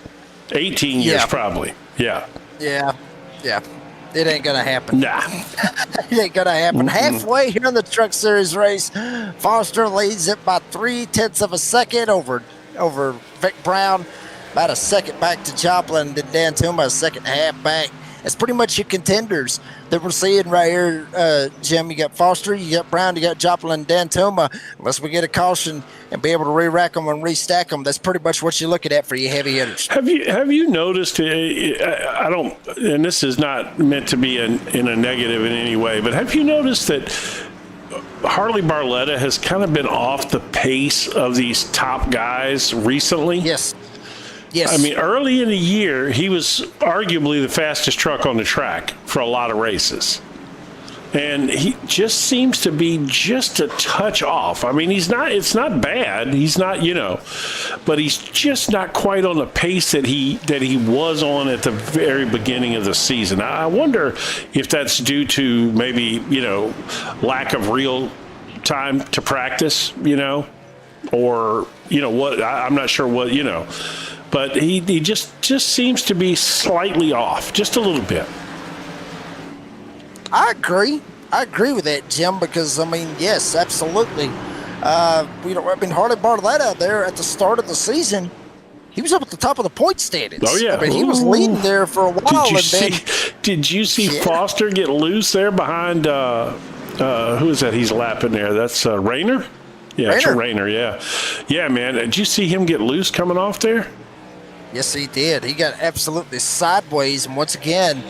18 years probably. Yeah. It ain't gonna happen. Nah. It ain't gonna happen. Halfway here in the Truck Series race, Foster leads it by 0.3 of a second over Vic Brown. About a second back to Joplin, then Dan Tuma a second and a half back. That's pretty much your contenders that we're seeing right here, Jim. You got Foster, you got Brown, you got Joplin, and Dan Tuma. Unless we get a caution and be able to re-rack them and restack them, that's pretty much what you're looking at for your heavy hitters. Have you noticed? I don't, and this is not meant to be in a negative in any way, but have you noticed that Harley Barletta has kind of been off the pace of these top guys recently? Yes. I mean, early in the year, he was arguably the fastest truck on the track for a lot of races. And he just seems to be just a touch off. I mean, it's not bad. He's not, but he's just not quite on the pace that he was on at the very beginning of the season. I wonder if that's due to maybe, lack of real time to practice, or, what, I'm not sure what, but he just seems to be slightly off, just a little bit. I agree. I agree with that, Jim, because, I mean, yes, absolutely. Harley Bartlett out there at the start of the season, he was up at the top of the point standings. Oh, yeah. I mean, he was leading there for a while. Did you see Foster get loose there behind, who is that he's lapping there? That's Rayner? Yeah, it's Rayner, yeah. Yeah, man. Did you see him get loose coming off there? Yes, he did. He got absolutely sideways, and once again,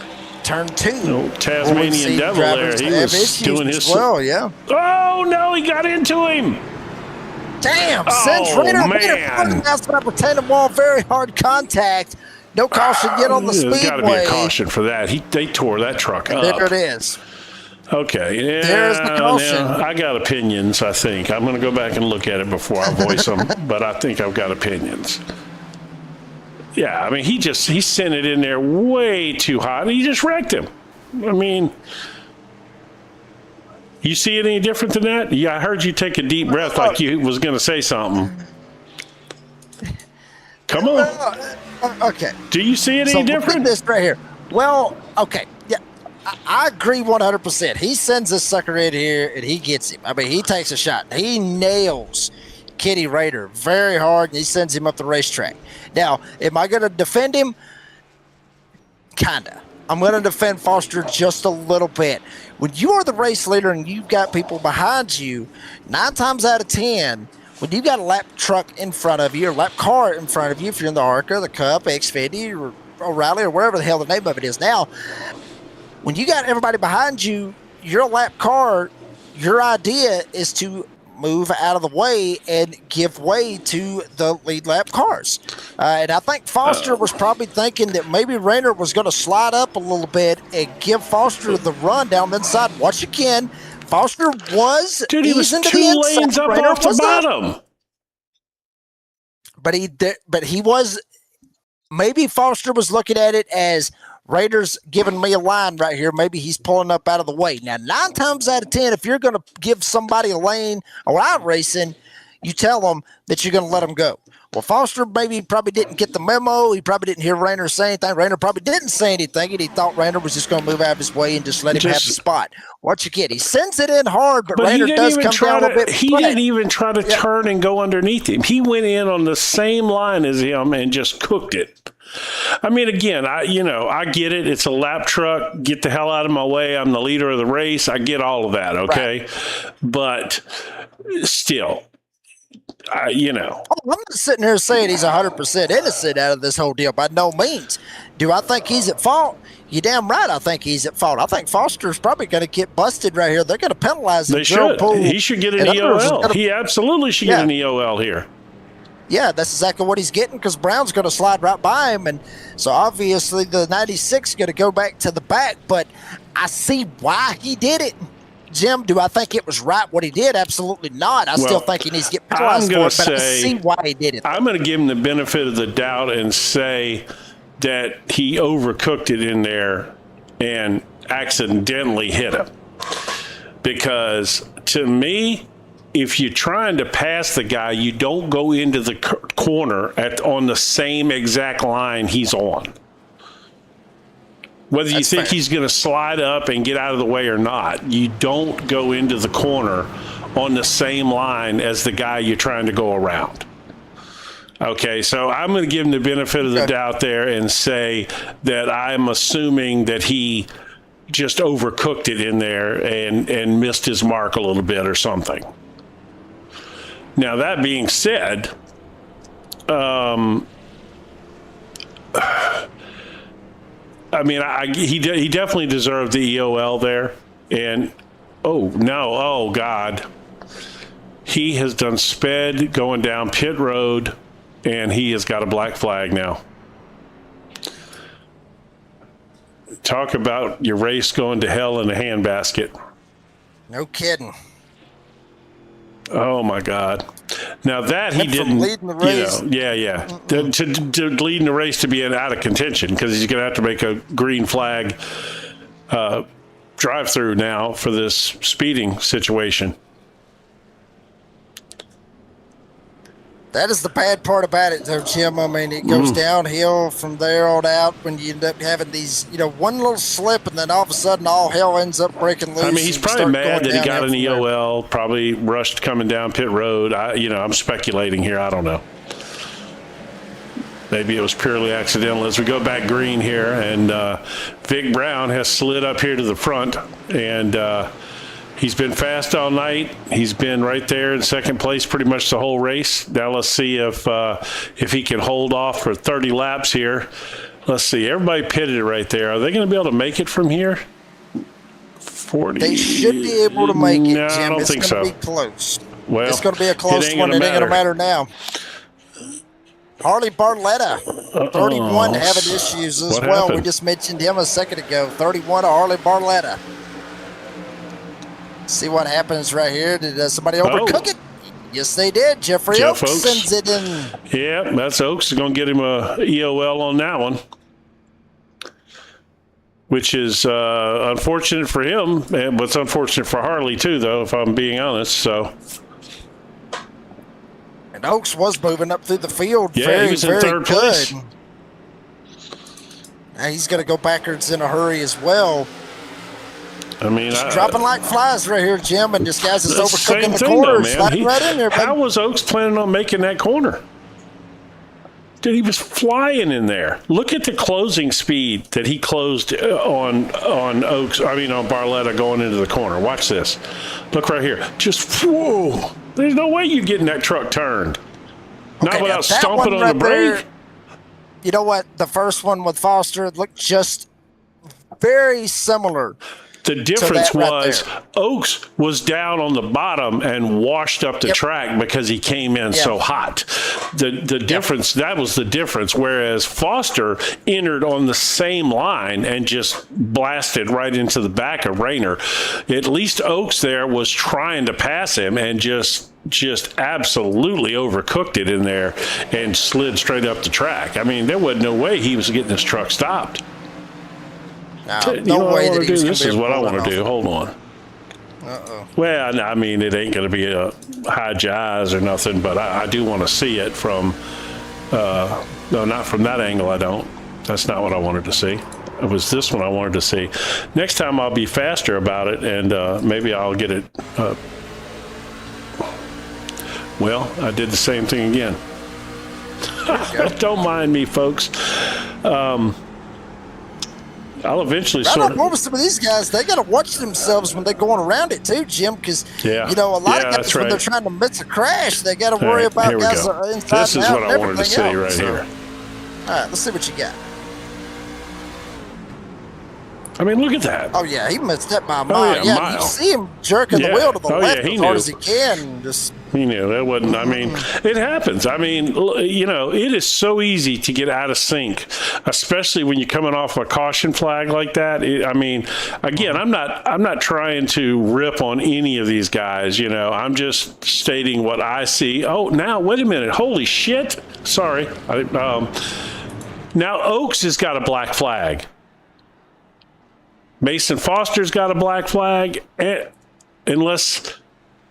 turn 2. Tasmanian Devil there. He was doing his... Well, yeah. Oh, no, he got into him. Damn, since Rayner outside retaining wall, very hard contact. No caution yet on the Speedway. There's got to be a caution for that. They tore that truck up. There it is. Okay. Yeah, there's the caution. I got opinions, I think. I'm going to go back and look at it before I voice them, but I think I've got opinions. Yeah, I mean, he sent it in there way too hot, and he just wrecked him. I mean, you see it any different than that? Yeah, I heard you take a deep breath like you was going to say something. Come on. Okay. Do you see it any different? Look at this right here. Well, okay. Yeah, I agree 100%. He sends this sucker in here, and he gets him. I mean, he takes a shot. He nails Kitty Raider very hard, and he sends him up the racetrack. Now, am I going to defend him? Kinda. I'm going to defend Foster just a little bit. When you are the race leader and you've got people behind you, 9 times out of 10, when you've got a lap truck in front of you or lap car in front of you, if you're in the ARCA, the Cup, Xfinity, or O'Reilly, or whatever the hell the name of it is now, when you got everybody behind you, your lap car, your idea is to move out of the way and give way to the lead lap cars. And I think Foster was probably thinking that maybe Rayner was going to slide up a little bit and give Foster the run down the inside. Once again, Foster was he was 2 lanes up Rayner off the bottom. But he was, maybe Foster was looking at it as Raiders giving me a line right here. Maybe he's pulling up out of the way. Now, 9 times out of 10, if you're going to give somebody a lane or iRacing, you tell them that you're going to let them go. Well, Foster probably didn't get the memo. He probably didn't hear Rayner say anything. Rayner probably didn't say anything, and he thought Rayner was just going to move out of his way and just let him have the spot. What you get? He sends it in hard, but Rayner does come down a little bit. He didn't even try to turn and go underneath him. He went in on the same line as him and just cooked it. I mean, again, I get it. It's a lap truck. Get the hell out of my way. I'm the leader of the race. I get all of that, okay? Right. But still, I'm not sitting here saying he's 100% innocent out of this whole deal. By no means. Do I think he's at fault? You're damn right I think he's at fault. I think Foster's probably going to get busted right here. They're going to penalize him. They should. He should get an EOL. He absolutely should get an EOL here. Yeah, that's exactly what he's getting because Brown's going to slide right by him. And so obviously the 96 is going to go back to the back. But I see why he did it. Jim, do I think it was right what he did? Absolutely not. I still think he needs to get penalized for it, but I see why he did it. I'm going to give him the benefit of the doubt and say that he overcooked it in there and accidentally hit him. Because to me, if you're trying to pass the guy, you don't go into the corner on the same exact line he's on. Whether you think he's going to slide up and get out of the way or not, you don't go into the corner on the same line as the guy you're trying to go around. Okay, so I'm going to give him the benefit of the doubt there and say that I'm assuming that he just overcooked it in there and missed his mark a little bit or something. Now, that being said, he definitely deserved the EOL there. And, oh, God. He has done sped going down pit road, and he has got a black flag now. Talk about your race going to hell in a handbasket. No kidding. Oh, my God. Now that he didn't, leading the race. To leading the race to be out of contention because he's going to have to make a green flag drive-through now for this speeding situation. That is the bad part about it, though, Jim. I mean, it goes downhill from there on out when you end up having these, one little slip, and then all of a sudden all hell ends up breaking loose. I mean, he's probably mad that he got an EOL, probably rushed coming down pit road. I'm speculating here. I don't know. Maybe it was purely accidental. As we go back green here, and Vic Brown has slid up here to the front, and he's been fast all night. He's been right there in second place pretty much the whole race. Now let's see if he can hold off for 30 laps here. Let's see. Everybody pitted it right there. Are they going to be able to make it from here? 40. They should be able to make it, No, Jim. I don't think so. It's going to be close. Well, it's going to be a close one. It ain't going to matter now. Harley Barletta, 31, having issues as well. Happened? We just mentioned him a second ago. 31 to Harley Barletta. See what happens right here. Did somebody overcook it? Yes, they did. Jeffrey Oaks sends it in. Yeah, that's Oaks. Going to get him a EOL on that one, which is unfortunate for him, but it's unfortunate for Harley too, though, if I'm being honest. So. And Oaks was moving up through the field. Yeah, he was in third place. Now he's going to go backwards in a hurry as well. I mean, dropping like flies right here, Jim, and this guy's just overcooking the though, corner. man. Right in there, how was Oaks planning on making that corner? Dude, he was flying in there. Look at the closing speed that he closed on Oaks. I mean, on Barletta going into the corner. Watch this. Look right here. Just whoa. There's no way you're getting that truck turned. Okay, not without stomping on right the brake. There, you know what? The first one with Foster looked just very similar. The difference was Oaks was down on the bottom and washed up the track because he came in so hot. The difference, that was the difference, whereas Foster entered on the same line and just blasted right into the back of Rayner. At least Oaks there was trying to pass him and just absolutely overcooked it in there and slid straight up the track. I mean, there wasn't no way he was getting this truck stopped. No way that do. This is what I want to do. Hold on. Uh-oh. Well, I mean, it ain't going to be a hide your eyes or nothing, but I do want to see it from, no, not from that angle. I don't. That's not what I wanted to see. It was this one I wanted to see. Next time I'll be faster about it, and maybe I'll get it. Well, I did the same thing again. Don't mind me, folks. I'll eventually sort of. With some of these guys, they got to watch themselves when they're going around it too, Jim. Because a lot of guys when they're trying to miss a crash, they got to worry about guys inside This is what I wanted to see right here. All right, let's see what you got. I mean, look at that. Oh yeah, he missed that by a mile. Mile. You see him jerking the wheel to the left as hard as he can. He knew that wasn't. I mean, it happens. I mean, it is so easy to get out of sync, especially when you're coming off a caution flag like that. I mean, again, I'm not trying to rip on any of these guys. I'm just stating what I see. Oh, now wait a minute. Holy shit! Sorry. Now Oaks has got a black flag. Mason Foster's got a black flag, unless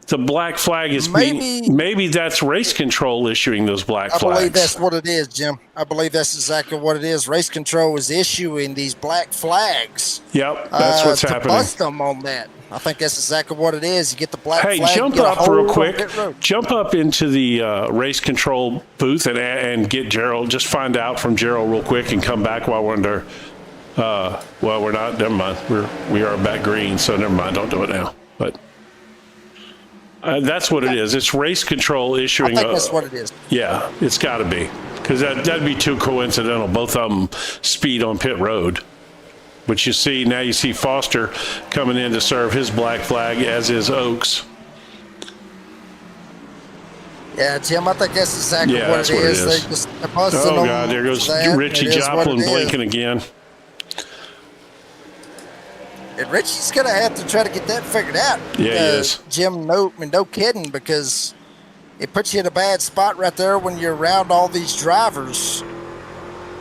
the black flag is maybe that's race control issuing those black flags. I believe that's what it is, Jim. I believe that's exactly what it is. Race control is issuing these black flags. Yep, that's what's happening. To bust them on that. I think that's exactly what it is. You get the black flag. Hey, jump up real quick. Jump up into the race control booth and get Gerald. Just find out from Gerald real quick and come back while we're under. Well, we're not. Never mind. We are back green, so never mind. Don't do it now. But that's what it is. It's race control issuing. I think that's what it is. Yeah, it's got to be, because that'd be too coincidental. Both of them speed on pit road. Which you see now. You see Foster coming in to serve his black flag, as is Oaks. Yeah, Jim, I think that's exactly what it is. They just oh God, there goes Richie Joplin blinking again. And Richie's going to have to try to get that figured out. Yeah, he is. Jim, no kidding, because it puts you in a bad spot right there when you're around all these drivers.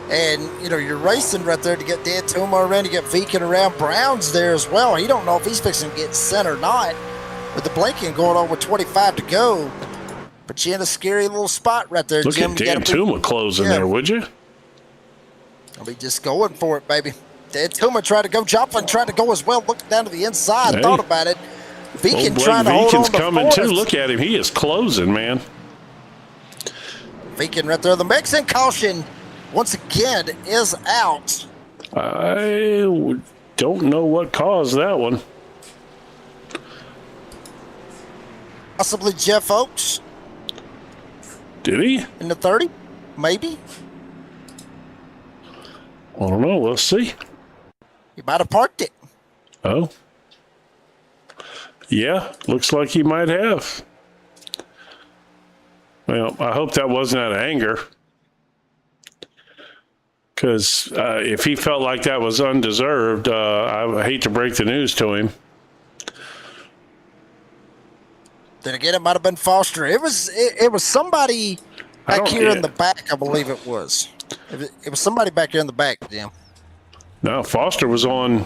And, you're racing right there to get Dan Tuma around. You get Viken around. Brown's there as well. He don't know if he's fixing to get sent or not. With the blinking going on with 25 to go. Put you in a scary little spot right there, Look Jim. at Dan Tuma closing there, would you? I'll be just going for it, baby. Dan Tuma tried to go. Joplin tried to go as well. Looked down to the inside. Hey. Thought about it. Beacon Blake trying to hold on Beacon's to coming fourth. too. Look at him. He is closing, man. Beacon right there. The Mexican caution, once again, is out. I don't know what caused that one. Possibly Jeff Oakes Did he? in the 30, maybe. I don't know. Let's see. He might have parked it. Oh. Yeah, looks like he might have. Well, I hope that wasn't out of anger. Because if he felt like that was undeserved, I hate to break the news to him. Then again, it might have been Foster. It was somebody back here in the back, I believe it was. It was somebody back here in the back, Jim. No, Foster was on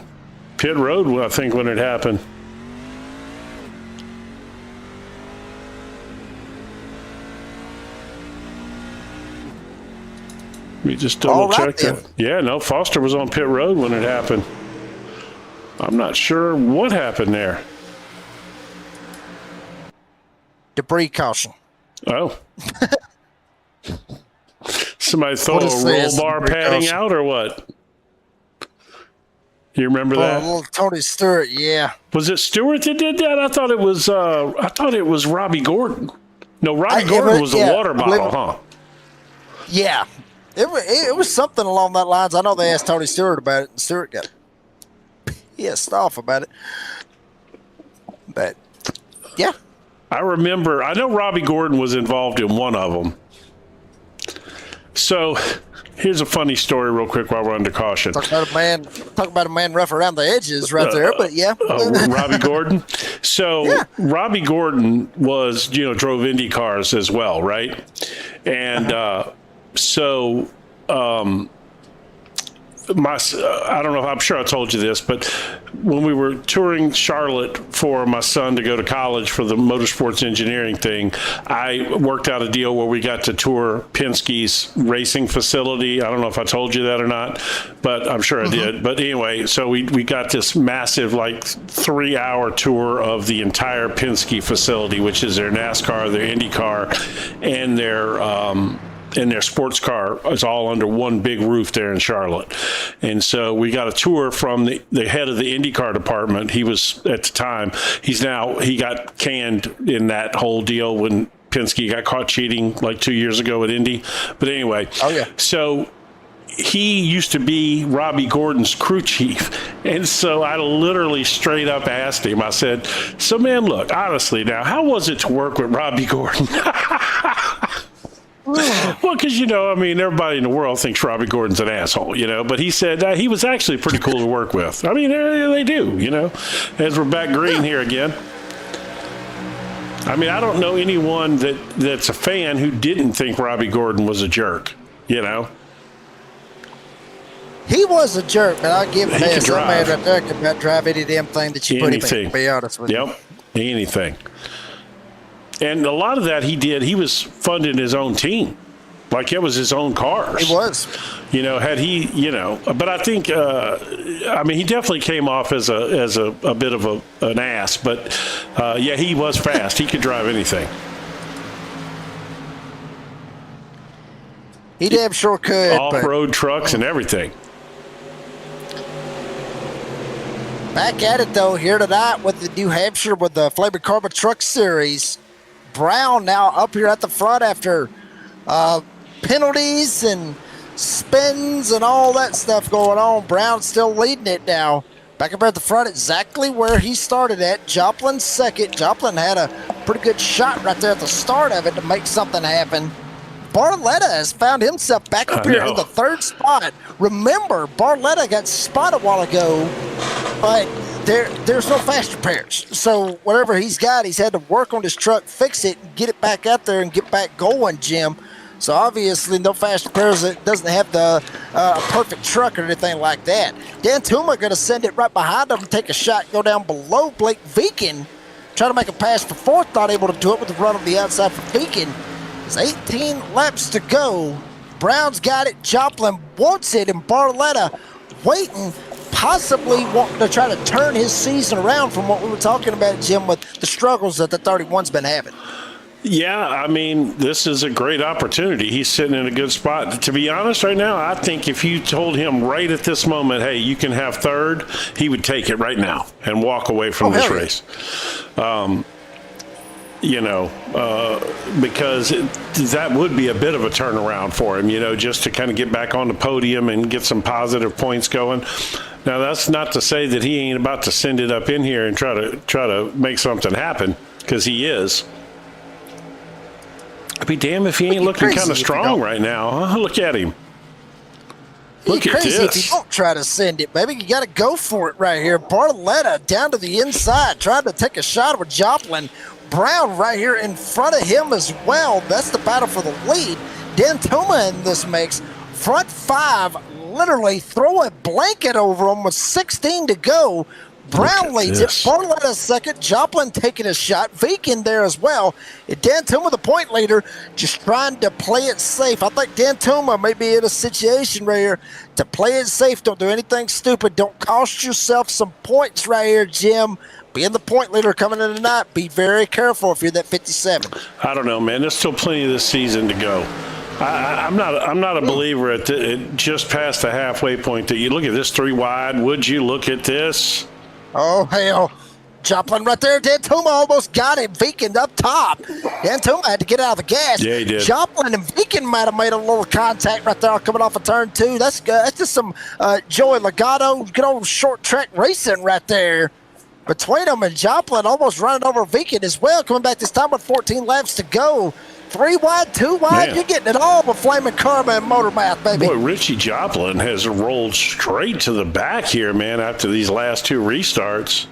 pit road, I think, when it happened. Let me just double check that. Yeah, no, Foster was on pit road when it happened. I'm not sure what happened there. Debris caution. Oh. Somebody throw a roll bar padding out or what? You remember that? Little Tony Stewart, yeah. Was it Stewart that did that? I thought it was Robbie Gordon. No, Robbie Gordon was the water bottle, huh? Yeah. It was something along that lines. I know they asked Tony Stewart about it, and Stewart got pissed off about it. But, yeah. I know Robbie Gordon was involved in one of them. So, here's a funny story real quick while we're under caution. Talk about a man rough around the edges right there, but yeah. Robbie Gordon. So, yeah. Robbie Gordon drove Indy cars as well, right? And I don't know, I'm sure I told you this, but when we were touring Charlotte for my son to go to college for the motorsports engineering thing, I worked out a deal where we got to tour Penske's racing facility. I don't know if I told you that or not, but I'm sure I did. But anyway, so we got this massive 3-hour tour of the entire Penske facility, which is their NASCAR, their IndyCar, and their sports car is all under one big roof there in Charlotte. And so we got a tour from the head of the IndyCar department. He was, at the time, he got canned in that whole deal when Penske got caught cheating 2 years ago at Indy. But anyway, so he used to be Robbie Gordon's crew chief. And so I literally straight up asked him, I said, so man, look, honestly now, how was it to work with Robbie Gordon? Well, because, everybody in the world thinks Robbie Gordon's an asshole, but he said he was actually pretty cool to work with. I mean, they do, as we're back green here again. I mean, I don't know anyone that's a fan who didn't think Robbie Gordon was a jerk, He was a jerk, but I'll give him that. That man right there could about drive any damn thing that you put him in, to be honest with you. Yep, anything. And a lot of that he did, he was funding his own team. It was his own cars. He was. Had he, but I think, he definitely came off as a bit of an ass. But, he was fast. He could drive anything. He damn sure could. Off-road trucks and everything. Back at it, though, here tonight with the New Hampshire, with the Flavor Carbon Truck Series. Brown now up here at the front after penalties and spins and all that stuff going on. Brown still leading it now. Back up here at the front, exactly where he started at. Joplin second. Joplin had a pretty good shot right there at the start of it to make something happen. Barletta has found himself back up here in the third spot. Remember, Barletta got spotted a while ago, but there's no fast repairs. So whatever he's got, he's had to work on his truck, fix it, get it back out there and get back going, Jim. So obviously no fast repairs. It doesn't have the perfect truck or anything like that. Dan Tuma going to send it right behind him and take a shot, go down below Blake Beacon. Trying to make a pass for fourth, not able to do it with the run on the outside for Beacon. There's 18 laps to go. Brown's got it. Joplin wants it, and Barletta waiting, possibly wanting to try to turn his season around from what we were talking about, Jim, with the struggles that the 31's been having. Yeah, I mean, this is a great opportunity. He's sitting in a good spot. To be honest, right now, I think if you told him right at this moment, hey, you can have third, he would take it right now and walk away from this race. Because that would be a bit of a turnaround for him, just to kind of get back on the podium and get some positive points going. Now, that's not to say that he ain't about to send it up in here and try to make something happen, because he is. I'd be damned if he ain't looking kind of strong right now. Huh? Look at him. Look at this. If you don't try to send it, baby, you got to go for it right here. Barletta down to the inside, trying to take a shot with Joplin. Brown right here in front of him as well. That's the battle for the lead. Dantuma in this mix. Front five literally throw a blanket over him with 16 to go. Brown leads it. Barletta second. Joplin taking a shot. Beacon there as well. And Dantuma, the point leader, just trying to play it safe. I think Dantuma may be in a situation right here to play it safe. Don't do anything stupid. Don't cost yourself some points right here, Jim. Being the point leader coming in tonight, be very careful if you're that 57. I don't know, man. There's still plenty of this season to go. I'm not a believer at just past the halfway point that you look at this 3 wide. Would you look at this? Oh, hell. Joplin right there. Dantuma almost got him. Beacon up top. Dantuma had to get out of the gas. Yeah, he did. Joplin and Beacon might have made a little contact right there coming off of turn 2. That's good. That's just some Joey Legato, good old short track racing right there between them, and Joplin almost running over Beacon as well, coming back this time with 14 laps to go. 3 wide, 2 wide, man. You're getting it all with Flaming Karma and Motor Math, baby. Boy, Richie Joplin has rolled straight to the back here, man, after these last 2 restarts.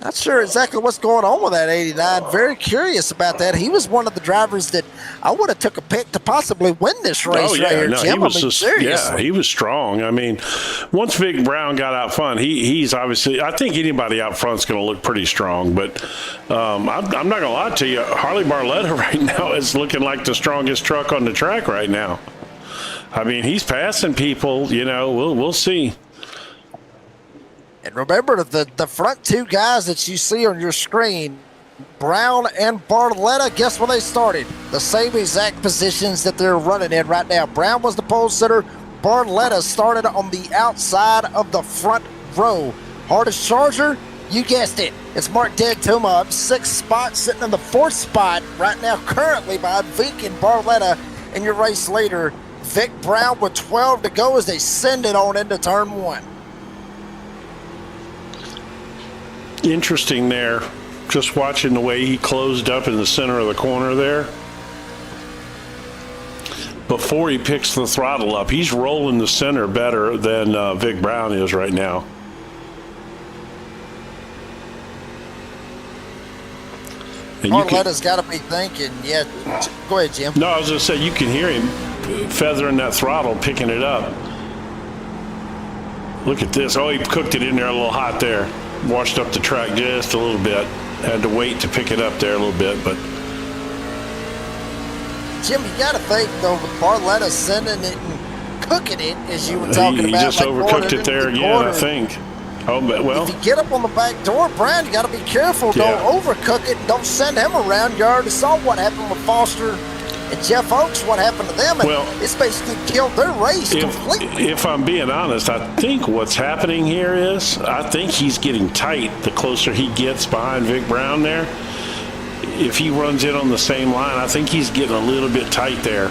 Not sure exactly what's going on with that 89. Very curious about that. He was one of the drivers that I would have took a pick to possibly win this race right here, Jim. He was strong. I mean, once Vic Brown got out front, he's obviously – I think anybody out front's going to look pretty strong. But I'm not going to lie to you. Harley Barletta right now is looking like the strongest truck on the track right now. I mean, he's passing people. We'll see. And remember, the front 2 guys that you see on your screen, Brown and Barletta, guess where they started? The same exact positions that they're running in right now. Brown was the pole sitter. Barletta started on the outside of the front row. Hardest charger, you guessed it. It's Mark Dantuma up 6th spot, sitting in the 4th spot right now, currently by Vic and Barletta. And your race leader, Vic Brown, with 12 to go as they send it on into turn 1. Interesting there, just watching the way he closed up in the center of the corner there. Before he picks the throttle up, he's rolling the center better than Vic Brown is right now. Barletta's got to be thinking, yeah, go ahead, Jim. No, I was going to say, you can hear him feathering that throttle, picking it up. Look at this. Oh, he cooked it in there a little hot there. Washed up the track just a little bit. Had to wait to pick it up there a little bit, but Jim, you got to think though, with Barletta sending it and cooking it, as you were talking about. He just overcooked it there again, I think. Oh, but well, if you get up on the back door, Brown, you got to be careful. Yeah. Don't overcook it. And don't send him around. You already saw what happened with Foster and Jeff Oakes, what happened to them, and it's basically killed their race completely. If I'm being honest, I think what's happening here is I think he's getting tight the closer he gets behind Vic Brown there. If he runs in on the same line, I think he's getting a little bit tight there.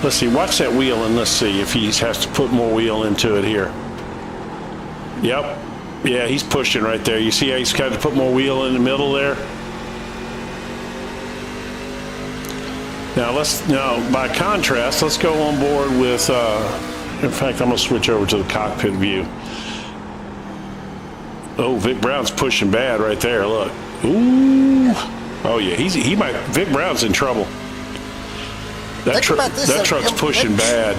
Let's see, watch that wheel and let's see if he has to put more wheel into it here. Yep. Yeah, he's pushing right there. You see how he's got to put more wheel in the middle there? Now, by contrast, let's go on board with, in fact, I'm going to switch over to the cockpit view. Oh, Vic Brown's pushing bad right there, look. Ooh. Oh, yeah, Vic Brown's in trouble. That truck's pushing bad.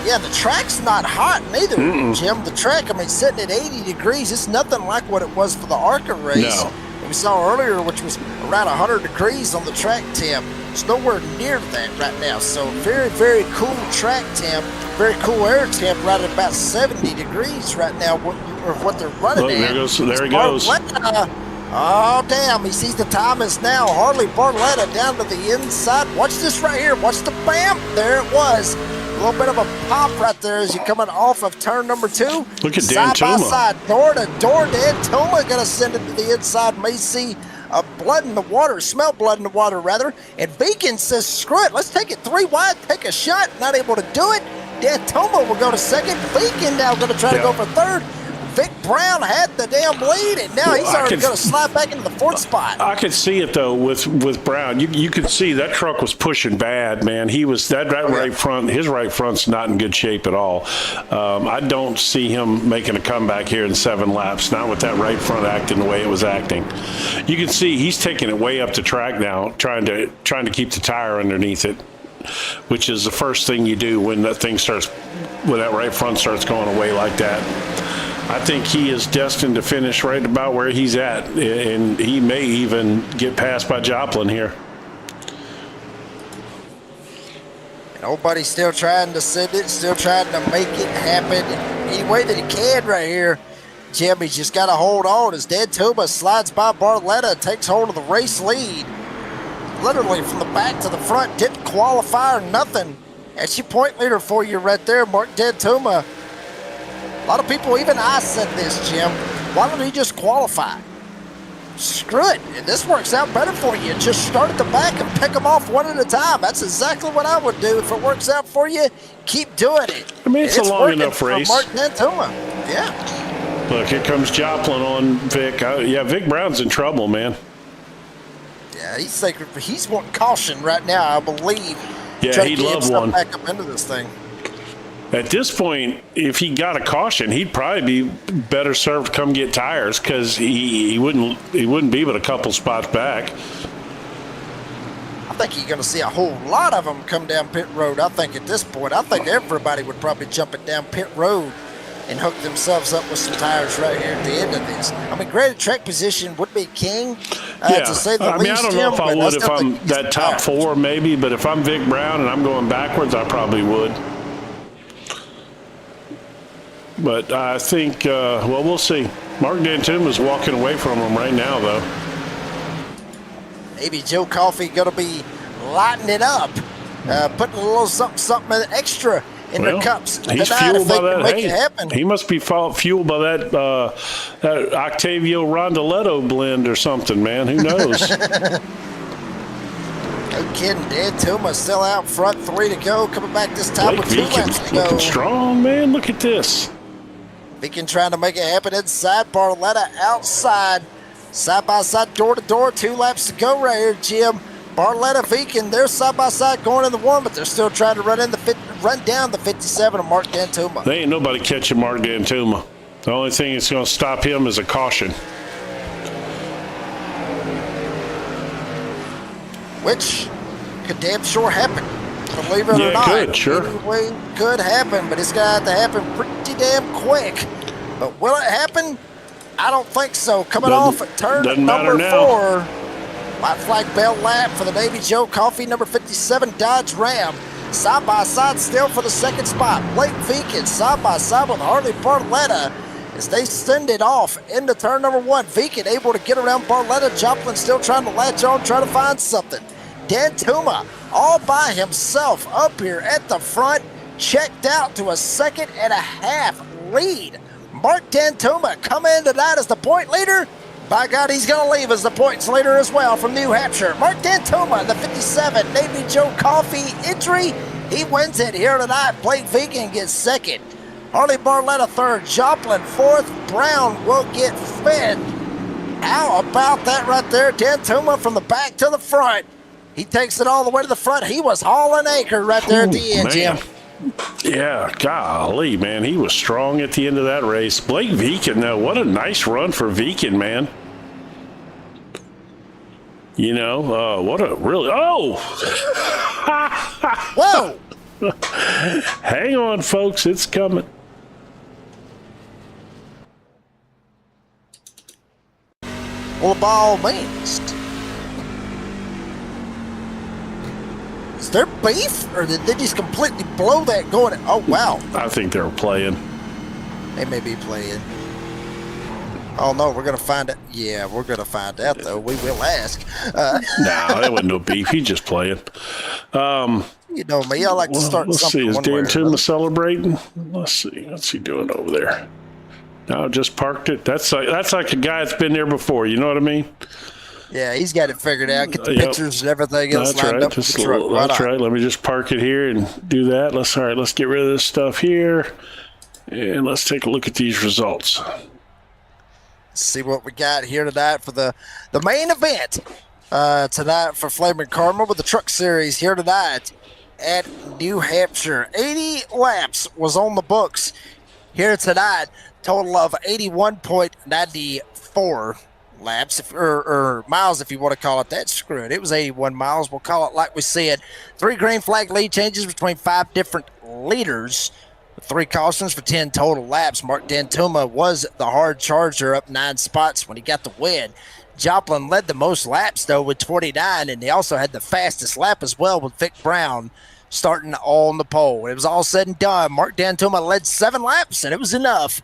Yeah, the track's not hot neither, Jim. The track, I mean, sitting at 80 degrees, it's nothing like what it was for the ARCA race No. that we saw earlier, which was around 100 degrees on the track temp. It's nowhere near that right now. So very, very cool track temp, very cool air temp, right at about 70 degrees right now, what they're running Look, at. there he goes. Oh, damn. He sees the time is now. Harley Barletta down to the inside. Watch this right here. Watch the bam. There it was. A little bit of a pop right there as you're coming off of turn number 2. Look at Dan Side by Tuma. side, door to door. Dan Tuma going to send it to the inside. May see blood in the water, smell blood in the water, rather. And Beacon says, screw it. Let's take it 3 wide, take a shot. Not able to do it. Dan Tuma will go to second. Beacon now going to try to go for third. Vic Brown had the damn lead, and now he's already going to slide back into the 4th spot. I could see it though with Brown. You could see that truck was pushing bad, man. He was that right front. His right front's not in good shape at all. I don't see him making a comeback here in 7 laps. Not with that right front acting the way it was acting. You can see he's taking it way up the track now, trying to keep the tire underneath it, which is the first thing you do when that right front starts going away like that. I think he is destined to finish right about where he's at, and he may even get passed by Joplin here. Nobody's still trying to send it, still trying to make it happen any way that he can right here. Jim, he's just got to hold on as Dan Tuma slides by Barletta, takes hold of the race lead. Literally from the back to the front, didn't qualify or nothing. That's your point leader for you right there, Mark Dan Tuma. A lot of people, even I said this, Jim. Why don't he just qualify? Screw it. And this works out better for you. Just start at the back and pick them off one at a time. That's exactly what I would do. If it works out for you, keep doing it. I mean, it's a long enough race. Mark Nantuma. Yeah. Look, here comes Joplin on Vic. Vic Brown's in trouble, man. Yeah, he's wanting caution right now, I believe. Yeah, he'd love one. Back up into this thing. At this point, if he got a caution, he'd probably be better served to come get tires because he wouldn't be but a couple spots back. I think you're going to see a whole lot of them come down pit road. I think at this point, I think everybody would probably jump it down pit road and hook themselves up with some tires right here at the end of this. I mean, graded track position would be king, to say the least. I don't know if I would if I'm that top 4 maybe, but if I'm Vic Brown and I'm going backwards, I probably would. But I think, we'll see. Mark Dantum is walking away from him right now, though. Maybe Joe Coffey going to be lighting it up, putting a little something extra in their cups he's tonight fueled if they by can that. make it happen. He must be fueled by that Octavio Rondoletto blend or something, man. Who knows? No kidding. Dan Tuma still out front, 3 to go. Coming back this time with 2 laps to go. Looking strong, man. Look at this. Beacon trying to make it happen inside. Barletta outside. Side by side, door to door. 2 laps to go right here, Jim. Barletta, Beacon, they're side by side going in the 1, but they're still trying to run down the 57 of Mark Dantuma. There ain't nobody catching Mark Dantuma. The only thing that's going to stop him is a caution. Which could damn sure happen. Believe it or not. Could, sure. Could happen, but it's got to happen pretty damn quick. But will it happen? I don't think so. Coming off at turn number 4. White flag bell lap for the Navy Joe Coffey, number 57 Dodge Ram. Side by side still for the 2nd spot. Blake Beacon side by side with Harley Barletta as they send it off into turn number 1. Beacon able to get around Barletta. Joplin still trying to latch on, trying to find something. Dan Tuma all by himself up here at the front, checked out to a 2.5 lead. Mark Dantuma coming in tonight as the point leader. By God, he's going to leave as the points leader as well from New Hampshire. Mark Dantuma, the 57 Navy Joe Coffey entry. He wins it here tonight. Blake Vegan gets 2nd. Harley Barletta 3rd. Joplin 4th. Brown will get 5th. How about that right there? Dantuma from the back to the front. He takes it all the way to the front. He was hauling anchor right there at the end, Jim. Yeah, golly, man. He was strong at the end of that race. Blake Vegan, though, what a nice run for Vegan, man. You know, what a really... Oh! Whoa! Hang on, folks. It's coming. Well, by all means. Is there beef, or did they just completely blow that going? Oh, wow. I think they were playing. They may be playing. Oh, no, we're going to find it. Yeah, we're going to find out, though. We will ask. No, that wasn't no beef. He's just playing. You know me. I like to start let's something see. Is one way or Dan Tuma another. celebrating? Let's see. What's he doing over there? No, just parked it. That's like a guy that's been there before. You know what I mean? Yeah, he's got it figured out. Get the Yep. pictures and everything else That's lined right. up with the truck. That's right. Let me just park it here and do that. Let's get rid of this stuff here. And let's take a look at these results. See what we got here tonight for the main event tonight for Flaming Karma with the Truck Series here tonight at New Hampshire. 80 laps was on the books here tonight. Total of 81.94 laps, or miles, if you want to call it that. Screw it. It was 81 miles. We'll call it like we said. 3 green flag lead changes between 5 different leaders. 3 cautions for 10 total laps. Mark Dantuma was the hard charger, up 9 spots when he got the win. Joplin led the most laps, though, with 29, and he also had the fastest lap as well with Vic Brown starting on the pole. When it was all said and done, Mark Dantuma led 7 laps, and it was enough to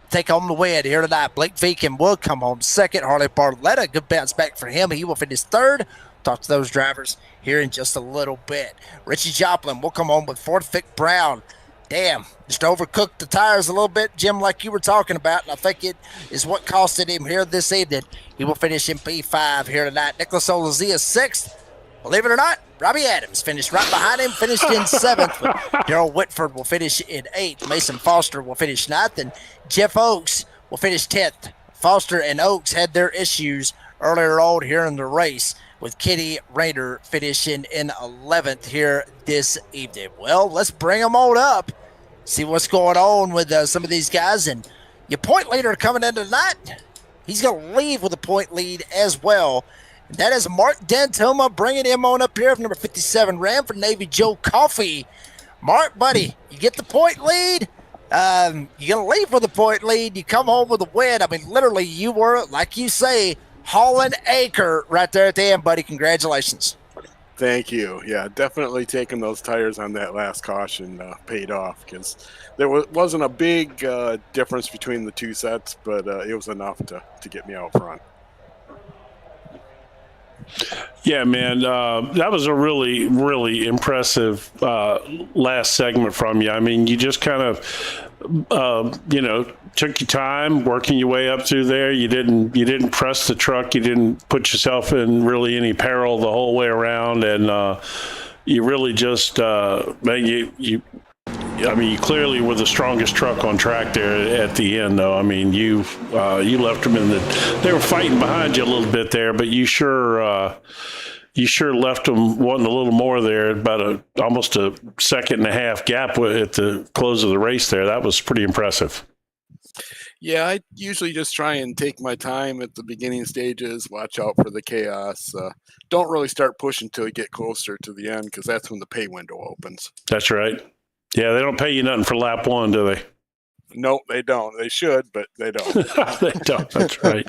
take home the win here tonight. Blake Feakin will come home second. Harley Barletta, good bounce back for him. He will finish third. Talk to those drivers here in just a little bit. Richie Joplin will come home with fourth. Vic Brown, damn, just overcooked the tires a little bit, Jim, like you were talking about, and I think it is what costed him here this evening. He will finish in P5 here tonight. Nicholas Olazia, 6th. Believe it or not, Robbie Adams finished right behind him, finished in 7th. Darrell Whitford will finish in 8th. Mason Foster will finish 9th, and Jeff Oakes will finish 10th. Foster and Oakes had their issues earlier on here in the race, with Kitty Rayner finishing in 11th here this evening. Well, let's bring them on up, see what's going on with some of these guys. And your point leader coming in tonight, he's going to leave with a point lead as well. And that is Mark Dantuma, bringing him on up here for number 57 Ram for Navy Joe Coffey. Mark, buddy, you get the point lead. You're going to leave with a point lead. You come home with a win. I mean, literally, you were, like you say, hauling anchor right there at the end, buddy. Congratulations. Thank you. Yeah, definitely taking those tires on that last caution paid off, because there wasn't a big difference between the 2 sets, but it was enough to get me out front. Yeah, man, that was a really, really impressive last segment from you. I mean, you just kind of, took your time working your way up through there. You didn't press the truck. You didn't put yourself in really any peril the whole way around, and you really just, you clearly were the strongest truck on track there at the end, though. I mean, you left them they were fighting behind you a little bit there, but you sure left them wanting a little more there. About almost a second and a half gap at the close of the race there. That was pretty impressive. Yeah, I usually just try and take my time at the beginning stages, watch out for the chaos. Don't really start pushing until you get closer to the end, because that's when the pay window opens. That's right. Yeah, they don't pay you nothing for lap 1, do they? Nope, they don't. They should, but they don't. They don't. That's right.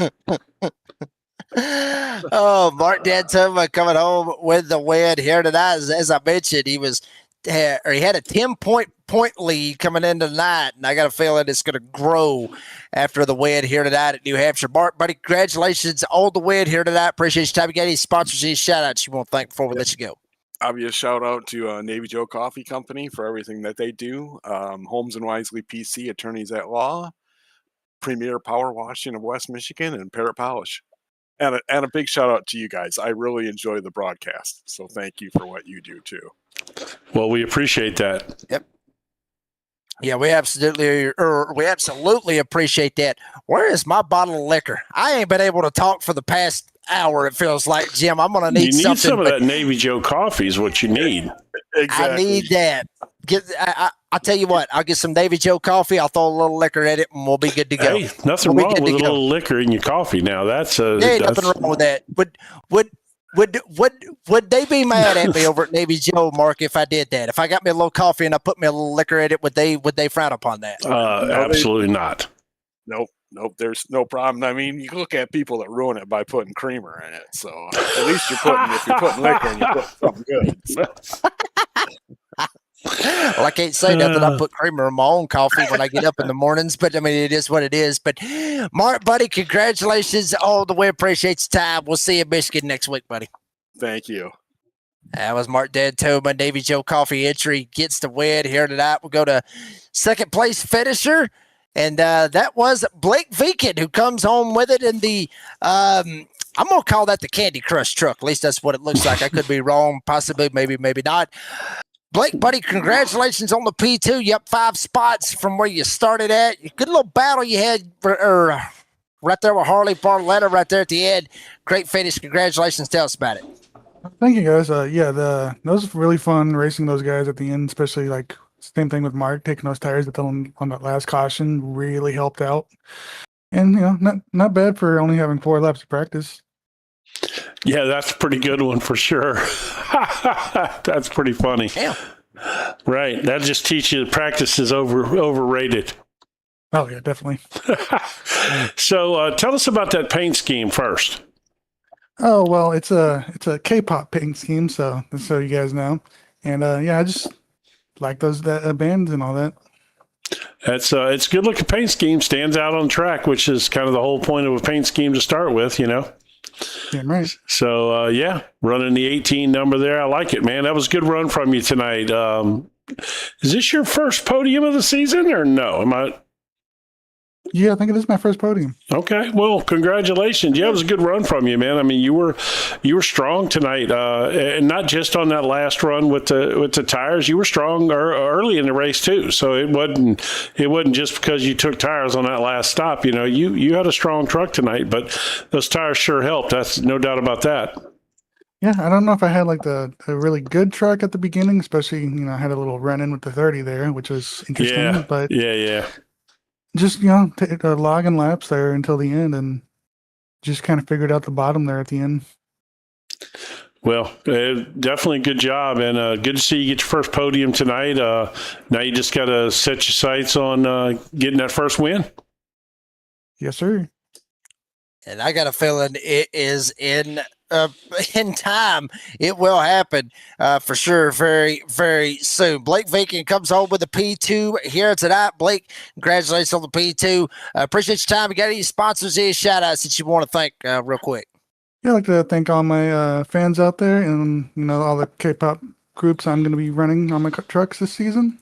Oh, Mark Dantuma coming home with the win here tonight. As I mentioned, he had a 10-point lead coming into tonight, and I got a feeling it's going to grow after the win here tonight at New Hampshire. Mark, buddy, congratulations on the win here tonight. Appreciate your time. You got any sponsors, any shout-outs you want to thank before we let you go? Obvious shout out to Navy Joe Coffee Company for everything that they do. Holmes and Wisely PC, attorneys at law, Premier Power Washing of West Michigan, and Parrot Polish. And a big shout out to you guys. I really enjoy the broadcast, so thank you for what you do too. Well, we appreciate that. Yep. Yeah, we absolutely appreciate that. Where is my bottle of liquor? I ain't been able to talk for the past hour, it feels like, Jim. I'm going to need something. Some of that Navy Joe coffee is what you need. Exactly. I need that. I'll tell you what. I'll get some Navy Joe coffee. I'll throw a little liquor in it, and we'll be good to go. Hey, nothing wrong with a little liquor in your coffee now. Nothing wrong with that. would they be mad at me over at Navy Joe, Mark, if I did that? If I got me a little coffee and I put me a little liquor in it, would they frown upon that? Absolutely not. Nope. There's no problem. I mean, you look at people that ruin it by putting creamer in it. So at least if you're putting liquor and you put something good. So. Well, I can't say nothing. I put creamer in my own coffee when I get up in the mornings, but I mean, it is what it is. But Mark, buddy, congratulations all the way. Appreciate your time. We'll see you in Michigan next week, buddy. Thank you. That was Mark Dantoma. Navy Joe Coffee entry gets the win here tonight. We'll go to second place finisher. And that was Blake Viken, who comes home with it in the I'm going to call that the Candy Crush truck. At least that's what it looks like. I could be wrong. Possibly, maybe not. Blake, buddy, congratulations on the P2. You up 5 spots from where you started at. Good little battle you had right there with Harley Barletta right there at the end. Great finish. Congratulations. Tell us about it. Thank you, guys. That was really fun racing those guys at the end, especially like same thing with Mark taking those tires on that last caution really helped out. And not bad for only having 4 laps of practice. Yeah, that's a pretty good one for sure. That's pretty funny. Yeah. Right. That just teaches you practice is overrated. Oh yeah, definitely. So tell us about that paint scheme first. Oh well, it's a K-pop paint scheme, so you guys know. And I just like those bands and all that. It's a good looking paint scheme. Stands out on track, which is kind of the whole point of a paint scheme to start with, Yeah, right. So running the 18 number there, I like it, man. That was a good run from you tonight. Is this your first podium of the season, or no? Yeah, I think it is my first podium. Okay, well, congratulations. Yeah, it was a good run from you, man. I mean, you were strong tonight, and not just on that last run with the tires. You were strong early in the race too. So it wasn't just because you took tires on that last stop. You had a strong truck tonight, but those tires sure helped. That's no doubt about that. Yeah, I don't know if I had like a really good truck at the beginning, especially I had a little run in with the 30 there, which was interesting. Yeah, but yeah. Just logging laps there until the end, and just kind of figured out the bottom there at the end. Well, definitely a good job, and good to see you get your first podium tonight. Now you just got to set your sights on getting that first win. Yes, sir. And I got a feeling it is in time. It will happen for sure very, very soon. Blake Viken comes home with a P2 here tonight. Blake, congratulations on the P2. Appreciate your time. You got any sponsors, any shout-outs that you want to thank real quick? Yeah, I'd like to thank all my fans out there and, all the K-pop groups I'm going to be running on my trucks this season.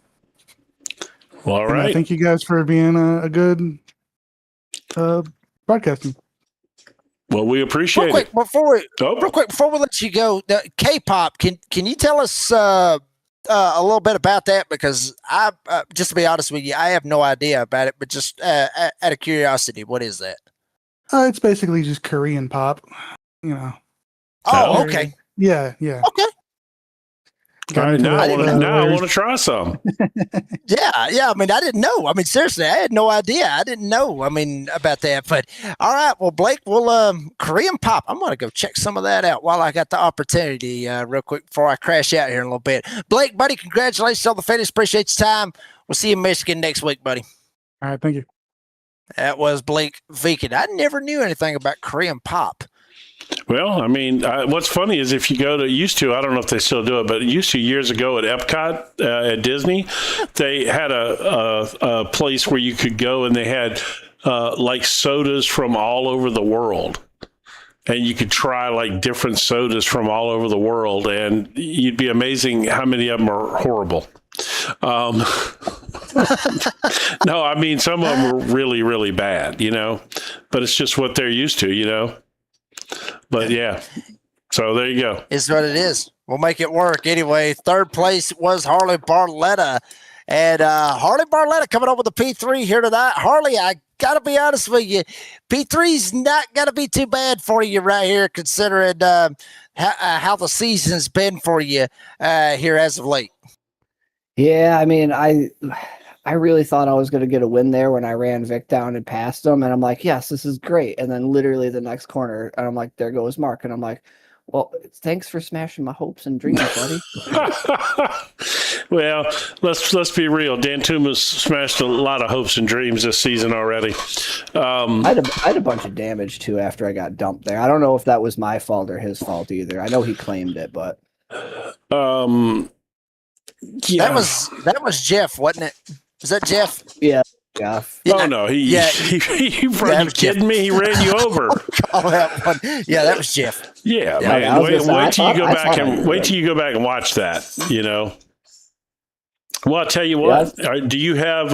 Well, all right. Thank you guys for being a good broadcasting. Well, we appreciate it. Real quick, before we let you go, the K-pop, can you tell us a little bit about that? Because I, just to be honest with you, I have no idea about it, but just out of curiosity, what is that? It's basically just Korean pop, Oh, okay. Yeah. Okay. All right, now I want to try some. Yeah. I mean, I didn't know. I mean, seriously, I had no idea. I didn't know. I mean, about that. But all right, well, Blake, Korean pop. I'm gonna go check some of that out while I got the opportunity, real quick before I crash out here in a little bit. Blake, buddy, congratulations on the finish. Appreciate your time. We'll see you in Michigan next week, buddy. All right, thank you. That was Blake Viken. I never knew anything about Korean pop. Well, I mean, what's funny is if you go to I don't know if they still do it, but years ago at Epcot at Disney, they had a place where you could go and they had like sodas from all over the world. And you could try like different sodas from all over the world, and you'd be amazing how many of them are horrible. No, I mean, some of them are really, really bad, but it's just what they're used to, But yeah, so there you go. Is what it is. We'll make it work. Anyway, third place was Harley Barletta. And Harley Barletta coming up with a P3 here tonight. Harley, I got to be honest with you. P3's not going to be too bad for you right here, considering how the season's been for you here as of late. Yeah, I mean, I really thought I was going to get a win there when I ran Vic down and passed him. And I'm like, yes, this is great. And then literally the next corner, and I'm like, there goes Mark. And I'm like, Well, thanks for smashing my hopes and dreams, buddy. Well, let's be real. Dan Tuma's smashed a lot of hopes and dreams this season already. I had a bunch of damage too after I got dumped there. I don't know if that was my fault or his fault either. I know he claimed it, but yeah. That was Jeff, wasn't it? Was that Jeff? yeah. Oh no, he are you kidding me? He ran you over. Oh, that one. Yeah, that was Jeff. Yeah, Yeah, man. I was Wait gonna say, till you go I back thought I and did wait it. till you go back and watch that. You know. Well, I'll tell you what. Do you have?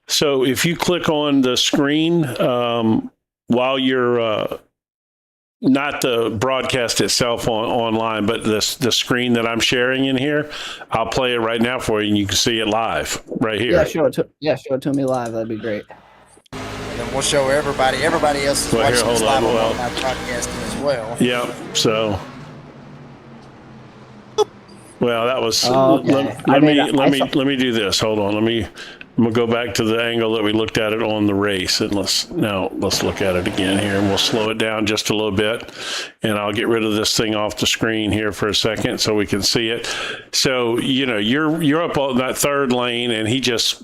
So if you click on the screen while you're not the broadcast itself online, but the screen that I'm sharing in here, I'll play it right now for you, and you can see it live right here. Yeah, show it to me live. That'd be great. And then we'll show everybody. Everybody else is Well, here, watching this hold on. live Well- on our podcasting as well. Yeah. So. Well, that was. Okay. Let I me do this. Hold on. I'm gonna go back to the angle that we looked at it on the race, and let's look at it again here, and we'll slow it down just a little bit, and I'll get rid of this thing off the screen here for a second so we can see it. So you're up on that third lane, and he just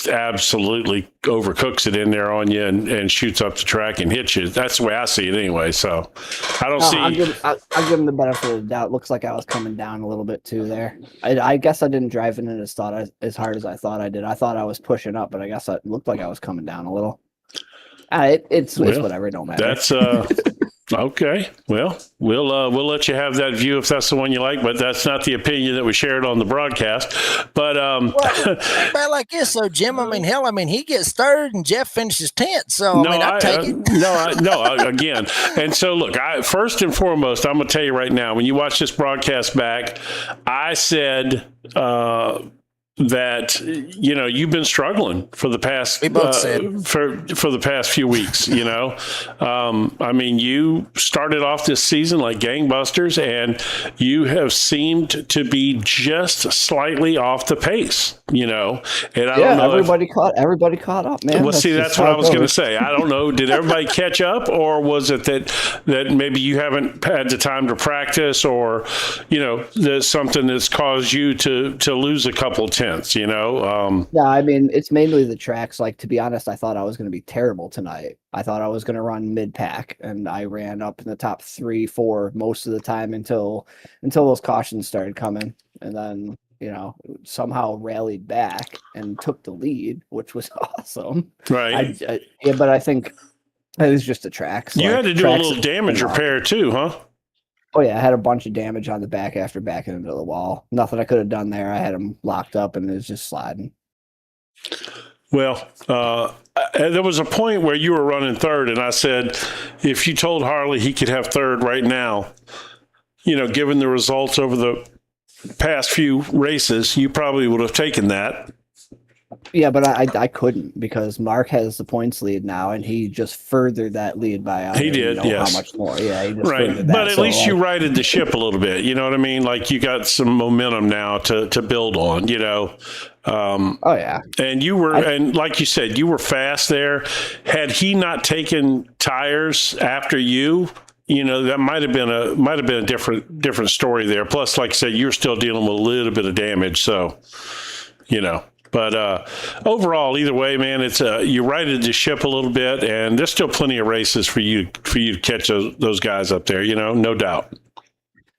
absolutely overcooks it in there on you and shoots up the track and hits you. That's the way I see it anyway. So I don't see. I'll give him the benefit of the doubt. Looks like I was coming down a little bit too there. I guess I didn't drive it in as hard as I thought I did. I thought I was pushing up, but I guess it looked like I was coming down a little. It's whatever. It don't matter. That's okay. Well, we'll let you have that view if that's the one you like, but that's not the opinion that we shared on the broadcast. But About like this, though, Jim. I mean, hell, he gets third and Jeff finishes 10th. So I take it. Again. And so look, first and foremost, I'm going to tell you right now, when you watch this broadcast back, I said that you've been struggling for the past for the past few weeks. You started off this season like gangbusters, and you have seemed to be just slightly off the pace. And I don't know. Everybody caught up, man. Well, that's what I was going to say. I don't know. Did everybody catch up, or was it that maybe you haven't had the time to practice, or there's something that's caused you to lose a couple tenths? Yeah, it's mainly the tracks. Like, to be honest, I thought I was going to be terrible tonight. I thought I was going to run mid-pack, and I ran up in the top 3-4 most of the time until those cautions started coming, and then somehow rallied back and took the lead, which was awesome. Right. But I think it was just the tracks. You had to do a little damage repair too, huh? Oh yeah, I had a bunch of damage on the back after backing into the wall. Nothing I could have done there. I had them locked up, and it was just sliding. Well, there was a point where you were running third, and I said, if you told Harley he could have third right now, given the results over the past few races, you probably would have taken that. Yeah, but I couldn't, because Mark has the points lead now, and he just furthered that lead by he did, yes. How much more? Yeah, he just right. furthered that. But at least you righted the ship a little bit. You know what I mean? Like, you got some momentum now to build on. Oh yeah. And you were, and like you said, you were fast there. Had he not taken tires after you, that might have been a different story there. Plus, like I said, you're still dealing with a little bit of damage, so But overall, either way, man, it's you righted the ship a little bit, and there's still plenty of races for you to catch those guys up there. No doubt.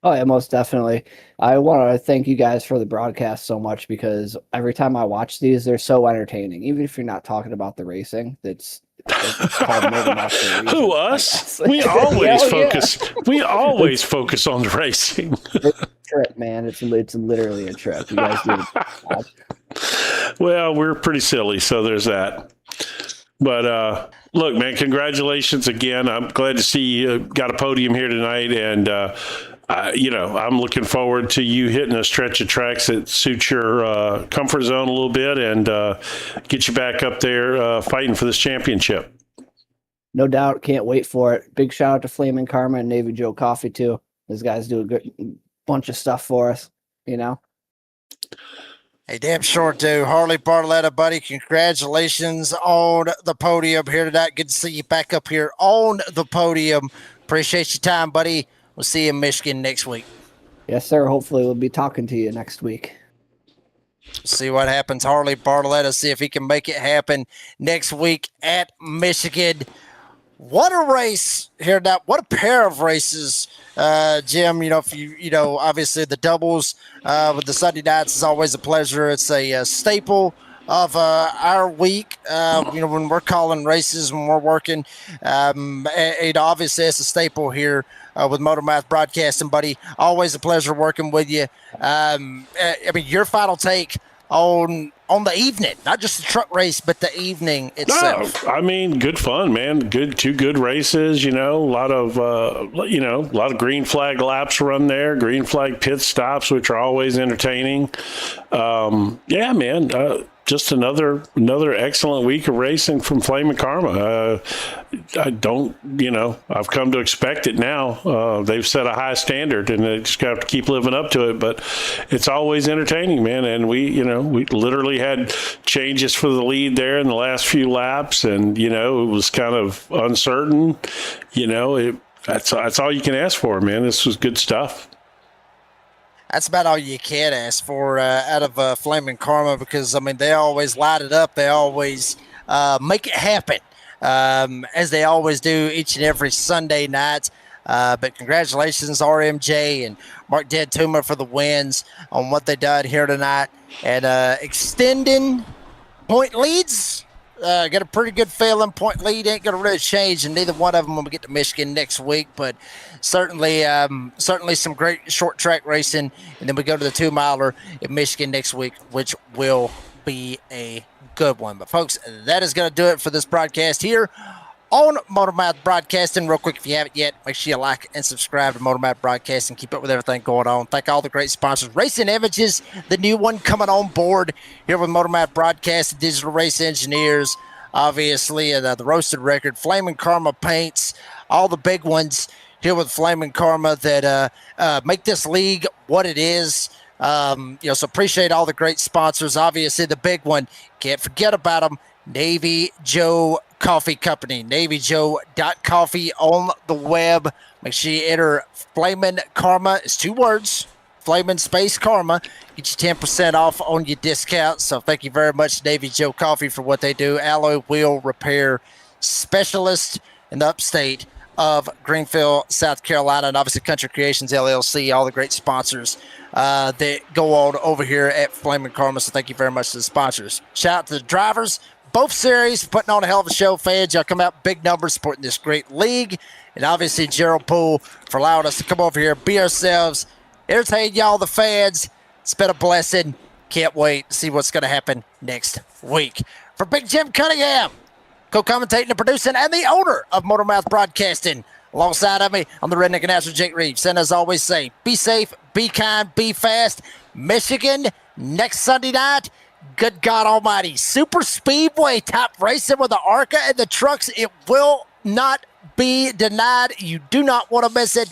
Oh yeah, most definitely. I want to thank you guys for the broadcast so much, because every time I watch these, they're so entertaining. Even if you're not talking about the racing, it's called Moving Off the Reason, Who, us? We always focus. We always focus on the racing. It's a trip, man. It's literally a trip. You guys do it. Well, we're pretty silly, so there's that. But look, man, congratulations again. I'm glad to see you got a podium here tonight, and I'm looking forward to you hitting a stretch of tracks that suits your comfort zone a little bit, and get you back up there fighting for this championship. No doubt. Can't wait for it. Big shout out to Flaming Karma and Navy Joe Coffee too. Those guys do a good bunch of stuff for us, Hey, damn sure do. Harley Barletta, buddy, congratulations on the podium here tonight. Good to see you back up here on the podium. Appreciate your time, buddy. We'll see you in Michigan next week. Yes, sir. Hopefully we'll be talking to you next week. See what happens. Harley Bartlett, see if he can make it happen next week at Michigan. What a race here now. What a pair of races, Jim. Obviously the doubles with the Sunday nights is always a pleasure. It's a staple of our week, when we're calling races, when we're working. Obviously it's a staple here with Motormouth Broadcasting, buddy. Always a pleasure working with you. Your final take on the evening, not just the truck race, but the evening itself. No, good fun, man. Two good races. A lot of green flag laps run there, green flag pit stops, which are always entertaining. Just another excellent week of racing from Flamin' Karma. I've come to expect it now. They've set a high standard, and they just have to keep living up to it. But it's always entertaining, man. And we literally had changes for the lead there in the last few laps, and it was kind of uncertain. That's all you can ask for, man. This was good stuff. That's about all you can ask for out of Flamin' Karma, because they always light it up. They always make it happen, as they always do each and every Sunday night. But congratulations, RMJ and Mark Dead-Tuma, for the wins on what they done here tonight, and extending point leads. Got a pretty good feeling. Point lead ain't going to really change in neither one of them when we get to Michigan next week, but certainly some great short track racing. And then we go to the 2-miler in Michigan next week, which will be a good one. But folks, that is going to do it for this broadcast here on Motormouth Broadcasting. Real quick, if you haven't yet, make sure you like and subscribe to Motormouth Broadcasting. Keep up with everything going on. Thank all the great sponsors. Racing Images, the new one coming on board here with Motormouth Broadcasting. Digital Race Engineers, obviously, the Roasted Record, Flamin' Karma Paints, all the big ones here with Flamin' Karma that make this league what it is. So appreciate all the great sponsors. Obviously, the big one, can't forget about them, Navy Joe Coffee Company, NavyJoe.coffee on the web. Make sure you enter Flamin' Karma. It's 2 words, Flamin' space Karma. Get you 10% off on your discount. So thank you very much, Navy Joe Coffee, for what they do. Alloy wheel repair specialist in the upstate of Greenville, South Carolina, and obviously Country Creations LLC, all the great sponsors that go on over here at Flamin' Karma. So thank you very much to the sponsors. Shout out to the drivers, both series, putting on a hell of a show. Fans, y'all come out big numbers supporting this great league. And obviously Gerald Poole for allowing us to come over here, be ourselves, entertain y'all, the fans. It's been a blessing. Can't wait to see what's going to happen next week. For Big Jim Cunningham, co-commentating and producing, and the owner of Motormouth Broadcasting, alongside of me, I'm the redneck announcer, Jake Reeves. And as always say, be safe, be kind, be fast. Michigan, next Sunday night. Good God Almighty. Super Speedway top racing with the ARCA and the trucks. It will not be denied. You do not want to miss it.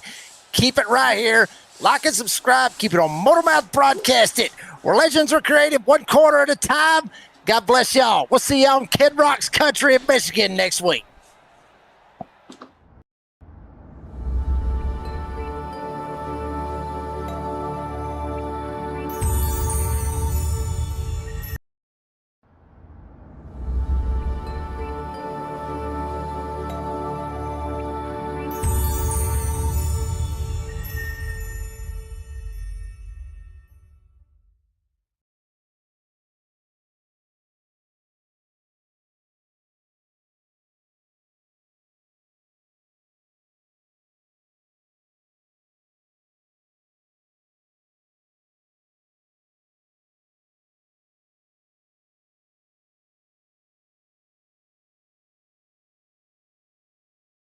Keep it right here. Like and subscribe. Keep it on Motormouth Broadcasting, where legends are created 1 quarter at a time. God bless y'all. We'll see y'all in Kid Rock's country in Michigan next week.